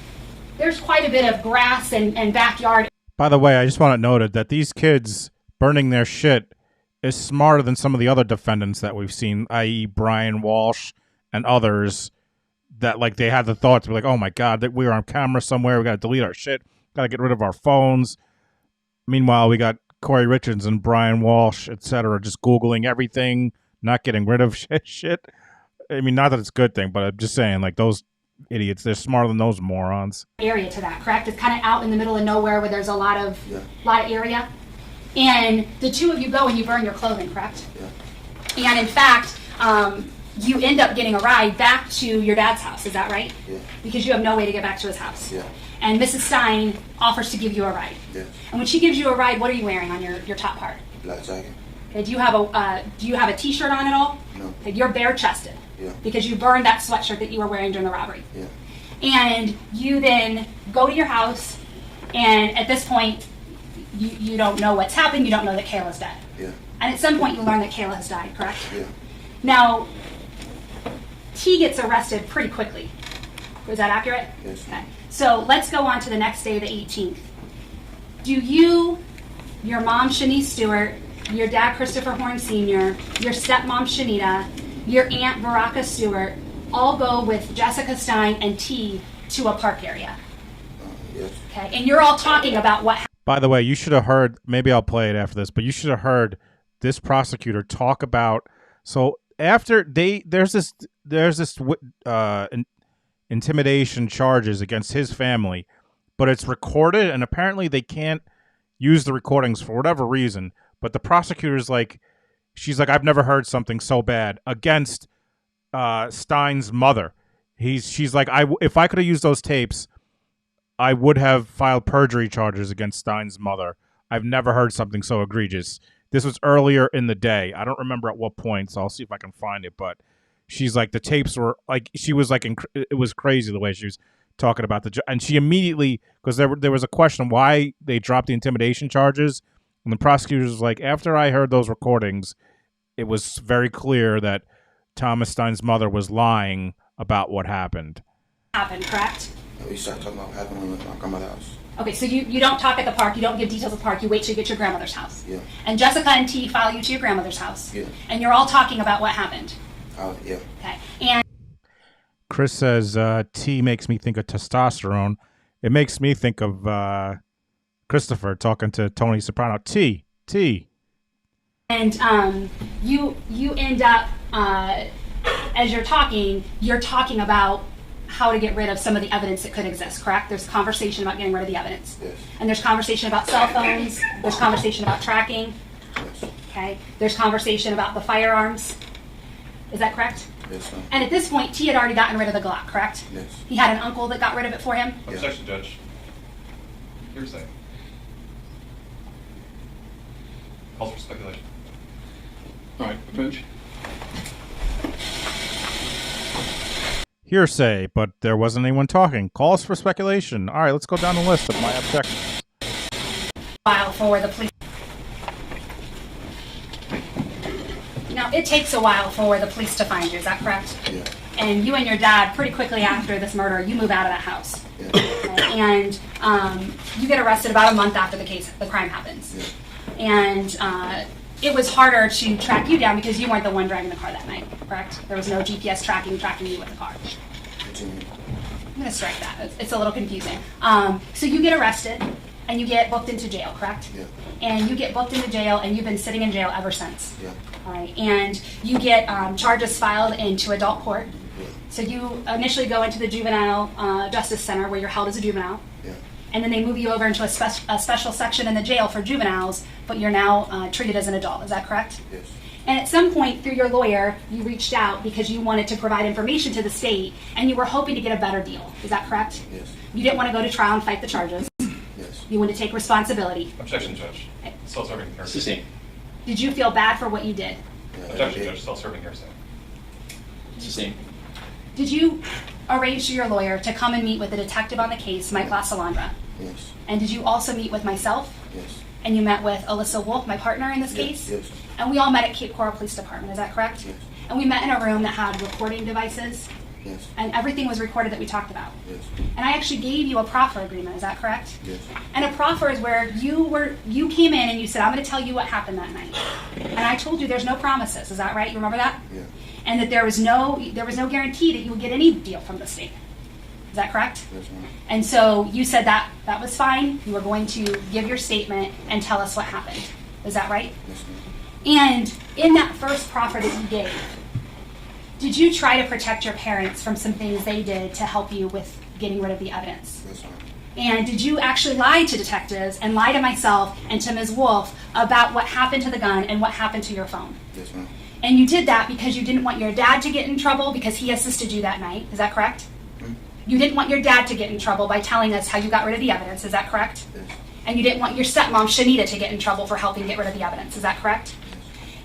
there's quite a bit of grass and backyard. By the way, I just want to note that these kids burning their shit is smarter than some of the other defendants that we've seen, i.e. Brian Walsh and others, that like they had the thought to be like, oh my God, that we were on camera somewhere, we got to delete our shit, got to get rid of our phones. Meanwhile, we got Corey Richards and Brian Walsh, etc., just Googling everything, not getting rid of shit. I mean, not that it's a good thing, but I'm just saying, like, those idiots, they're smarter than those morons. Area to that, correct? It's kind of out in the middle of nowhere where there's a lot of area. And the two of you go and you burn your clothing, correct? Yeah. And in fact, you end up getting a ride back to your dad's house, is that right? Yeah. Because you have no way to get back to his house. Yeah. And Mrs. Stein offers to give you a ride. Yes. And when she gives you a ride, what are you wearing on your top part? Black jacket. Okay, do you have a t-shirt on at all? No. Okay, you're bare-chested. Yeah. Because you burned that sweatshirt that you were wearing during the robbery. Yeah. And you then go to your house, and at this point, you don't know what's happened. You don't know that Kayla's dead. Yeah. And at some point, you learn that Kayla has died, correct? Yeah. Now, T gets arrested pretty quickly. Was that accurate? Yes. Okay. So let's go on to the next day, the 18th. Do you, your mom, Shanice Stewart, your dad, Christopher Horn Sr., your stepmom, Shanita, your aunt, Baraka Stewart, all go with Jessica Stein and T to a park area? Yes. Okay. And you're all talking about what happened. By the way, you should have heard, maybe I'll play it after this, but you should have heard this prosecutor talk about, so after there's this intimidation charges against his family, but it's recorded, and apparently they can't use the recordings for whatever reason, but the prosecutor's like, she's like, I've never heard something so bad against Stein's mother. She's like, if I could have used those tapes, I would have filed perjury charges against Stein's mother. I've never heard something so egregious. This was earlier in the day. I don't remember at what point, so I'll see if I can find it. But she's like, the tapes were like, she was like, it was crazy the way she was talking about and she immediately, because there was a question why they dropped the intimidation charges, and the prosecutor was like, after I heard those recordings, it was very clear that Thomas Stein's mother was lying about what happened. Happened, correct? We started talking about what happened when we went to my grandmother's house. Okay, so you don't talk at the park, you don't give details of the park, you wait till you get to your grandmother's house. Yeah. And Jessica and T follow you to your grandmother's house. Yeah. And you're all talking about what happened. Yeah. Okay. And Chris says, T makes me think of testosterone. It makes me think of Christopher talking to Tony Soprano. T. And you end up as you're talking about how to get rid of some of the evidence that could exist, correct? There's conversation about getting rid of the evidence. Yes. And there's conversation about cell phones. There's conversation about tracking. Yes. Okay. There's conversation about the firearms. Is that correct? Yes, ma'am. And at this point, T had already gotten rid of the Glock, correct? Yes. He had an uncle that got rid of it for him? Objection, Judge. Hearsay. Calls for speculation. All right, approach. Hearsay, but there wasn't anyone talking. Calls for speculation. All right, let's go down the list of my objections. While for the police. Now, it takes a while for the police to find you, is that correct? Yeah. And you and your dad, pretty quickly after this murder, you move out of that house. Yeah. And you get arrested about a month after the crime happens. Yeah. And it was harder to track you down because you weren't the one driving the car that night, correct? There was no GPS tracking you with the car. Continue. I'm going to strike that. It's a little confusing. So you get arrested and you get booked into jail, correct? Yeah. And you get booked into jail and you've been sitting in jail ever since. Yeah. All right. And you get charges filed into adult court. Yeah. So you initially go into the juvenile justice center where you're held as a juvenile. Yeah. And then they move you over into a special section in the jail for juveniles, but you're now treated as an adult. Is that correct? Yes. And at some point through your lawyer, you reached out because you wanted to provide information to the state and you were hoping to get a better deal. Is that correct? Yes. You didn't want to go to trial and fight the charges. Yes. You wanted to take responsibility. Objection, Judge. Self-serving hearsay. Sustained. Did you feel bad for what you did? Yeah, Objection, yeah. Judge. Self-serving hearsay. Sustained. Did you arrange through your lawyer to come and meet with the detective on the case, Mike LaSalandra? Yes. And did you also meet with myself? Yes. And you met with Alyssa Wolf, my partner in this Yes, case? yes. And we all met at Cape Coral Police Department, is that correct? Yes. And we met in a room that had recording devices, Yes. and everything was recorded that we talked about. Yes. And I actually gave you a proffer agreement, is that correct? Yes. And a proffer is where you came in and you said, I'm going to tell you what happened that night. And I told you there's no promises, is that right? You remember that? Yeah. And that there was no guarantee that you would get any deal from the state. Is that correct? Yes, ma'am. And so you said that was fine. You were going to give your statement and tell us what happened. Is that right? Yes, ma'am. And in that first proffer that you gave, did you try to protect your parents from some things they did to help you with getting rid of the evidence? Yes, ma'am. And did you actually lie to detectives and lie to myself and to Ms. Wolf about what happened to the gun and what happened to your phone? Yes, ma'am. And you did that because you didn't want your dad to get in trouble because he assisted you that night. Is that correct? You didn't want your dad to get in trouble by telling us how you got rid of the evidence. Is that correct? Yes. And you didn't want your stepmom, Shanita, to get in trouble for helping get rid of the evidence. Is that correct?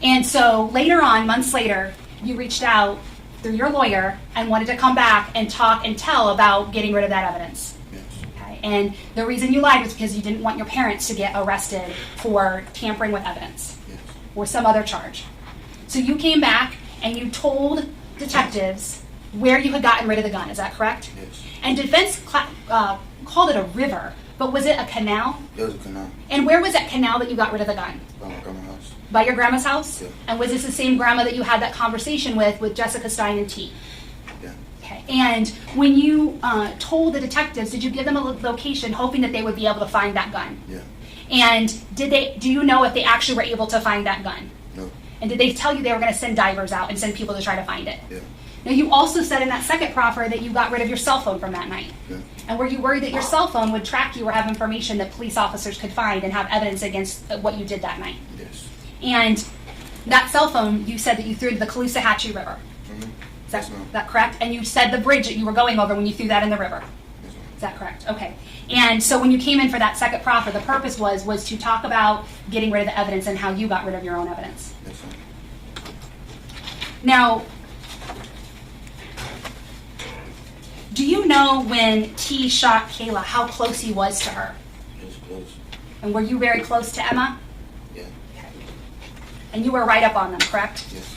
And so later on, months later, you reached out through your lawyer and wanted to come back and talk and tell about getting rid of that evidence. Yes. Okay? And the reason you lied was because you didn't want your parents to get arrested for tampering with evidence Yes. or some other charge. So you came back and you told detectives where you had gotten rid of the gun. Is that correct? Yes. And defense called it a river, but was it a canal? It was a canal And where was that canal that you got rid of the gun? by my grandma's house. By your grandma's house? Yeah. And was this the same grandma that you had that conversation with Jessica Stein and T? Yeah. Okay. And when you told the detectives, did you give them a location hoping that they would be able to find that gun? Yeah. And do you know if they actually were able to find that gun? No. And did they tell you they were going to send divers out and send people to try to find it? Yeah. Now, you also said in that second proffer that you got rid of your cell phone from that night. Yeah. And were you worried that your cell phone would track you or have information that police officers could find and have evidence against what you did that night? Yes. And that cell phone, you said that you threw to the Caloosahatchee River. Mm-hmm. Is Yes, ma'am. that correct? And you said the bridge that you were going over when you threw that in the river. Yes, ma'am. Is that correct? Okay. And so when you came in for that second proffer, the purpose was to talk about getting rid of the evidence and how you got rid of your own evidence. Yes, ma'am. Now, do you know when T shot Kayla, how close he was to her? It was close. And were you very close to Emma? Yeah. And you were right up on them, correct? Yes.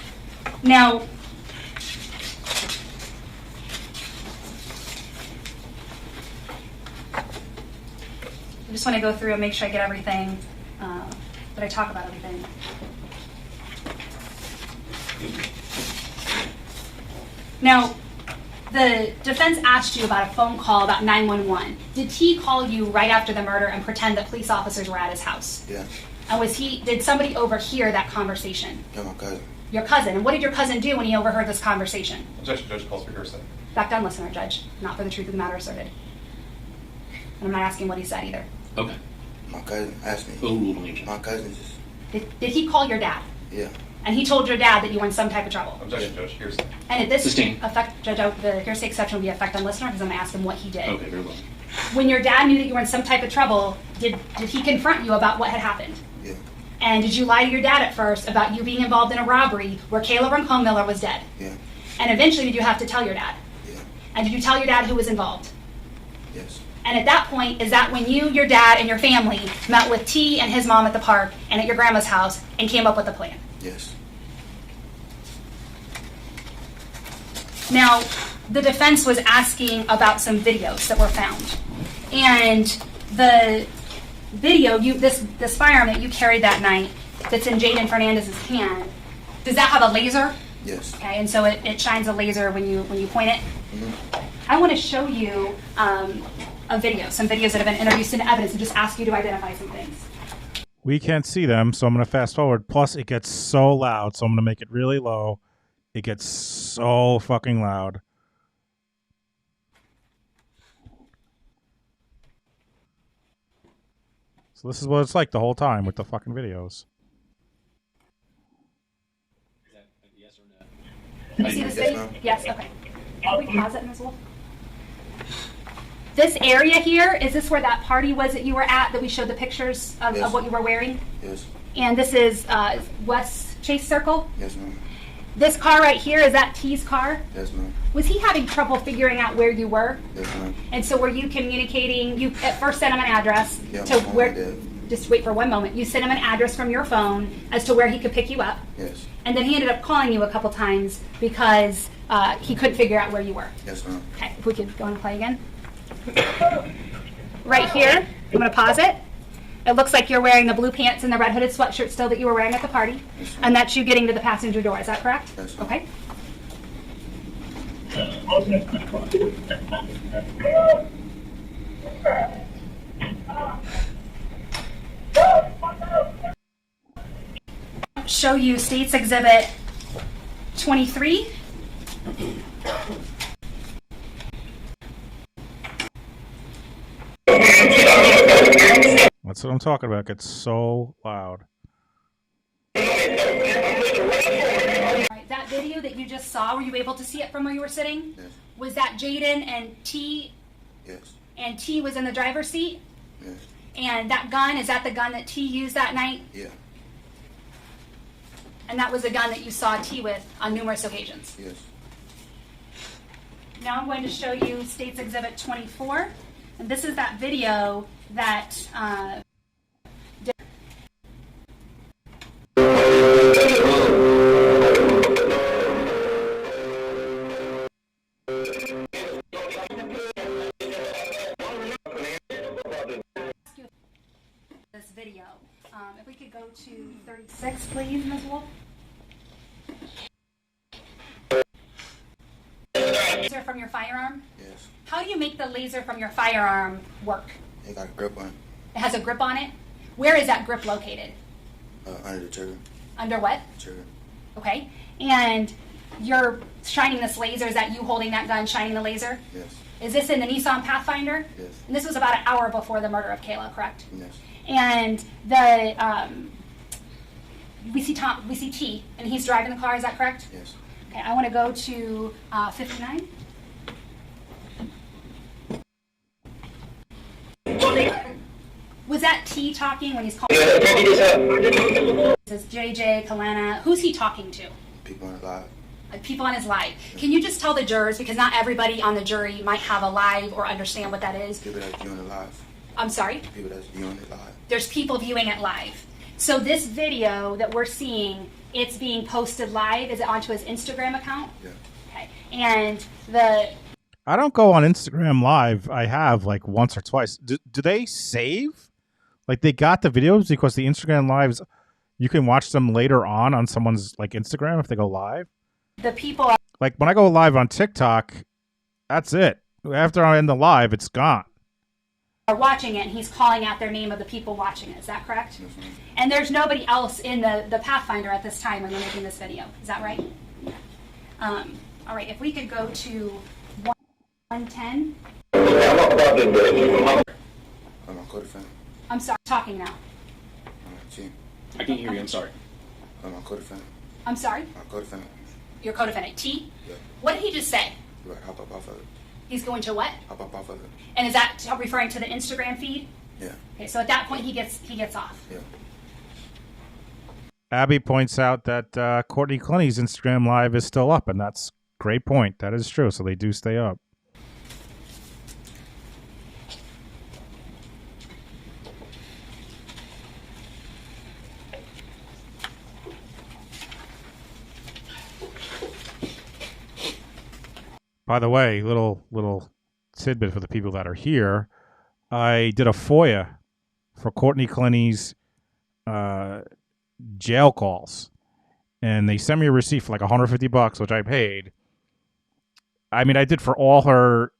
Now, I just want to go through and make sure I get everything, that I talk about everything. Now, the defense asked you about a phone call about 911. Did T call you right after the murder and pretend that police officers were at his house? Yeah. And did somebody overhear that conversation? Yeah, my cousin. Your cousin. And what did your cousin do when he overheard this conversation? Objection, Judge calls for hearsay. Back down, listener, Judge. Not for the truth of the matter asserted. And I'm not asking what he said either. Okay. My cousin asked me. Overruled me. My cousin just. Did he call your dad? Yeah. And he told your dad that you were in some type of trouble? Objection, Judge, hearsay. And did this Sustained. affect, Judge, the hearsay exception will be effect on listener because I'm going to ask him what he did. Okay, very well. When your dad knew that you were in some type of trouble, did he confront you about what had happened? Yeah. And did you lie to your dad at first about you being involved in a robbery where Kayla Rincon Miller was dead? Yeah. And eventually did you have to tell your dad? Yeah. And did you tell your dad who was involved? Yes. And at that point, is that when you, your dad, and your family met with T and his mom at the park and at your grandma's house and came up with a plan? Yes. Now, the defense was asking about some videos that were found. And the video, this firearm that you carried that night that's in Jaden Fernandez's hand, does that have a laser? Yes. Okay, and so it shines a laser when you point it? Mm-hmm. I want to show you a video, some videos that have been introduced into evidence and just ask you to identify some things. We can't see them, so I'm going to fast forward. Plus, it gets so loud, so I'm going to make it really low. It gets so fucking loud. So this is what it's like the whole time with the fucking videos. Yes or no? You see this video? Yes, okay. Can we pause it, Ms. Wolf? This area here, is this where that party was that you were at that we showed the pictures of, Yes. of what you were wearing? Yes. And this is West Chase Circle? Yes, ma'am. This car right here, is that T's car? Yes, ma'am. Was he having trouble figuring out where you were? Yes, ma'am. And so were you communicating, you at first sent him an address Yeah, to my phone where, did. just wait for one moment. You sent him an address from your phone as to where he could pick you up. Yes. And then he ended up calling you a couple times because he couldn't figure out where you were. Yes, ma'am. Okay, if we could go and play again. Right here, I'm going to pause it. It looks like you're wearing the blue pants and the red hooded sweatshirt still that you were wearing at the party. Yes, ma'am. And that's you getting to the passenger door, is that correct? Yes, ma'am. Okay. Show you State's Exhibit 23. That's what I'm talking about. It gets so loud. All right, that video that you just saw, were you able to see it from where you were sitting? Yes. Was that Jaden and T? Yes. And T was in the driver's seat? Yes. And that gun, is that the gun that T used that night? Yeah. And that was the gun that you saw T with on numerous occasions? Yes. Now I'm going to show you State's Exhibit 24. And this is that video that this video. If we could go to 36, please, Ms. Wolf. Laser from your firearm? Yes. How do you make the laser from your firearm work? It got a grip on it. It has a grip on it? Where is that grip located? Under the trigger. Under what? Trigger. Okay. And you're shining this laser. Is that you holding that gun, shining the laser? Yes. Is this in the Nissan Pathfinder? Yes. And this was about an hour before the murder of Kayla, correct? Yes. And the we see T, and he's driving the car. Is that correct? Yes. Okay. I want to go to 59. Was that T talking when he's calling? This is JJ, Kalana. Who's he talking to? People on the live. People on his live. Can you just tell the jurors, because not everybody on the jury might have a live or understand what that is? People that's viewing it live. I'm sorry? People that's viewing it live. There's people viewing it live. So this video that we're seeing, it's being posted live. Is it onto his Instagram account? Yeah. Okay. And the I don't go on Instagram Live. I have like once or twice. Do they save? Like they got the videos because the Instagram Lives, you can watch them later on someone's like Instagram if they go live. the people are Like when I go live on TikTok, that's it. After I end the live, it's gone. are watching it, and he's calling out their name of the people watching it. Is that correct? And there's nobody else in the Pathfinder at this time when you're making this video. Is that right? All right, if we could go to 110. I'm sorry, talking now. I can't hear you. I'm sorry. I'm sorry? Your co-defendant. T? Yeah. What did he just say? Hop up off of it. He's going to what? Hop up off of it. And is that referring to the Instagram feed? Yeah. Okay, so at that point he gets off. Yeah. Abby points out that Courtney Clooney's Instagram Live is still up, and that's a great point. That is true, so they do stay up. By the way, little tidbit for the people that are here. I did a FOIA for Courtney Clooney's jail calls, and they sent me a receipt for like $150, which I paid. I mean, I did for all her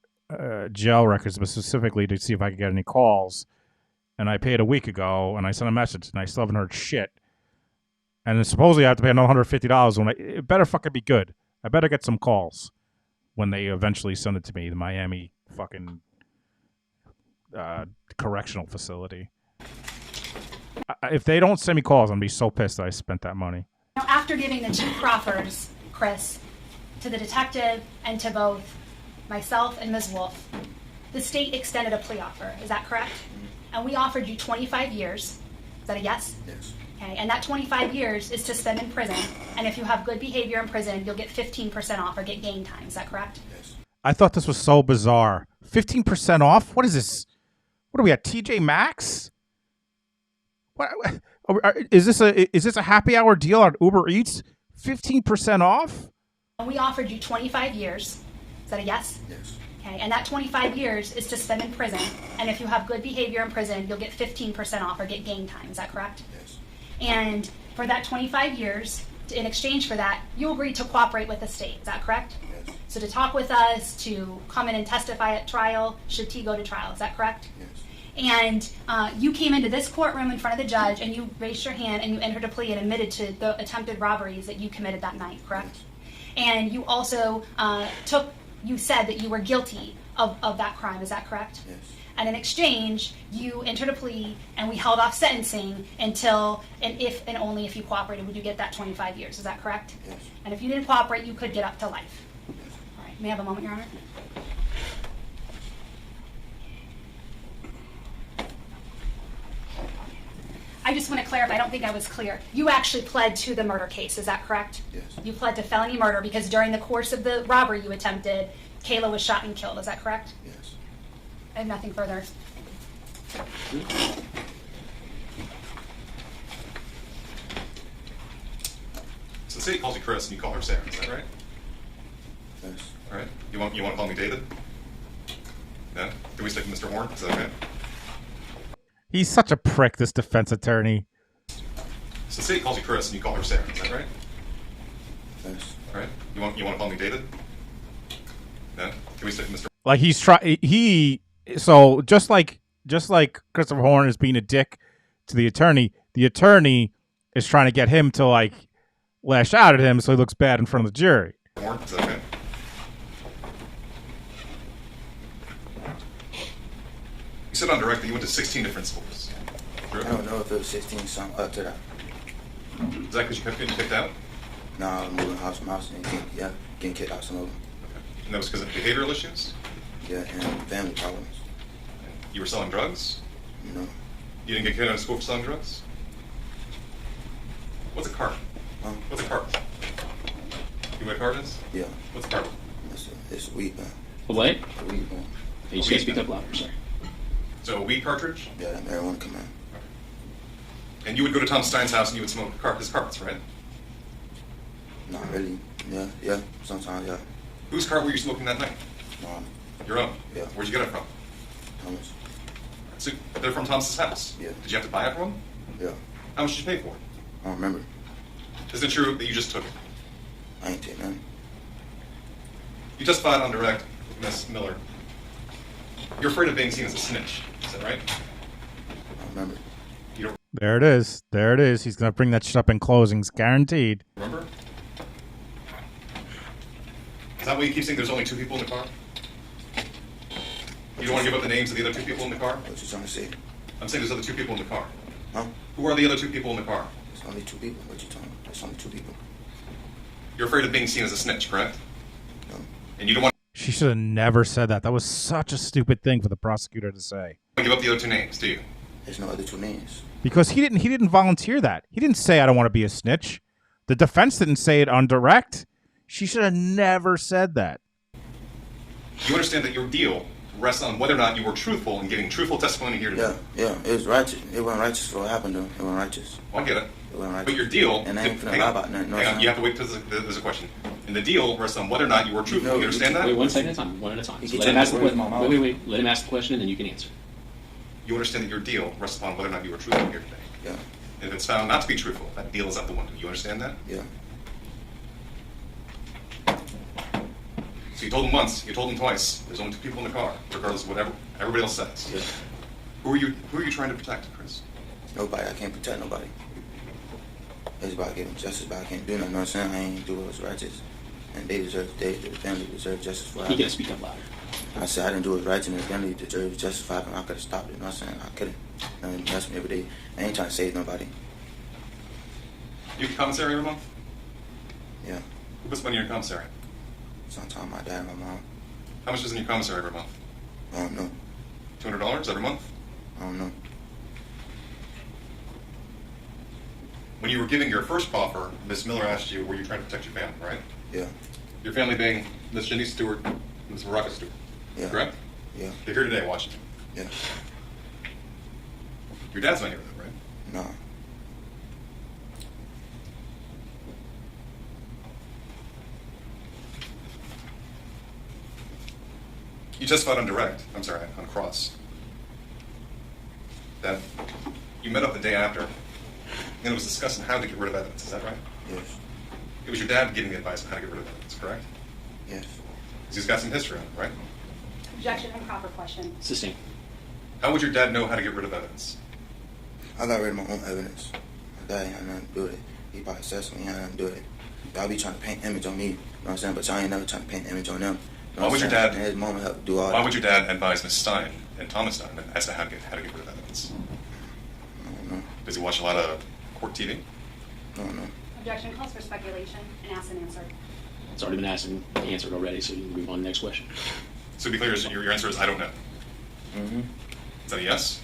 jail records, but specifically to see if I could get any calls. And I paid a week ago, and I sent a message, and I still haven't heard shit. And then supposedly I have to pay another $150 when it better fucking be good. I better get some calls when they eventually send it to me, the Miami fucking correctional facility. If they don't send me calls, I'm going to be so pissed that I spent that money. Now, after giving the two proffers, Chris, to the detective and to both myself and Ms. Wolf, the state extended a plea offer. Is that correct? And we offered you 25 years. Is that a yes? Yes. Okay, and that 25 years is to spend in prison. And if you have good behavior in prison, you'll get 15% off or get gain time. Is that correct? Yes. I thought this was so bizarre. 15% off? What is this? What are we at, TJ Maxx? What is this a happy hour deal on Uber Eats? 15% off? And we offered you 25 years. Is that a yes? Yes. Okay, and that 25 years is to spend in prison. And if you have good behavior in prison, you'll get 15% off or get gain time. Is that correct? Yes. And for that 25 years, in exchange for that, you agreed to cooperate with the state. Is that correct? Yes. So to talk with us, to come in and testify at trial, should T go to trial. Is that correct? Yes. And you came into this courtroom in front of the judge, and you raised your hand, and you entered a plea and admitted to the attempted robberies that you committed that night, correct? Yes. And you also you said that you were guilty of that crime. Is that correct? Yes. And in exchange, you entered a plea, and we held off sentencing until, and if and only if you cooperated, would you get that 25 years. Is that correct? Yes. And if you didn't cooperate, you could get up to life. Yes. All right. May I have a moment, Your Honor? I just want to clarify. I don't think I was clear. You actually pled to the murder case. Is that correct? Yes. You pled to felony murder because during the course of the robbery you attempted, Kayla was shot and killed. Is that correct? Yes. I have nothing further. So the city calls you Chris and you call her Sarah, is that right? Yes. All right. You want to call me David? No? Do we stick with Mr. Horn? Is that okay? He's such a prick, this defense attorney. So the city calls you Chris and you call her Sarah, is that right? Yes. All right. You want to call me David? No? Can we stick with Mr. Like so just like Christopher Horn is being a dick to the attorney is trying to get him to like lash out at him so he looks bad in front of the jury. Horn? Is that okay? You said on direct that you went to 16 different schools. True? I don't know if it was 16 something up to that. Is that because you kept getting kicked out? No, I was moving house from house and getting kicked out some of them. Okay. And that was because of behavioral issues? Yeah, and family problems. You were selling drugs? No. You didn't get kicked out of school for selling drugs? What's a cart? Huh? What's a cart? You know what a cart is? Yeah. What's a cart? It's a weed gun. A what? A weed gun. Hey, you speak up louder, sorry. So a weed cartridge? Yeah, marijuana come in. And you would go to Tom Stein's house and you would smoke his carts, right? Not really. Yeah. Sometimes, yeah. Whose cart were you smoking that night? No, Your own? Yeah. Where'd you get it from? Thomas. So they're from Thomas's house? Yeah. Did you have to buy it from him? Yeah. How much did you pay for it? I don't remember. Is it true that you just took it? I ain't take nothing. You testified on direct, Miss Miller. You're afraid of being seen as a snitch. Is Is that right? I remember. You don't There it is. There it is. He's gonna bring that shit up in closings, guaranteed. remember? Is that why you keep saying there's only 2 people in the car? You don't want to give up the names of the other 2 people in the car? What you trying to say? I'm saying there's other 2 people in the car. Huh? Who are the other 2 people in the car? There's only 2 people. What you talking about? There's only 2 people. You're afraid of being seen as a snitch, correct? No. And you don't want She should have never said that. That was such a stupid thing for the prosecutor to say. to give up the other 2 names, do you? There's no other 2 names. Because he didn't volunteer that. He didn't say I don't want to be a snitch. The defense didn't say it on direct. She should have never said that. You understand that your deal rests on whether or not you were truthful in giving truthful testimony here today. Yeah. It was righteous. It wasn't righteous for what happened though. It wasn't righteous. Well, I get it. It wasn't righteous. But your deal... And I ain't finna hang lie on, about nothing. No, hang on, son. you have to wait because there's a question. And the deal rests on whether or not you were truthful. No, You understand that? Wait, one second at a time. One at a time. You So keep let him taking ask the words in my question. mouth. Wait. Let him ask the question, and then you can answer. You understand that your deal rests upon whether or not you were truthful here today. Yeah. And if it's found not to be truthful, that deal is out the window. You understand that? Yeah. So you told him once, you told him twice. There's only 2 people in the car, regardless of whatever everybody else says. Yeah. Who are you trying to protect, Chris? Nobody. I can't protect nobody. It's about giving justice, but I can't do nothing. You know what I'm saying? I ain't do what was righteous. And the family deserve justice for He it. got to speak up louder. I said I didn't do it right, and the family deserves justice for it. I could have stopped it. You know what I'm saying? I couldn't. And that's me every day. I ain't trying to save nobody. You get commissary every month? Yeah. Who puts money in your commissary? Sometimes my dad and my mom. How much is in your commissary every month? I don't know. $200 every month? I don't know. When you were giving your first offer, Ms. Miller asked you, were you trying to protect your family, right? Yeah. Your family being Ms. Jenny Stewart and Ms. Baraka Stewart, Yeah. correct? Yeah. They're here today watching. Yeah. Your dad's not here, though, right? No. You testified on on cross, that you met up the day after, and it was discussing how to get rid of evidence. Is that right? Yes. It was your dad giving the advice on how to get rid of evidence, correct? Yes. 'Cause he's got some history on it, right? Objection, improper question. Sustain. How would your dad know how to get rid of evidence? I got rid of my own evidence. My dad ain't had nothing to do with it. He probably said something, he had nothing to do with it. Y'all be trying to paint image on me, you know what I'm saying? But y'all ain't never trying to paint image on them. You know Why what would I'm your saying? dad- And his mama helped do all Why that. would your dad advise Ms. Stein and Thomas Stein as to how to get rid of evidence? I don't know. Does he watch a lot of court TV? I don't know. Objection calls for speculation and ask and answer. It's already been asked and answered already, so you can move on to the next question. So to be clear, your answer is I don't know. Mm-hmm. Is that a yes?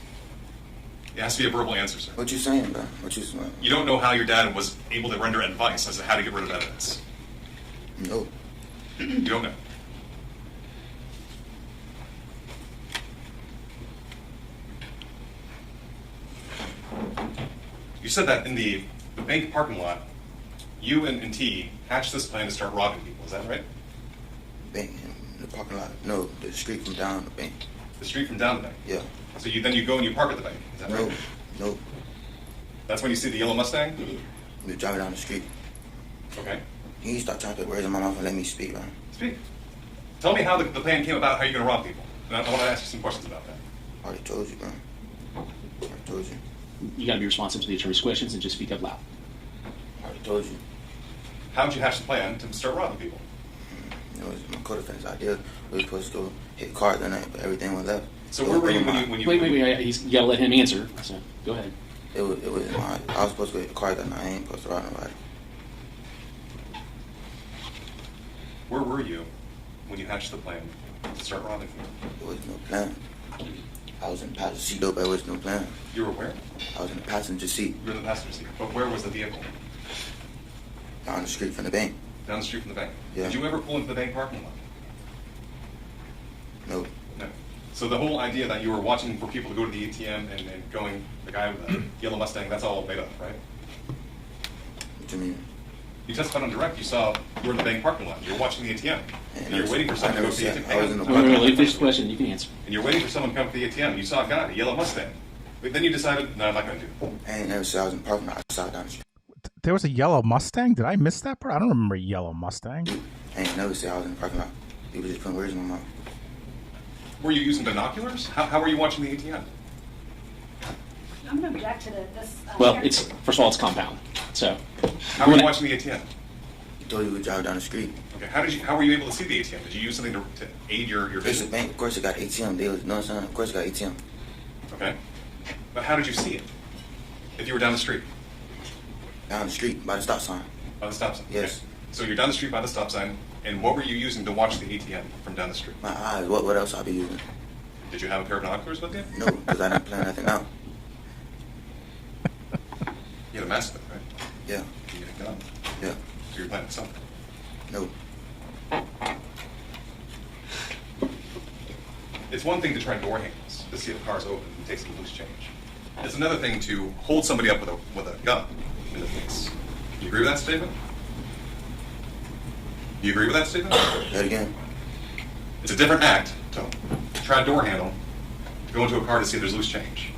It has to be a verbal answer, sir. What you saying, bro? What you saying? You don't know how your dad was able to render advice as to how to get rid of evidence. No. You don't know. You said that in the bank parking lot, you and T hatched this plan to start robbing people. Is that right? Bank in the parking lot. No, the street from down the bank. The street from down the bank. Yeah. So then you go and you park at the bank. Is that No. right? No. That's when you see the yellow Mustang? We were driving down the street. Okay. He start trying to put words in my mouth and let me speak, man. Speak. Tell me how the plan came about, how you're going to rob people. And I want to ask you some questions about that. I already told you, bro. I already told you. You got to be responsive to the attorney's questions and just speak up loud. I already told you. How did you hatch the plan to start robbing people? It was my co-defendant's idea. We were supposed to go hit cars that night, but everything went left. So where were you when you... Wait. You got to let him answer. So go ahead. It was my... I was supposed to go hit cars that night. I ain't supposed to rob nobody. Where were you when you hatched the plan to start robbing people? There was no plan. I was in the passenger seat, though, but there was no plan. You were where? I was in the passenger seat. You were in the passenger seat. But where was the vehicle? Down the street from the bank. Down the street from the bank. Yeah. Did you ever pull into the bank parking lot? No. No. So the whole idea that you were watching for people to go to the ATM and going, the guy with the yellow Mustang, that's all made up, right? What you mean? You testified on direct, you were in the bank parking lot, you were watching the ATM, and you were waiting for someone to go to the ATM. I was in the Let me finish the question. You can answer. And you're waiting for someone to come to the ATM, and you saw a guy, a yellow Mustang. But then you decided, no, I'm not going to do it. I ain't never said I was in the parking lot. I saw it down the street. There was a yellow Mustang? Did I miss that part? I don't remember a yellow Mustang. I ain't never said I was in the parking lot. People just putting words in my mouth. Were you using binoculars? How were you watching the ATM? I'm going to object to this. Well, it's first of all, it's compound. So, How were you watching the ATM? He told you to drive down the street. Okay, how were you able to see the ATM? Did you use something to aid your It's a vision? bank. Of course, it got ATM. They was, you know what I'm saying? Of course, it got ATM. Okay. But how did you see it? If you were down the street? Down the street by the stop sign. By the stop sign? Yes. Okay. So you're down the street by the stop sign, and what were you using to watch the ATM from down the street? My eyes. What else I be using? Did you have a pair of binoculars with you? No, because I didn't plan nothing out. You had a mask, right? Yeah. You had a gun. Yeah. So you're planning something. No. It's one thing to try door handles to see if the car's open and take some loose change. It's another thing to hold somebody up with a gun in the face. Do you agree with that statement? Do you agree with that statement? Say it again. It's a different act to try a door handle, to go into a car to see if there's loose change.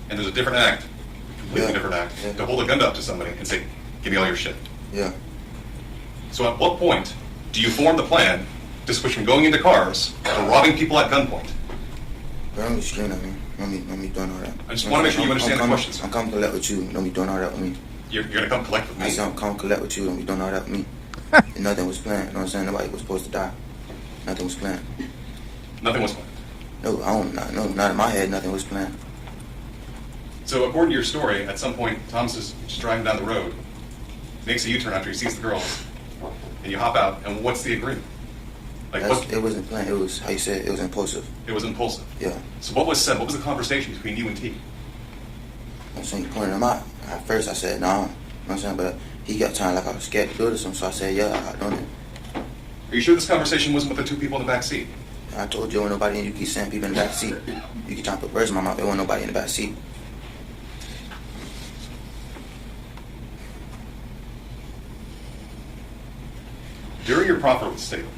And there's a different act, completely different act, to hold a gun up to somebody and say, give me all your shit. Yeah. So at what point do you form the plan to switch from going into cars to robbing people at gunpoint? Bro, don't be screaming at me. Don't be doing all that. I just want to make sure you understand the questions. I'm coming to collect with you. Don't be doing all that with me. You're going to come collect with me? I said I'm coming to collect with you. Don't be doing all that with me. And nothing was planned. You know what I'm saying? Nobody was supposed to die. Nothing was planned. Nothing was planned? No, not in my head. Nothing was planned. So according to your story, at some point, Thomas is just driving down the road, makes a U-turn after he sees the girls, and you hop out, and what's the agreement? It wasn't planned. It was, how you said, it was impulsive. It was impulsive? Yeah. So what was said? What was the conversation between you and T? I'm saying, you pointed him out. At first I said, no. You know what I'm saying? But he got time like I was scared to do this, so I said, yeah, I done it. Are you sure this conversation wasn't with the two people in the back seat? I told you, there wasn't nobody, and you keep saying people in the back seat. You keep trying to put words in my mouth. There wasn't nobody in the back seat. During your proffer statement,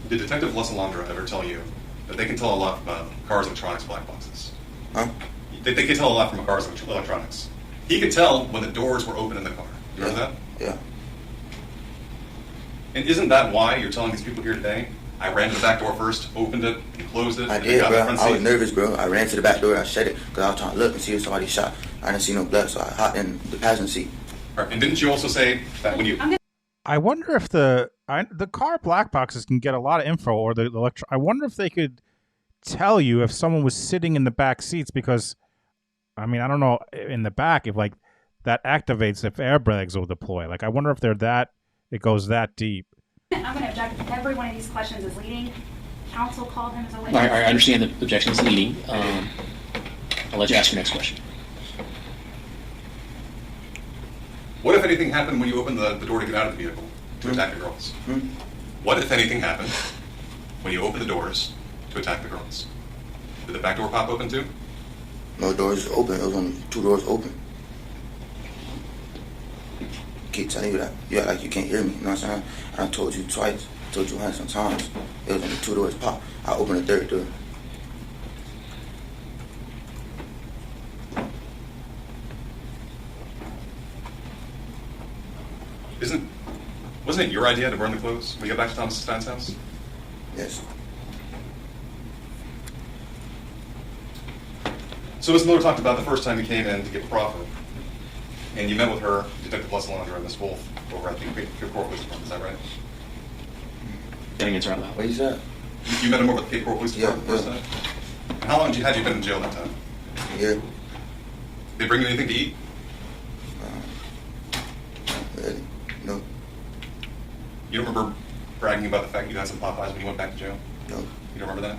did Detective Lasalandra ever tell you that they can tell a lot from cars, electronics, black boxes? Huh? They can tell a lot from cars, electronics. He could tell when the doors were open in the car. You remember that? Yeah. And isn't that why you're telling these people here today, I ran to the back door first, opened it, and closed it, I and did, got bro. the front I seat? was nervous, bro. I ran to the back door. I shut it because I was trying to look and see if somebody shot. I didn't see no blood, so I hopped in the passenger seat. Right. And didn't you also say that when you... I wonder if the car black boxes can get a lot of info, or the I wonder if they could tell you if someone was sitting in the back seats, because, I mean, I don't know in the back if like that activates if airbags will deploy. Like, I wonder if it goes that deep. I'm going to object. Every one of these questions is leading. Counsel called him as a witness. All right, I understand the objection is leading. I'll let you ask your next question. What, if anything, happened when you opened the door to get out of the vehicle to attack the girls? What, if anything, happened when you opened the doors to attack the girls? Did the back door pop open too? No doors open. It was only 2 doors open. I keep telling you that. You act like you can't hear me. You know what I'm saying? I done told you twice. I told you 100 times. It was only 2 doors pop. I opened the 3rd door. Wasn't it your idea to burn the clothes when you got back to Thomas Stein's house? Yes. So Ms. Miller talked about the first time you came in to give a proffer, and you met with her, Detective Lasalandra, and Ms. Wolf over at the Cape Coral Police Department. Is that right? Getting answer out loud. What is that? You met him over at the Cape Coral Police Department the first time? And how long had you been in jail that time? Yeah. Did they bring you anything to eat? Really? No. You don't remember bragging about the fact you had some Popeyes when you went back to jail? No. You don't remember that?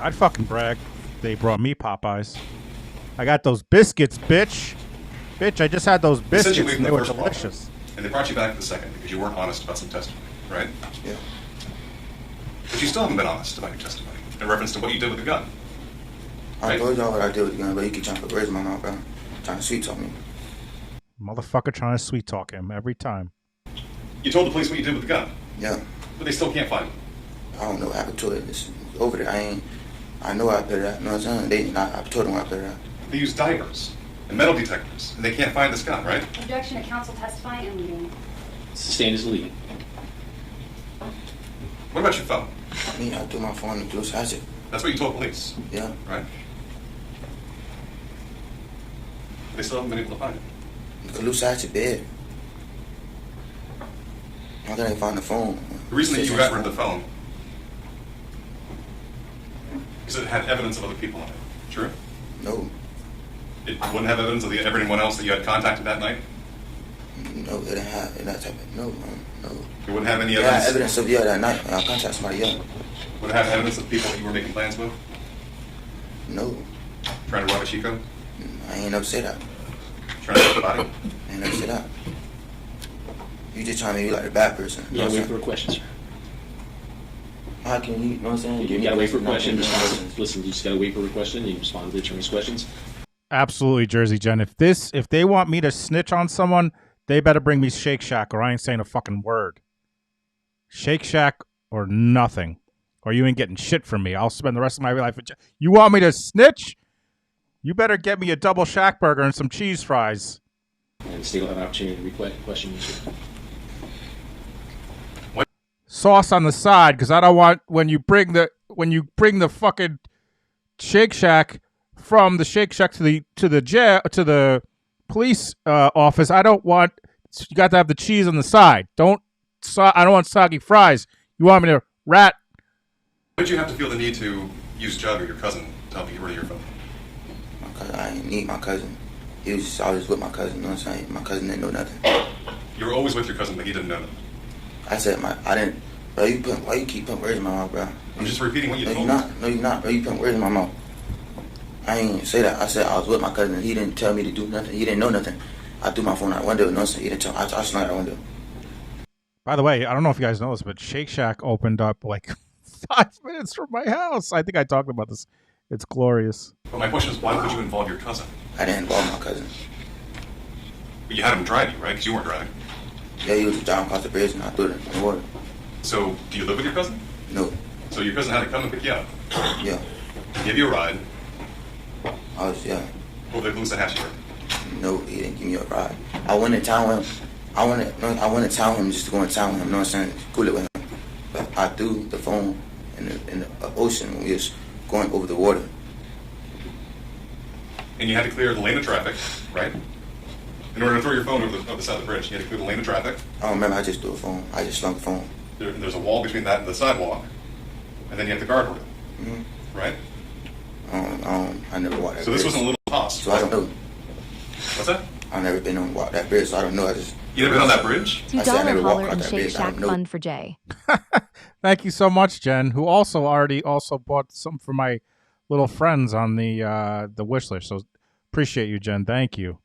I'd fucking brag. They brought me Popeyes. I got those biscuits, bitch. Bitch, I just had those biscuits and they were delicious. And they brought you back for the second because you weren't honest about some testimony, right? Yeah. But you still haven't been honest about your testimony in reference to what you did with the gun. I told y'all what I did with the gun, but you keep trying to put words in my mouth, bro. Trying to sweet talk me. Motherfucker trying to sweet talk him every time. You told the police what you did with the gun. Yeah. But they still can't find it. I don't know what happened to it. It's over there. I know I put it out. You know what I'm saying? I told them where I put it out. They use divers and metal detectors, and they can't find this gun, right? Objection to counsel testifying and leading. Sustained is leading. What about your phone? I threw my phone into a hatchet. That's what you told police. Yeah. Right? They still haven't been able to find it. Look inside your bed. How can they find the phone? The reason that you got rid of the phone is it had evidence of other people on it. True? No. It wouldn't have evidence of everyone else that you had contacted that night? No, it didn't have that type of, no. It wouldn't have any Yeah, evidence? evidence of, that night, I contacted somebody, Would it have evidence of people that you were making plans with? No. Trying to rob a Chico? I ain't never say that. Trying to rob the body? I ain't never say that. You just trying to be like a bad person. You gotta wait for a question, sir. How can you know what I'm saying? You gotta wait for a question. Listen, you just gotta wait for a question. You respond to the attorney's questions. Absolutely, Jersey Jen. If they want me to snitch on someone, they better bring me Shake Shack, or I ain't saying a fucking word. Shake Shack or nothing, or you ain't getting shit from me. I'll spend the rest of my life. You want me to snitch? You better get me a double Shack burger and some cheese fries. And the state will have an opportunity to question you, sir. Sauce on the side, because I don't want when you bring the fucking Shake Shack from the Shake Shack to the police office. I don't want, you got to have the cheese on the side. I don't want soggy fries. You want me to rat? Why did you have to feel the need to use Judd or your cousin to help you get rid of your phone? I didn't need my cousin. He was always with my cousin, you know what I'm saying? My cousin didn't know nothing. You were always with your cousin, but he didn't know nothing. I said, I didn't, bro, why you keep putting words in my mouth, bro? I'm just repeating what you told me. No, you're not, bro. You putting words in my mouth. I ain't even say that. I said I was with my cousin. He didn't tell me to do nothing. He didn't know nothing. I threw my phone out the window. No, he didn't tell. I snuck out the window. By the way, I don't know if you guys know this, but Shake Shack opened up like 5 minutes from my house. I think I talked about this. It's glorious. But my question is, why would you involve your cousin? I didn't involve my cousin. But you had him drive you, right? Because you weren't driving. Yeah, he was driving across the bridge and I threw it in the water. So, do you live with your cousin? No. So your cousin had to come and pick you up? Yeah. Give you a ride? Yeah. Over the Caloosahatchee? No, he didn't give me a ride. I went to town with him. I went to town with him just to go and town with him, you know what I'm saying? Cool it with him. But I threw the phone in the ocean when we was going over the water. And you had to clear the lane of traffic, right? In order to throw your phone over the side of the bridge, you had to clear the lane of traffic. I don't remember, I just threw a phone. I just slung the phone. There's a wall between that and the sidewalk, and then you have the guardrail, right? I never walked that bridge. So this wasn't a little toss. So I don't know. What's that? I've never been on that bridge, so I don't know. You never been on that bridge? I said I never walked $2 across and that Shake bridge. I Shack don't know. fund for Jay. Thank you so much, Jen, who also bought some for my little friends on the wish list. So appreciate you, Jen. Thank you.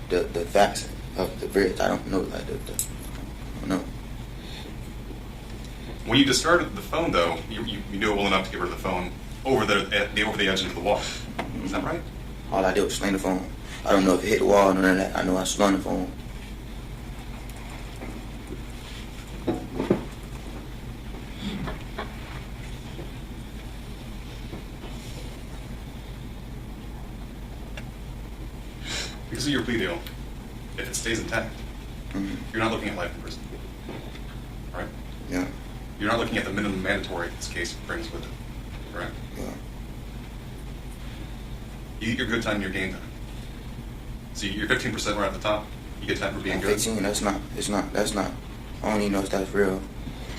The facts of the bridge, I don't know. Like I don't know. When you discarded the phone, though, you knew it well enough to get rid of the phone over the edge into the wall. Is that right? All I did was sling the phone. I don't know if it hit the wall or none of that. I know I slung the phone. Because of your plea deal, if it stays intact, you're not looking at life in prison, right? Yeah. You're not looking at the minimum mandatory this case brings with it, correct? Yeah. You get your good time and your game time. So you're 15% right at the top. You get time for being good. 15, that's not. I don't even know if that's real.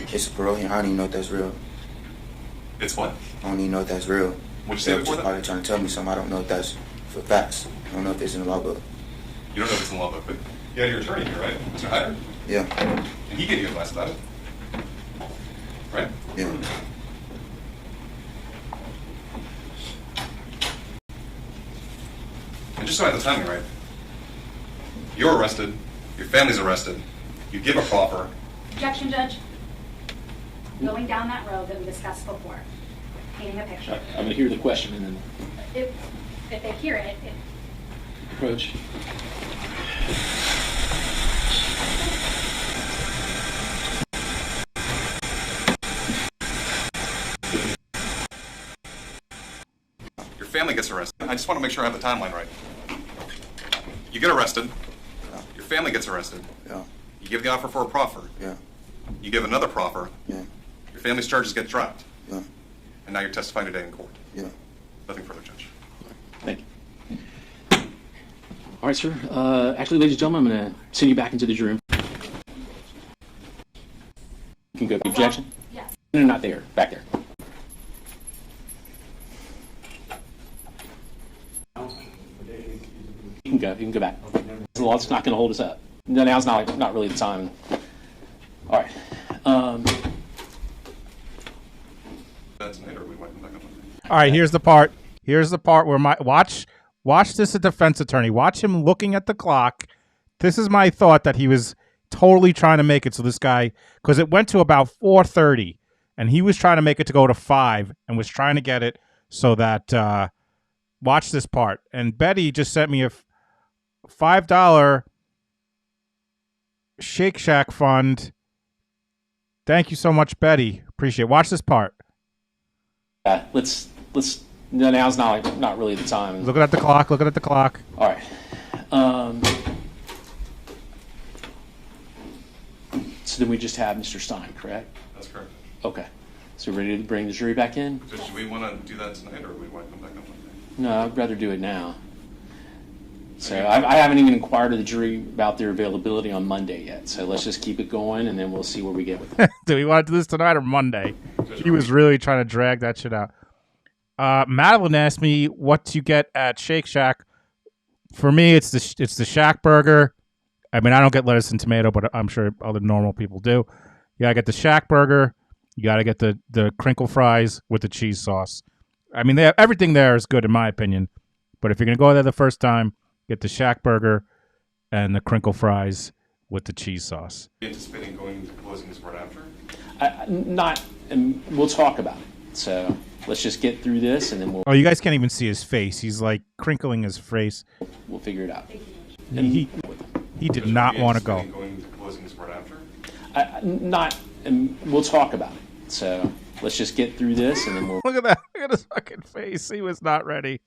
It's a parole here. I don't even know if that's real. It's what? I don't even know if that's real. What'd you say before that? Probably trying to tell me something. I don't know if that's for facts. I don't know if it's in the law book. You don't know if it's in the law book, but you had your attorney here, right? Mr. Hyder? Yeah. And he gave you advice about it. Right? Yeah. And just so I have the timing right, you're arrested, your family's arrested, you give a proffer. Objection, Judge. Going down that road that we discussed before, painting a picture. I'm going to hear the question and then If they hear it, approach. Your family gets arrested. I just want to make sure I have the timeline right. You get arrested. Your family gets arrested. Yeah. You give the offer for a proffer. Yeah. You give another proffer. Yeah. Your family's charges get dropped. Yeah. And now you're testifying today in court. Yeah. Nothing further, Judge. Thank you. All right, sir. Actually, ladies and gentlemen, I'm going to send you back into the jury room. You can go. Objection? Yes. No, not there. Back there. You can go. You can go back. The law's not going to hold us up. No, now's not really the time. All right. That's tonight, or we might come back on Monday. All right, here's the part. Here's the part where watch this, a defense attorney. Watch him looking at the clock. This is my thought that he was totally trying to make it so this guy, because it went to about 4:30, and he was trying to make it to go to 5 and was trying to get it so that watch this part. And Betty just sent me a $5 Shake Shack fund. Thank you so much, Betty. Appreciate it. Watch this part. Let's. No, now's not really the time. Looking at the clock. Looking at the clock. All right. So then we just have Mr. Stein, correct? That's correct. Okay. So ready to bring the jury back in? So do we want to do that tonight, or we want to come back on Monday? No, I'd rather do it now. So I haven't even inquired of the jury about their availability on Monday yet. So let's just keep it going, and then we'll see where we get with it. Do we want to do this tonight or Monday? He was really trying to drag that shit out. Madeline asked me what you get at Shake Shack. For me, it's the Shack burger. I mean, I don't get lettuce and tomato, but I'm sure other normal people do. You gotta get the Shack burger. You gotta get the crinkle fries with the cheese sauce. I mean, everything there is good in my opinion. But if you're gonna go there the first time, get the Shack burger and the crinkle fries with the cheese sauce. Are you anticipating going to closing this part after? Not, and we'll talk about it. So let's just get through this, and then we'll. Oh, you guys can't even see his face. He's like crinkling his face. We'll figure it out. He did not want to go. Going to closing this part after? Not, and we'll talk about it. So let's just get through this, and then we'll. Look at that. Look at his fucking face. He was not ready.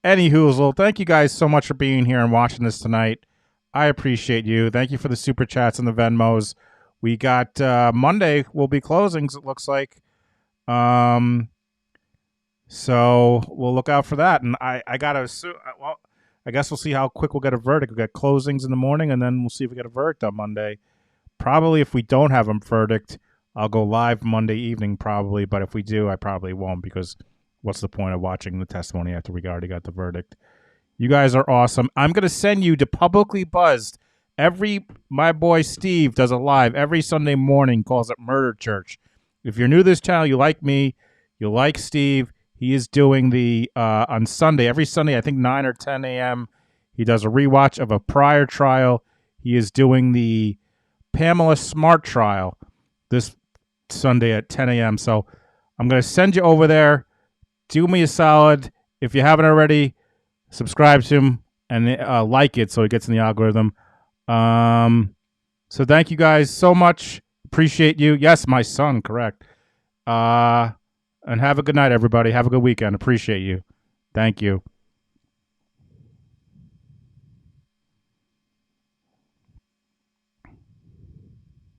Anywho, thank you guys so much for being here and watching this tonight. I appreciate you. Thank you for the super chats and the Venmos. We got Monday will be closings, it looks like. So we'll look out for that. And I gotta assume, well, I guess we'll see how quick we'll get a verdict. We'll get closings in the morning, and then we'll see if we get a verdict on Monday. Probably if we don't have a verdict, I'll go live Monday evening probably. But if we do, I probably won't, because what's the point of watching the testimony after we already got the verdict? You guys are awesome. I'm going to send you to Publicly Buzzed. My boy Steve does a live every Sunday morning, calls it Murder Church. If you're new to this channel, you like me, you like Steve. He is doing the, on Sunday, every Sunday, I think 9 or 10 a.m., he does a rewatch of a prior trial. He is doing the Pamela Smart trial this Sunday at 10 a.m. So I'm going to send you over there. Do me a solid. If you haven't already, subscribe to him and like it so it gets in the algorithm. So thank you guys so much. Appreciate you. Yes, my son, correct. And have a good night, everybody. Have a good weekend. Appreciate you. Thank you.